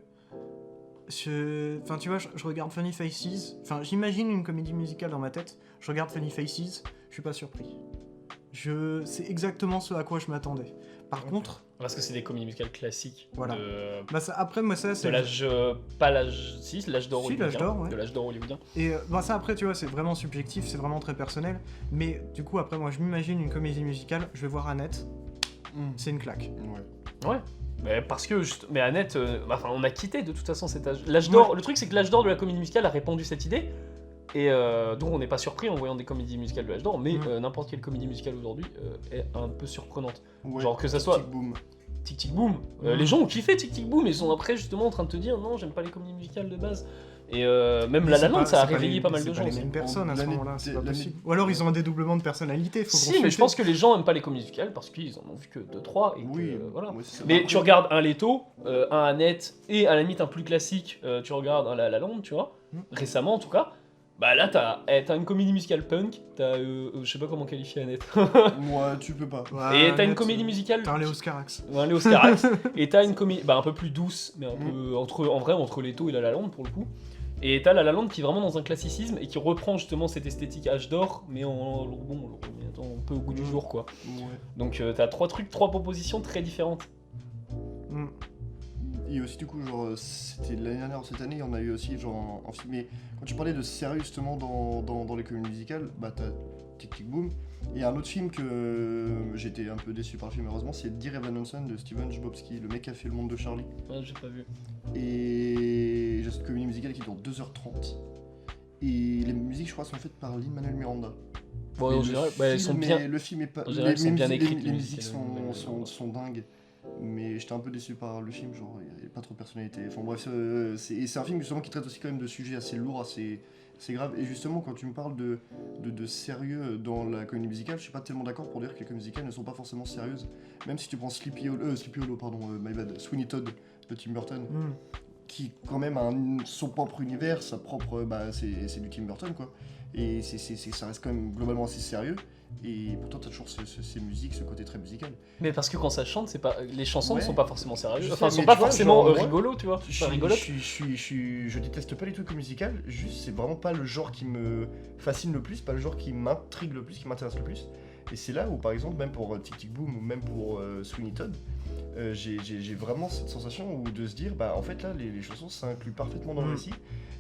enfin, tu vois, je regarde Funny Faces, enfin, j'imagine une comédie musicale dans ma tête, je regarde Funny Faces, je suis pas surpris. C'est exactement ce à quoi je m'attendais. Par contre... Parce que c'est des comédies musicales classiques. Voilà. De... Bah ça, après, moi, ça, c'est... De l'âge... pas l'âge... Si, l'âge d'or Si, hollywoodien. l'âge d'or, ouais. De l'âge d'or hollywoodien. Et bah ça, après, tu vois, c'est vraiment subjectif, c'est vraiment très personnel. Mais du coup, après, moi, je m'imagine une comédie musicale, je vais voir Annette, c'est une claque. Ouais. Mais parce que... Mais Annette... enfin, on a quitté de toute façon cet âge... L'âge d'or... Ouais. Le truc, c'est que l'âge d'or de la comédie musicale a répandu cette idée. Et donc on n'est pas surpris en voyant des comédies musicales de l'âge d'or, mais n'importe quelle comédie musicale aujourd'hui est un peu surprenante. Ouais. Genre que ça soit... Tic Boom. Tic Tic Boom. Les gens ont kiffé Tic Tic Boom et ils sont après justement en train de te dire non, j'aime pas les comédies musicales de base. Et même La La Land, ça a réveillé pas mal de gens. C'est pas les aussi. mêmes personnes à ce L'année- moment-là, c'est pas l'année- possible. Ou alors ils ont un dédoublement de personnalité, faut Si, mais je pense que les gens aiment pas les comédies musicales parce qu'ils en ont vu que 2-3 et Oui, que, voilà. ouais, c'est ça. Mais Après- tu regardes un Leto, un Annette et à la limite un plus classique, tu regardes un La La Land, tu vois, récemment en tout cas. Bah là t'as une comédie musicale punk, t'as je sais pas comment qualifier Annette. Moi, tu peux pas. Et t'as une comédie musicale. T'as un Léo Scarax. Ouais, un Léo Scarax. Et t'as une comédie un peu plus douce, mais un peu entre Leto et La La Land pour le coup. Et t'as La La Land qui est vraiment dans un classicisme et qui reprend justement cette esthétique âge d'or, mais en un peu au goût du jour quoi. Ouais. Donc t'as trois propositions très différentes. Et aussi du coup genre c'était l'année dernière ou cette année, il y en a eu aussi genre en film. Mais quand tu parlais de sérieux justement dans les comédies musicales, bah t'as Tic Tic Boom. Et un autre film que j'étais un peu déçu par le film malheureusement, c'est Dear Evan Hansen de Steven Chbosky, le mec qui a fait Le Monde de Charlie. Ouais, j'ai pas vu. Et j'ai cette comédie musicale qui dure 2h30. Et les musiques je crois sont faites par Lin-Manuel Miranda. Bon, Mais en le général, elles sont film bien. le film est pas. En général, elles sont bien écrites, Les les musiques musiques, Lin-Manuel Miranda. sont dingues. Mais j'étais un peu déçu par le film, genre il n'y a pas trop de personnalité. Enfin bref, c'est un film justement qui traite aussi quand même de sujets assez lourds, assez graves. Et justement, quand tu me parles de sérieux dans la comédie musicale, je suis pas tellement d'accord pour dire que les comédies musicales ne sont pas forcément sérieuses. Même si tu prends Sleepy Hollow, pardon, my bad, Sweeney Todd de Tim Burton, qui quand même a son propre univers, sa propre, c'est du Tim Burton quoi. Et ça reste quand même globalement assez sérieux. Et pourtant t'as toujours ces musiques, ce côté très musical. Mais parce que quand ça chante, c'est pas les chansons ne sont pas forcément sérieuses. Je Enfin, sais, sont mais pas tu vois, forcément genre, moi, rigolos, tu vois. Pas rigolotes. Je déteste pas les trucs musicaux, juste c'est vraiment pas le genre qui me fascine le plus, pas le genre qui m'intrigue le plus, qui m'intéresse le plus. Et c'est là où par exemple, même pour Tic Tic Boom ou même pour Sweeney Todd, j'ai vraiment cette sensation où de se dire, bah en fait là les chansons s'incluent parfaitement dans le récit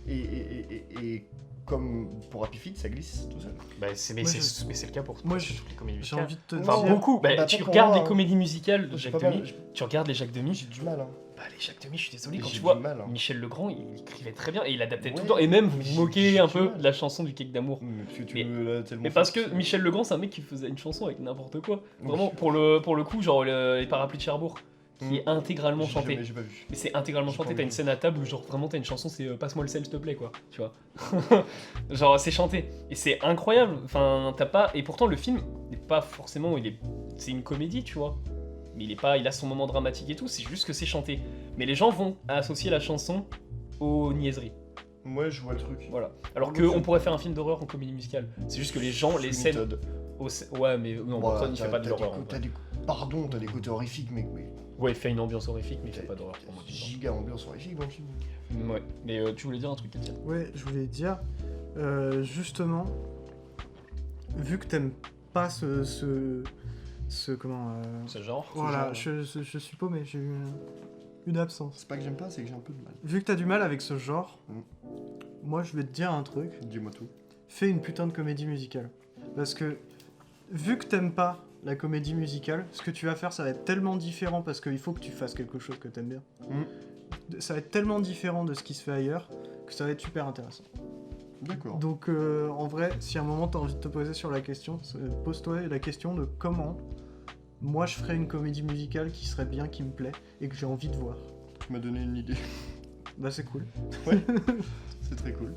et comme pour Happy Feet, ça glisse tout seul. Bah, c'est le cas pour Moi, toutes les comédies J'ai musicales. envie de te Enfin, dire... beaucoup. Bah, Bah, tu pas pour regardes moi, les comédies musicales de Jacques Demy. Tu regardes les Jacques Demy. J'ai du mal, hein. Bah, les Jacques Demy, je suis désolé. Quand J'ai tu du vois mal, hein. Michel Legrand, il écrivait très bien et il adaptait tout Ouais, le temps. Et même, mais vous moquez j'ai un du peu mal. de la chanson du Cake d'amour. Mais parce que tu Mais- veux là tellement. Mais parce fort que Michel Legrand, c'est un mec qui faisait une chanson avec n'importe quoi. Vraiment, pour le coup, genre les parapluies de Cherbourg, qui est intégralement chanté. J'ai pas vu. Mais c'est intégralement J'ai chanté, pas t'as vu. une scène à table où genre vraiment t'as une chanson, c'est passe-moi le sel s'il te plaît quoi, tu vois. Genre c'est chanté. Et c'est incroyable, enfin t'as pas... Et pourtant le film n'est pas forcément, c'est une comédie tu vois. Mais il a son moment dramatique et tout, c'est juste que c'est chanté. Mais les gens vont associer la chanson aux niaiseries. Ouais, je vois le truc. Voilà. Alors Ok. qu'on pourrait faire un film d'horreur en comédie musicale. C'est juste que les gens, les Sweeney scènes... Todd. Ouais mais non, Voilà, Burton il fait pas de l'horreur. en vrai. Pardon, t'as des côtés horrifiques, mais Ouais, il fait une ambiance horrifique mais il fait pas d'horreur pour moi. giga ambiance horrifique dans le film. Ouais, mais tu voulais dire un truc Étienne. Ouais, je voulais dire, justement, vu que t'aimes pas ce comment... Ce genre. Voilà, genre. je suis paumé, j'ai eu une absence. C'est pas que j'aime pas, c'est que j'ai un peu de mal. Vu que t'as du mal avec ce genre, moi je vais te dire un truc. Dis-moi tout. Fais une putain de comédie musicale. Parce que, vu que t'aimes pas la comédie musicale, ce que tu vas faire, ça va être tellement différent parce qu'il faut que tu fasses quelque chose que t'aimes bien. Ça va être tellement différent de ce qui se fait ailleurs que ça va être super intéressant. D'accord. Donc, en vrai, si à un moment t'as envie de te poser sur la question, pose-toi la question de comment moi je ferais une comédie musicale qui serait bien, qui me plaît et que j'ai envie de voir. Tu m'as donné une idée. Bah, c'est cool. Ouais, c'est très cool.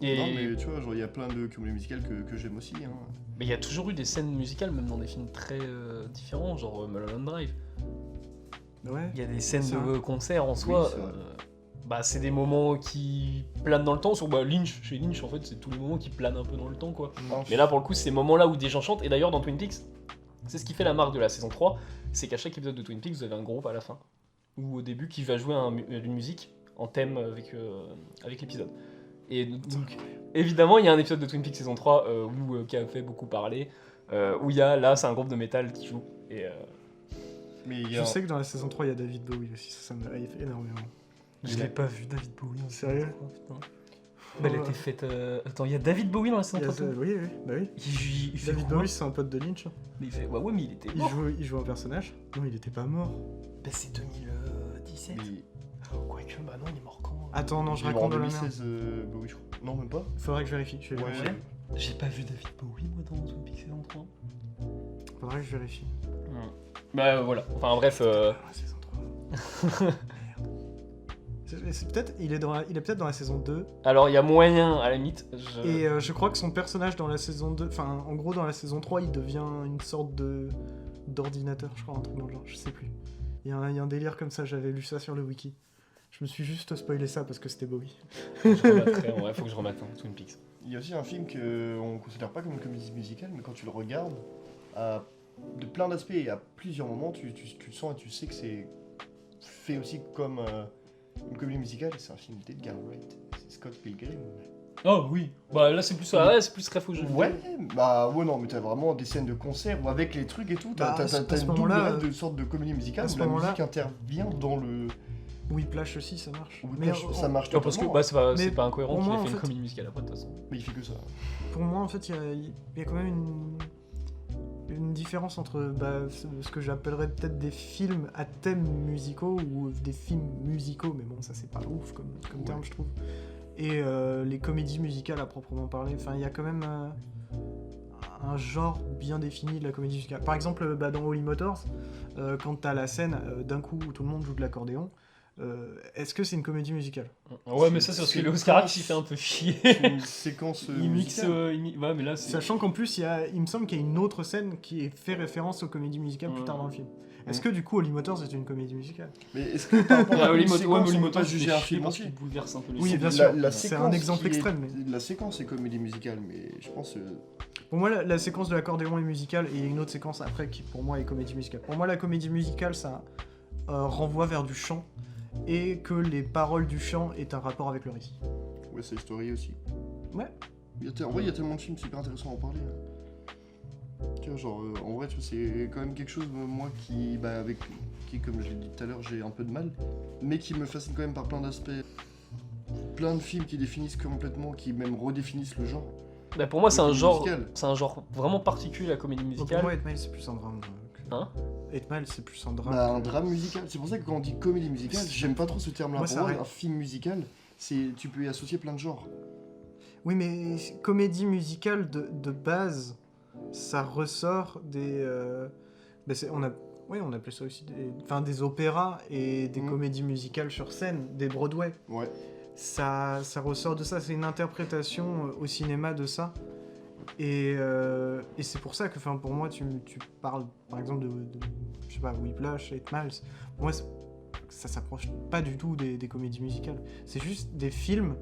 Et... Non, mais tu vois, genre, il y a plein de comédies musicales que j'aime aussi. Hein. Mais il y a toujours eu des scènes musicales, même dans des films très différents, genre Mulholland Drive. Ouais. Il y a des scènes C'est de vrai. concert en soi. c'est vrai. Bah, c'est des moments qui planent dans le temps. Sur Lynch, chez Lynch, en fait, c'est tous les moments qui planent un peu dans le temps, quoi. Mais là, pour le coup, c'est ces moments-là où des gens chantent. Et d'ailleurs, dans Twin Peaks, c'est ce qui fait la marque de la saison 3, c'est qu'à chaque épisode de Twin Peaks, vous avez un groupe à la fin, ou au début, qui va jouer une musique en thème avec l'épisode. Et donc, évidemment, il y a un épisode de Twin Peaks saison 3 qui a fait beaucoup parler, où il y a, là, c'est un groupe de métal qui joue. Et, Mais il y Je a... sais que dans la saison 3, il y a David Bowie aussi, ça me hype énormément. je l'ai pas vu, David Bowie. Sérieux? Putain. Bah, elle a été faite... Attends, il y a David Bowie dans la saison Il y a 3. Oui, bah oui. Il fait David quoi? Bowie, c'est un pote de Lynch. Mais il fait... Ouais, mais il était Il mort. joue un personnage. Non, il était pas mort. Bah, c'est 2017. Mais... Quoique, bah non, il est mort quand? Attends, non, je il est mort en raconte de la merde. 2016, Bowie, je crois. Non, même pas. Faudrait que je vérifie. Je vais Ouais. vérifier. J'ai pas vu David Bowie, moi, dans Twin Peaks saison 3. Faudrait que je vérifie. Bah, voilà. Enfin, bref... Dans la saison 3. Merde. C'est peut-être, il est peut-être dans la saison 2. Alors, il y a moyen, à la limite. Et je crois que son personnage dans la saison 2, enfin en gros dans la saison 3, il devient une sorte d'ordinateur, je crois, un truc dans le genre, je sais plus. Il y a un délire comme ça, j'avais lu ça sur le wiki. Je me suis juste spoilé ça parce que c'était Bowie. Je rematerai, en vrai, faut que je remette Twin Peaks. Il y a aussi un film qu'on considère pas comme une comédie musicale, mais quand tu le regardes, de plein d'aspects et à plusieurs moments, tu le sens et tu sais que c'est fait aussi comme une comédie musicale. C'est un film d'Edgar Wright, c'est Scott Pilgrim. Oh oui, bah là c'est plus c'est plus ref au jeu. Ouais, bah ouais, non, mais t'as vraiment des scènes de concert où avec les trucs et tout, Bah, t'as à ce une double moment-là, rêve de sorte de comédie musicale à ce où la moment-là- musique intervient dans le. Whiplash aussi, ça marche. Whiplash, Mais ça marche Non, parce que totalement. bah, c'est Mais pas incohérent pour qu'il moi, ait en fait une fait- comédie musicale après de toute façon. Mais il fait que ça. Pour moi, en fait, il y a quand même une différence entre ce que j'appellerais peut-être des films à thème musicaux ou des films musicaux, mais bon, ça c'est pas ouf comme Ouais. terme, je trouve. Et les comédies musicales à proprement parler. Enfin, il y a quand même un genre bien défini de la comédie musicale. Par exemple, dans Holy Motors, quand t'as la scène d'un coup où tout le monde joue de l'accordéon, est-ce que c'est une comédie musicale? Ouais, mais ça c'est parce que c'est le Oscarax quand- il fait un peu chier. C'est une séquence Il mixe. musicale. Ouais, mais là c'est. Sachant qu'en plus, il me semble qu'il y a une autre scène qui fait référence aux comédies musicales plus tard dans le film. Est-ce que du coup Holy Motors est une comédie musicale? Mais est-ce que par rapport Ouais, à Holy une Motors, séquence, on peut Motors, pas juger un film parce qu'il entier? bouleverse un peu les Oui, sons. bien sûr. La C'est un séquence exemple qui est- extrême, mais- La séquence est comédie musicale, mais je pense. Pour moi, la séquence de l'accordéon est musicale et il y a une autre séquence après qui, pour moi, est comédie musicale. Pour moi, la comédie musicale, ça renvoie vers du chant et que les paroles du chant aient un rapport avec le récit. Ouais, c'est Story aussi. Ouais. En vrai, il y a tellement de films super intéressants à en parler. Tu vois, genre, en vrai, tu vois, c'est quand même quelque chose, moi, qui, comme je l'ai dit tout à l'heure, j'ai un peu de mal, mais qui me fascine quand même par plein d'aspects. Plein de films qui définissent complètement, qui même redéfinissent le genre. Bah, pour moi c'est un Comédie genre, musicale. c'est un genre vraiment particulier la comédie Pour musicale. moi, 8 Mile, c'est plus un drame. Hein 8 Mile, c'est plus un drame. Bah, un drame musical. C'est pour ça que quand on dit comédie musicale, j'aime pas trop ce terme-là. Moi, Pour ça moi, arrête. un film musical, tu peux y associer plein de genres. Oui, mais comédie musicale de base, ça ressort des. On appelait ça aussi des opéras et des comédies musicales sur scène, des Broadway. Ouais. Ça ressort de ça, c'est une interprétation au cinéma de ça. Et c'est pour ça que, pour moi, tu parles par exemple de je sais pas, Whiplash, 8 Miles. Pour moi, ça s'approche pas du tout des comédies musicales. C'est juste des films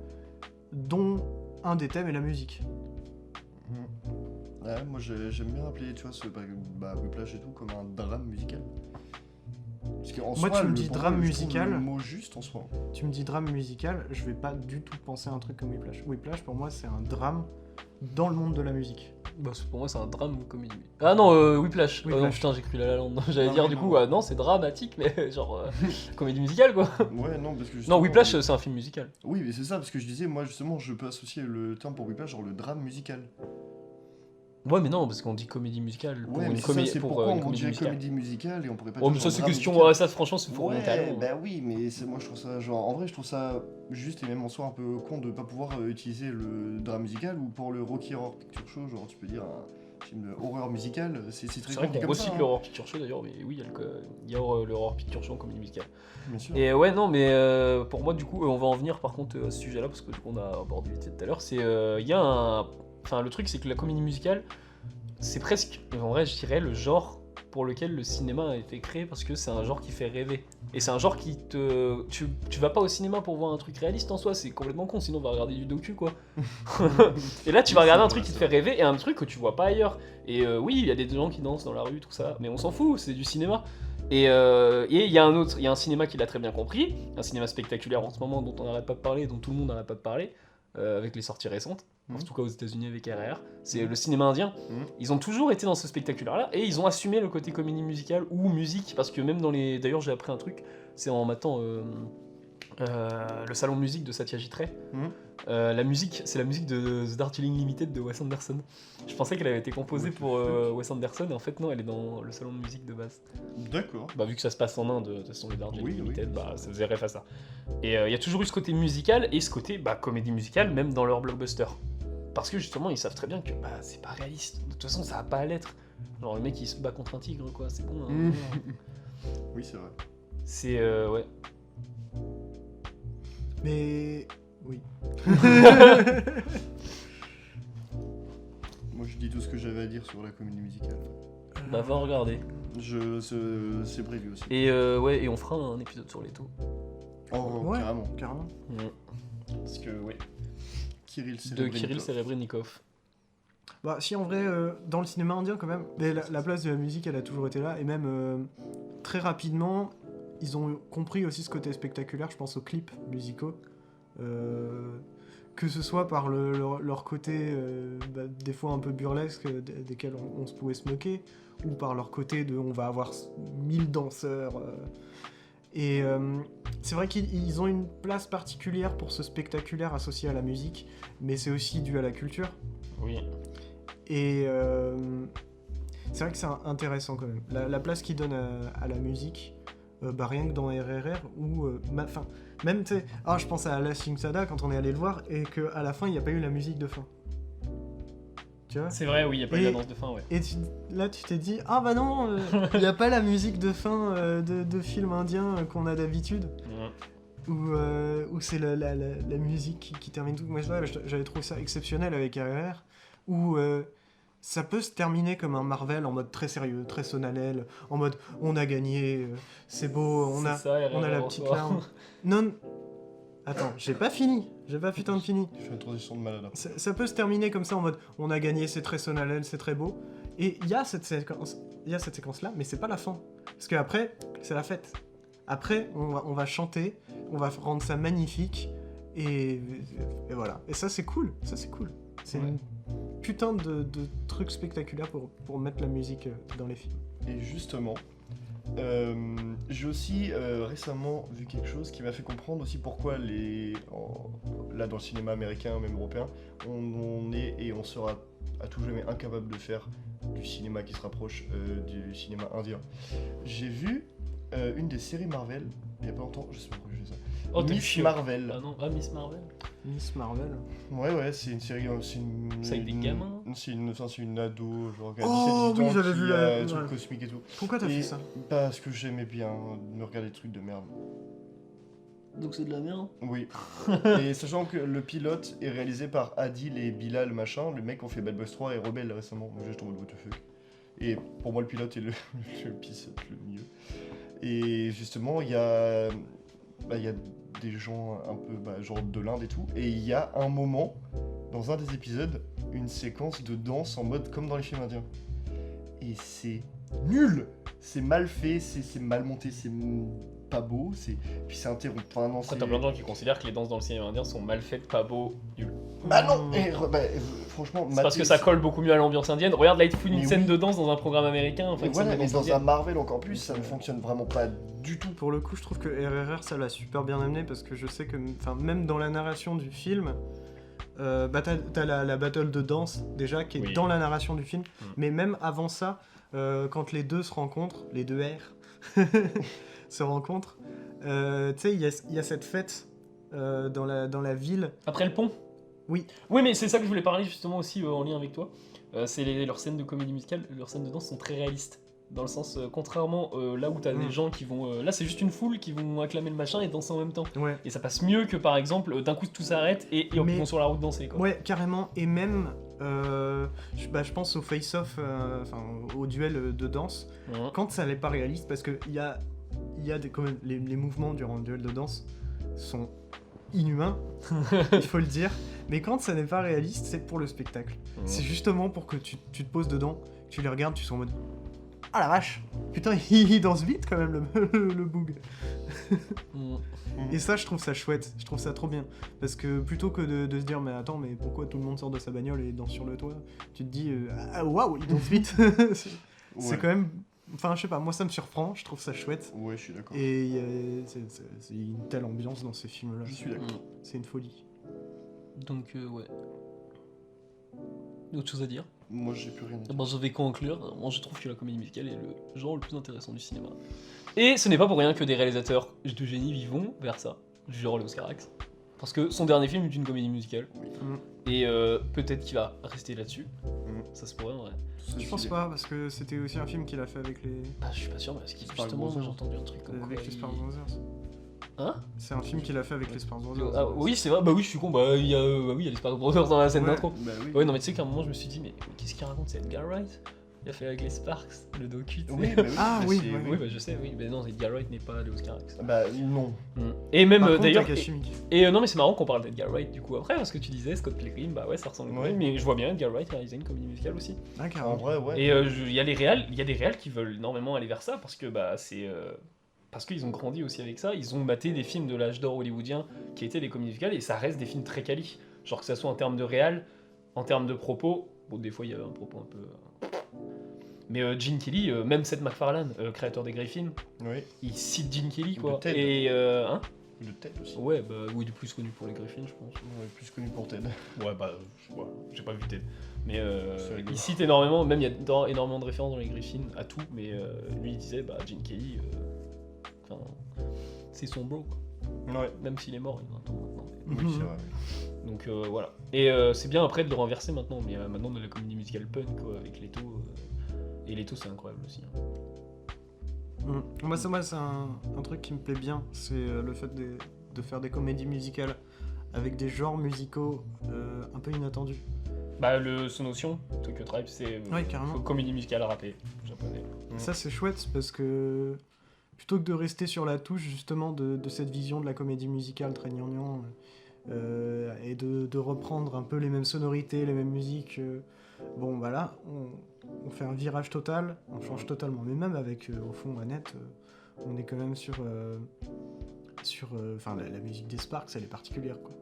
dont un des thèmes est la musique. Ouais, moi j'aime bien appeler, tu vois, Whiplash et tout comme un drame musical. Parce qu'en Moi, soi, tu me dis pour drame moi, je trouve musical. le mot juste en soi. Tu me dis drame musical, je vais pas du tout penser à un truc comme Whiplash. Whiplash, pour moi, c'est un drame dans le monde de la musique. Bah, pour moi, c'est un drame ou comédie. Ah non, Whiplash. Whiplash. Non, putain, j'ai cru La La Land. J'allais Ah dire oui, du non. coup, non, c'est dramatique, mais genre comédie musicale quoi. Ouais, non, parce que Non, justement, Whiplash, c'est un film musical. Oui, mais c'est ça, parce que je disais, moi justement, je peux associer le terme pour Whiplash, genre le drame musical. Ouais, mais non, parce qu'on dit comédie musicale pour Ouais, mais une c'est ça, comédie. c'est Pour pourquoi une on comédie dirait musicale. comédie musicale et on pourrait pas Oh, dire mais ça, genre c'est drame question. musical. Ça, franchement, c'est pour remonter à Ouais, loin. bah oui, mais moi je trouve ça genre en vrai je trouve ça juste et même en soi un peu con de pas pouvoir utiliser le drame musical ou pour le Rocky Horror Picture Show, genre tu peux dire un film d'horreur musical, c'est très C'est vrai compliqué qu'on comme ça. recycle l'horror picture show d'ailleurs, mais oui, il y a le horror picture show en comédie musicale. Bien sûr. Et ouais, non, mais pour moi, du coup, on va en venir par contre à ce sujet-là, parce que du coup, on a abordé vite fait tout à l'heure. C'est. Il y a un. Enfin, le truc, c'est que la comédie musicale, c'est presque, en vrai, je dirais, le genre pour lequel le cinéma a été créé, parce que c'est un genre qui fait rêver. Et c'est un genre qui te. Tu vas pas au cinéma pour voir un truc réaliste en soi, c'est complètement con, sinon on va regarder du docu, quoi. Et là, tu vas regarder un truc qui te fait rêver et un truc que tu vois pas ailleurs. Et oui, il y a des gens qui dansent dans la rue, tout ça, mais on s'en fout, c'est du cinéma. Et il y a un cinéma qui l'a très bien compris, un cinéma spectaculaire en ce moment dont on n'arrête pas de parler, dont tout le monde n'arrête pas de parler, avec les sorties récentes, en tout cas aux États-Unis avec RRR, c'est le cinéma indien. Ils ont toujours été dans ce spectaculaire-là et ils ont assumé le côté comédie musicale ou musique, parce que même dans les. D'ailleurs, j'ai appris un truc, c'est en matant le salon de musique de Satyajit Ray. La musique, c'est la musique de The Darjeeling Limited de Wes Anderson. Je pensais qu'elle avait été composée pour Wes Anderson, et en fait non, elle est dans le salon de musique de base. D'accord. Bah vu que ça se passe en Inde, de toute façon les Darjeeling Oui, Limited, oui. bah ça faisait ref à ça. Et il y a toujours eu ce côté musical et ce côté comédie musicale, même dans leur blockbuster. Parce que justement ils savent très bien que c'est pas réaliste, de toute façon ça va pas à l'être. Genre le mec il se bat contre un tigre quoi, c'est bon. Hein, Oui, c'est vrai. c'est ouais. Mais oui. Moi je dis tout ce que j'avais à dire sur la comédie musicale. Bah va regarder. C'est prévu aussi. Et ouais, et on fera un épisode sur les taux. Oh, Ouais. carrément. Parce que, ouais. De Kirill Serebrennikov. Bah si en vrai, dans le cinéma indien quand même, mais la place de la musique elle a toujours été là, et même très rapidement, ils ont compris aussi ce côté spectaculaire, je pense aux clips musicaux, que ce soit par leur côté des fois un peu burlesque, desquels on se pouvait se moquer, ou par leur côté de on va avoir 1000 danseurs. Et c'est vrai qu'ils ont une place particulière pour ce spectaculaire associé à la musique, mais c'est aussi dû à la culture. Oui. Et c'est vrai que c'est intéressant quand même. La place qu'ils donnent à la musique, rien que dans RRR, où même tu sais, je pense à La Sing Sada quand on est allé le voir, et qu'à la fin il n'y a pas eu la musique de fin. Tu vois ? C'est vrai, oui, il n'y a pas eu la danse de fin, ouais. Et là tu t'es dit, ah bah non, il n'y a pas la musique de fin de film indien qu'on a d'habitude. Où c'est la musique qui termine tout. Moi j'avais trouvé ça exceptionnel avec RRR, où ça peut se terminer comme un Marvel en mode très sérieux, très solennel, en mode on a gagné, c'est beau, on a la petite larme. Non, attends, j'ai pas putain de fini. Je fais une transition de malade. Ça peut se terminer comme ça en mode on a gagné, c'est très solennel, c'est très beau. Et il y a cette séquence-là, mais c'est pas la fin. Parce qu'après, c'est la fête. Après, on va chanter, on va rendre ça magnifique, et voilà. Et ça, c'est cool. C'est une putain de truc spectaculaire pour mettre la musique dans les films. Et justement, j'ai aussi récemment vu quelque chose qui m'a fait comprendre aussi pourquoi là dans le cinéma américain, même européen, on est et on sera à tout jamais incapable de faire du cinéma qui se rapproche du cinéma indien. J'ai vu une des séries Marvel, il y a pas longtemps, je sais pas pourquoi je dis ça. Oh, Miss Marvel. Ah non, Miss Marvel. Miss Marvel. Ouais, c'est une série. C'est avec des gamins. C'est une ado, genre qui a 17-18 Oh oui, ans, j'avais vu la truc cosmique et tout. Pourquoi t'as fait ça ? Parce que j'aimais bien me regarder des trucs de merde. Donc c'est de la merde. Oui. Et sachant que le pilote est réalisé par Adil et Bilal machin, le mec qui ont fait Bad Boys 3 et Rebelle récemment. Donc j'étais en mode what the fuck. Et pour moi le pilote est le pisse le mieux. Et justement il y a des gens un peu genre de l'Inde et tout, et il y a un moment dans un des épisodes une séquence de danse en mode comme dans les films indiens, et c'est nul, c'est mal fait, c'est mal monté, c'est pas beau, puis c'est interrompu. Enfin, non, Après t'as plein de gens qui considèrent que les danses dans le cinéma indien sont mal faites, pas beaux, nuls. Bah non, franchement, C'est parce que ça colle beaucoup mieux à l'ambiance indienne. Regarde, là, il te fout une Mais scène oui. de danse dans un programme américain. Enfin, Et une voilà, scène de mais danse dans un indienne. Marvel encore plus, ça ne fonctionne vraiment pas du tout. Pour le coup, je trouve que RRR, ça l'a super bien amené parce que je sais que, enfin, même dans la narration du film, t'as la battle de danse déjà qui est Oui. dans la narration du film, Mm. mais même avant ça, quand les deux se rencontrent, les deux R se rencontrent, tu sais, il y a cette fête dans la ville. Après le pont. Oui. Oui, mais c'est ça que je voulais parler justement aussi en lien avec toi. C'est leurs scènes de comédie musicale, leurs scènes de danse sont très réalistes. Dans le sens, contrairement là où t'as des gens qui vont. Là, c'est juste une foule qui vont acclamer le machin et danser en même temps. Ouais. Et ça passe mieux que par exemple, d'un coup tout s'arrête et ils Mais- vont sur la route danser quoi. Ouais, carrément. Et même, je pense au face-off, enfin au duel de danse. Mhm. Quand ça n'est pas réaliste, parce que il y a quand même les mouvements durant le duel de danse sont inhumains, il faut le dire. Mais quand ça n'est pas réaliste, c'est pour le spectacle. Mhm. C'est justement pour que tu te poses dedans, que tu les regardes, tu sois en mode ah la vache, putain il danse vite quand même le boug. Mhm. Et ça, je trouve ça chouette, je trouve ça trop bien. Parce que plutôt que de se dire mais attends, mais pourquoi tout le monde sort de sa bagnole et danse sur le toit, tu te dis ah waouh, il danse vite. C'est quand même. Enfin, je sais pas, moi ça me surprend, je trouve ça chouette. Ouais, je suis d'accord. Et c'est une telle ambiance dans ces films-là. Je suis d'accord. C'est une folie. Donc, ouais. Autre chose à dire? Moi, j'ai plus rien à dire. Ben, je vais conclure. Moi, je trouve que la comédie musicale est le genre le plus intéressant du cinéma. Et ce n'est pas pour rien que des réalisateurs de génie vont vers ça, du genre Léo Carax. Parce que son dernier film est une comédie musicale. Et peut-être qu'il va rester là-dessus. Ça se pourrait en vrai. Je pense pas, parce que c'était aussi un film qu'il a fait avec les, Bah, je suis pas sûr, parce qu'il Spark justement, moi, Brothers. j'ai entendu un truc comme quoi avec les il- Spark Brothers. Hein? C'est un film qu'il a fait avec les Spark Brothers. Ah, oui, c'est vrai, bah oui, je suis con, bah il y a, bah, oui, il y a les Spark Brothers dans la scène Ouais. d'intro. Bah oui. Ouais, non, mais tu sais qu'à un moment, je me suis dit, mais qu'est-ce qu'il raconte? C'est Edgar Wright? Il a fait avec les Sparks, le docu. tu sais. Oui, bah oui. Ah, bah oui, c'est- oui, Oui, bah je sais, oui, mais non, Edgar Wright n'est pas Léo Carax. Bah non. Et même Par contre, d'ailleurs, Takashi Miike. non, mais c'est marrant qu'on parle d'Edgar Wright du coup après, parce que tu disais Scott Pilgrim, bah ouais, ça ressemble Ouais. mais je vois bien Edgar Wright réaliser une comédie musicale aussi. Ah, En carrément. vrai, ouais. Et il y a des réals qui veulent énormément aller vers ça parce que bah c'est parce qu'ils ont grandi aussi avec ça, ils ont maté des films de l'âge d'or hollywoodien qui étaient des comédies musicales et ça reste des films très quali. Genre que ça soit en termes de réal, en termes de propos, bon des fois il y avait un propos un peu mais Gene Kelly, même Seth MacFarlane, créateur des Griffins, Oui. il cite Gene Kelly De quoi. Ted. Et hein De tête aussi. ouais, bah oui, du plus connu pour les Griffins, je pense. Ouais, plus connu pour Ted. Ouais, bah, j'ai pas vu Ted. Mais C'est rigolo. il cite énormément, même il y a énormément de références dans les Griffins à tout, mais lui il disait, bah, Gene Kelly, enfin, c'est son bro, quoi. Ouais. Même s'il est mort il y a 20 ans maintenant. Oui, c'est vrai. Donc voilà. Et c'est bien après de le renverser maintenant, mais maintenant on a la comédie musicale punk, quoi, avec Leto. Et Leto c'est incroyable aussi. Hein. Moi, c'est un truc qui me plaît bien, c'est le fait de faire des comédies musicales avec des genres musicaux un peu inattendus. Bah, le Sonotion, Tokyo Tribe, c'est Ouais, carrément. comédie musicale rappée, japonais. Ça, c'est chouette parce que plutôt que de rester sur la touche justement de cette vision de la comédie musicale très gnangnan et de reprendre un peu les mêmes sonorités, les mêmes musiques, bon, bah là, on fait un virage total, on change totalement. Mais même avec, au fond, Annette, on est quand même sur enfin, la musique des Sparks, elle est particulière, quoi.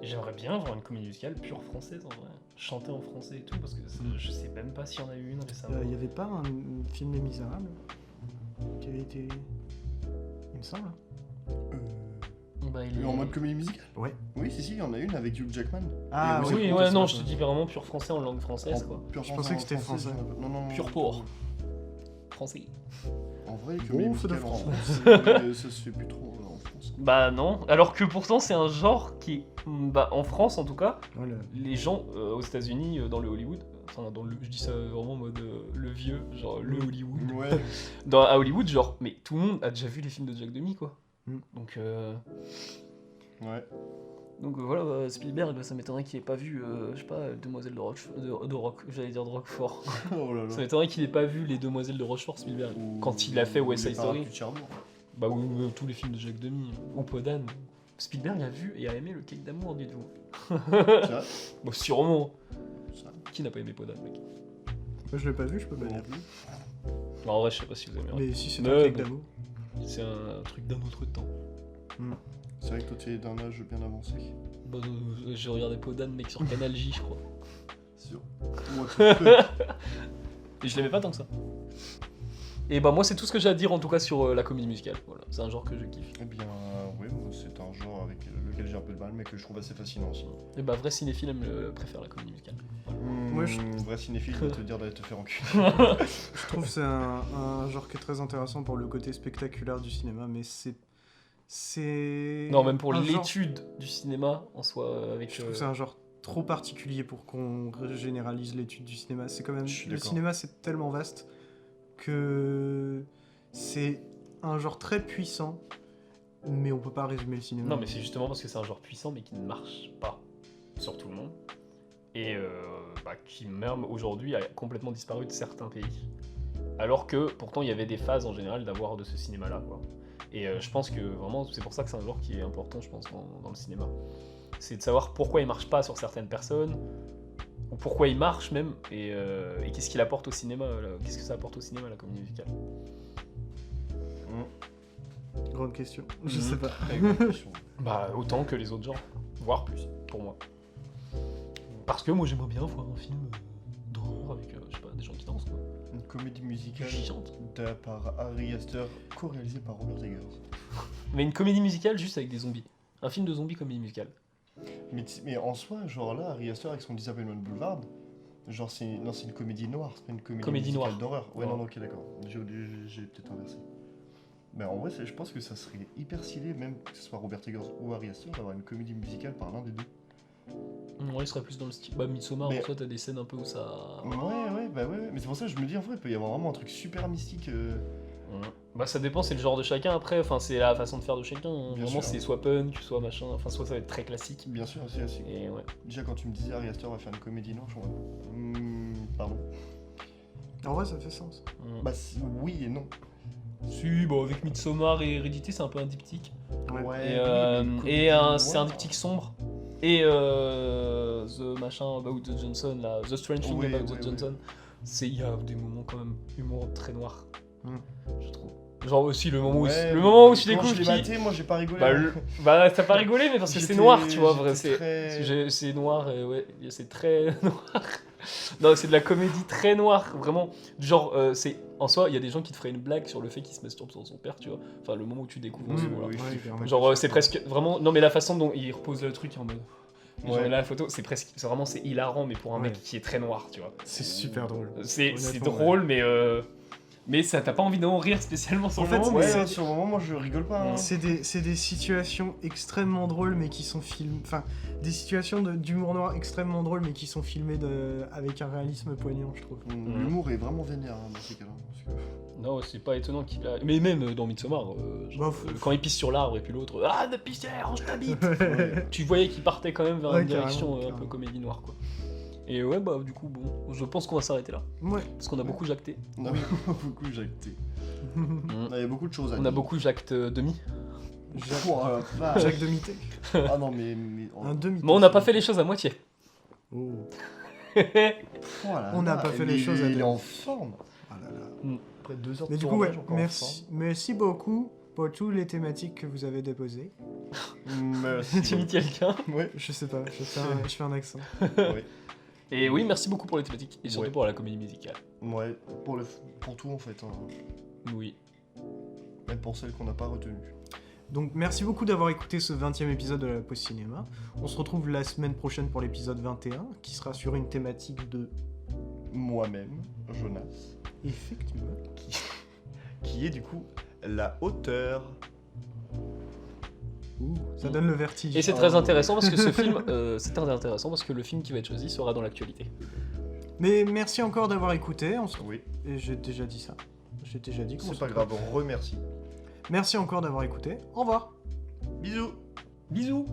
J'aimerais bien voir une comédie musicale pure française en vrai, chanter en français et tout, parce que je sais même pas s'il y en a eu une récemment. Il y avait pas un film Les Misérables qui avait été... Il me semble. Bah, il est- En mode comédie musicale. Ouais. Oui, si, il y en a une avec Hugh Jackman. Ah, Et Oui, c'est ouais, pour- non, c'est je te pas- dis vraiment pur français en langue française, quoi. Pur Je pensais que c'était français. Non, non, Pur pour. Français. En vrai, Bon, comédie feu de musicale en France. France, ça se fait plus trop en France. Bah non, alors que pourtant c'est un genre qui, bah en France en tout cas, Voilà. les gens aux États-Unis, dans le Hollywood, enfin dans le, je dis ça vraiment en mode le vieux, genre le Hollywood. Ouais. À Hollywood, genre, mais tout le monde a déjà vu les films de Jack Demy, quoi. Mm. Ouais. Donc voilà, Spielberg, ça m'étonnerait qu'il ait pas vu, je sais pas, Demoiselle de Rock, j'allais dire de Roquefort. Oh là là. Ça m'étonnerait qu'il ait pas vu les Demoiselles de Rochefort, Spielberg. Ou- Quand il a fait West ou les Side Story. Parapluies de Cherbourg. Bah oui, ou tous les films de Jack Demy, ou Podane. Spielberg a vu et a aimé le Cake d'amour, dites-vous. Ça, Bon, sûrement. ça. Qui n'a pas aimé Podane, mec? Moi, je l'ai pas vu, je peux pas Non dire. plus. Non, en vrai, je sais pas si vous aimez. Mais si c'est Mais un cake bon. d'amour. C'est un truc d'un autre temps. C'est vrai que toi, tu es d'un âge bien avancé. Bah, j'ai regardé Podan, mec, sur Canal J, je crois. Sûr. Moi, tout à fait. Et je l'aimais pas tant que ça. Et bah moi c'est tout ce que j'ai à dire en tout cas sur la comédie musicale. Voilà, c'est un genre que je kiffe. Eh bien, oui, moi, c'est un genre avec lequel j'ai un peu de mal, mais que je trouve assez fascinant aussi. Et bah vrai cinéphile préfère la comédie musicale. Moi, je- Vrai cinéphile va te dire d'aller te faire enculer. Je trouve que c'est un genre qui est très intéressant pour le côté spectaculaire du cinéma, mais c'est... Non, même pour un genre- l'étude du cinéma en soi avec. Je trouve que c'est un genre trop particulier pour qu'on généralise l'étude du cinéma. C'est quand même... Je suis Le d'accord. cinéma, c'est tellement vaste que c'est un genre très puissant, mais on peut pas résumer le cinéma. Non mais c'est justement parce que c'est un genre puissant mais qui ne marche pas sur tout le monde. Et qui même aujourd'hui a complètement disparu de certains pays. Alors que pourtant il y avait des phases en général d'avoir de ce cinéma-là, quoi. Et je pense que vraiment c'est pour ça que c'est un genre qui est important, je pense, dans le cinéma. C'est de savoir pourquoi il marche pas sur certaines personnes, ou pourquoi il marche même, et qu'est-ce qu'il apporte au cinéma, qu'est-ce que ça apporte au cinéma la comédie musicale. Grande question. Je Mhm. sais pas. Très bonne question. Bah autant que les autres genres, voire plus, pour moi. Parce que moi j'aimerais bien voir un film d'horreur avec, je sais pas, des gens qui dansent, quoi. Une comédie musicale Qui chantent. par Harry Astor, co-réalisée par Robert Eggers. Mais une comédie musicale juste avec des zombies. Un film de zombies comédie musicale. Mais en soi, genre là, Harry Astor avec son Disappointment Boulevard, genre c'est une comédie noire, c'est pas une comédie musicale noire. d'horreur. Ouais, Ouais. non, ok, d'accord. J'ai peut-être inversé. Mais en vrai, je pense que ça serait hyper stylé, même que ce soit Robert Eggers ou Harry Astor, d'avoir une comédie musicale par l'un des deux. Ouais, il serait plus dans le style. Bah, Midsommar, Mais- en soi, t'as des scènes un peu où ça. Ouais. Mais c'est pour ça que je me dis, en vrai, il peut y avoir vraiment un truc super mystique. Ouais. Bah, ça dépend, c'est le genre de chacun après, enfin, c'est la façon de faire de chacun. Hein. Bien Vraiment, sûr. c'est soit punk, soit machin, enfin, soit ça va être très classique. Bien sûr, aussi. Et ouais. Déjà, quand tu me disais Harry Astor va faire une comédie noire, je suis en mode, pardon. En vrai, ça fait sens. Bah, oui et non. Si, bon, avec Midsommar et Hérédité, c'est un peu un diptyque. Ouais. C'est un diptyque sombre. Et The Machin About the Johnson, là, The Strange Thing Ouais, About ouais, the Johnson, il y a des moments quand même humour très noirs, Mm. je trouve. Genre aussi le moment Ouais, où, le moment où mais tu quand découvres je l'ai qui... maté, moi j'ai pas rigolé. Bah, hein. bah t'as pas rigolé, mais parce que c'est J'étais- noir, tu vois, vrai, j'étais très- c'est noir, et ouais, c'est très noir. Non, c'est de la comédie très noire, vraiment. Du genre, c'est en soi, il y a des gens qui te feraient une blague sur le fait qu'il se masturbe sur son père, tu vois. Enfin, le moment où tu découvres Oui, ce moment-là. oui. Ouais, clairement. Genre, c'est presque vraiment. Non, mais la façon dont il repose le truc en mode. Genre, Ouais. là, la photo, c'est presque. C'est vraiment, c'est hilarant, mais pour un Ouais. mec qui est très noir, tu vois. C'est super drôle. C'est Honnêtement, drôle, mais ça t'as pas envie d'en rire spécialement sur En le fait, moment. mais mais- Ouais, sur le moment, moi je rigole pas. hein. C'est des situations extrêmement drôles, mais qui sont filmées. Enfin, des situations d'humour noir extrêmement drôles, mais qui sont filmées avec un réalisme poignant, je trouve. L'humour est vraiment vénère dans ces cas-là. parce que- Non, c'est pas étonnant qu'il a. Mais même dans Midsommar, genre, Bah, quand il pisse sur l'arbre et puis l'autre, ah, de pisser, range ta bite Ouais. Tu voyais qu'il partait quand même vers Ouais, une direction carrément, un peu carrément. comédie noire, quoi. Et ouais, bah, du coup, bon, je pense qu'on va s'arrêter là. Ouais. Parce qu'on a beaucoup jacté. On a beaucoup jacté. Il y a beaucoup de choses à On dire. a beaucoup jacte demi. Oh, la vache. Jacques Demité. Ah non, mais. Un demi. Mais on n'a pas fait les choses à moitié. Oh. Oh là On n'a là, pas fait mais les choses à Il est deux. en forme. Ah là là. Après 2 heures Mais de du coup, ouais, tournage, encore en merci beaucoup pour toutes les thématiques que vous avez déposées. forme. Merci. Tu imites quelqu'un. Ouais. Je sais pas, je fais un accent. Ouais. Et oui, merci beaucoup pour les thématiques. Et surtout Ouais. pour la comédie musicale. Ouais, pour tout en fait. hein. Oui. Même pour celles qu'on n'a pas retenues. Donc merci beaucoup d'avoir écouté ce 20e épisode de la Pause Cinéma. On se retrouve la semaine prochaine pour l'épisode 21, qui sera sur une thématique de... Moi-même, Jonas, Effectivement. qui est du coup la hauteur. Ouh, ça donne le vertige. Et c'est très intéressant parce que ce film, c'est très intéressant parce que le film qui va être choisi sera dans l'actualité. Mais merci encore d'avoir écouté. Oui, Et j'ai déjà dit ça. J'ai déjà dit qu'on c'est se pas retrouve. grave, on remercie. Merci encore d'avoir écouté. Au revoir. Bisous. Bisous.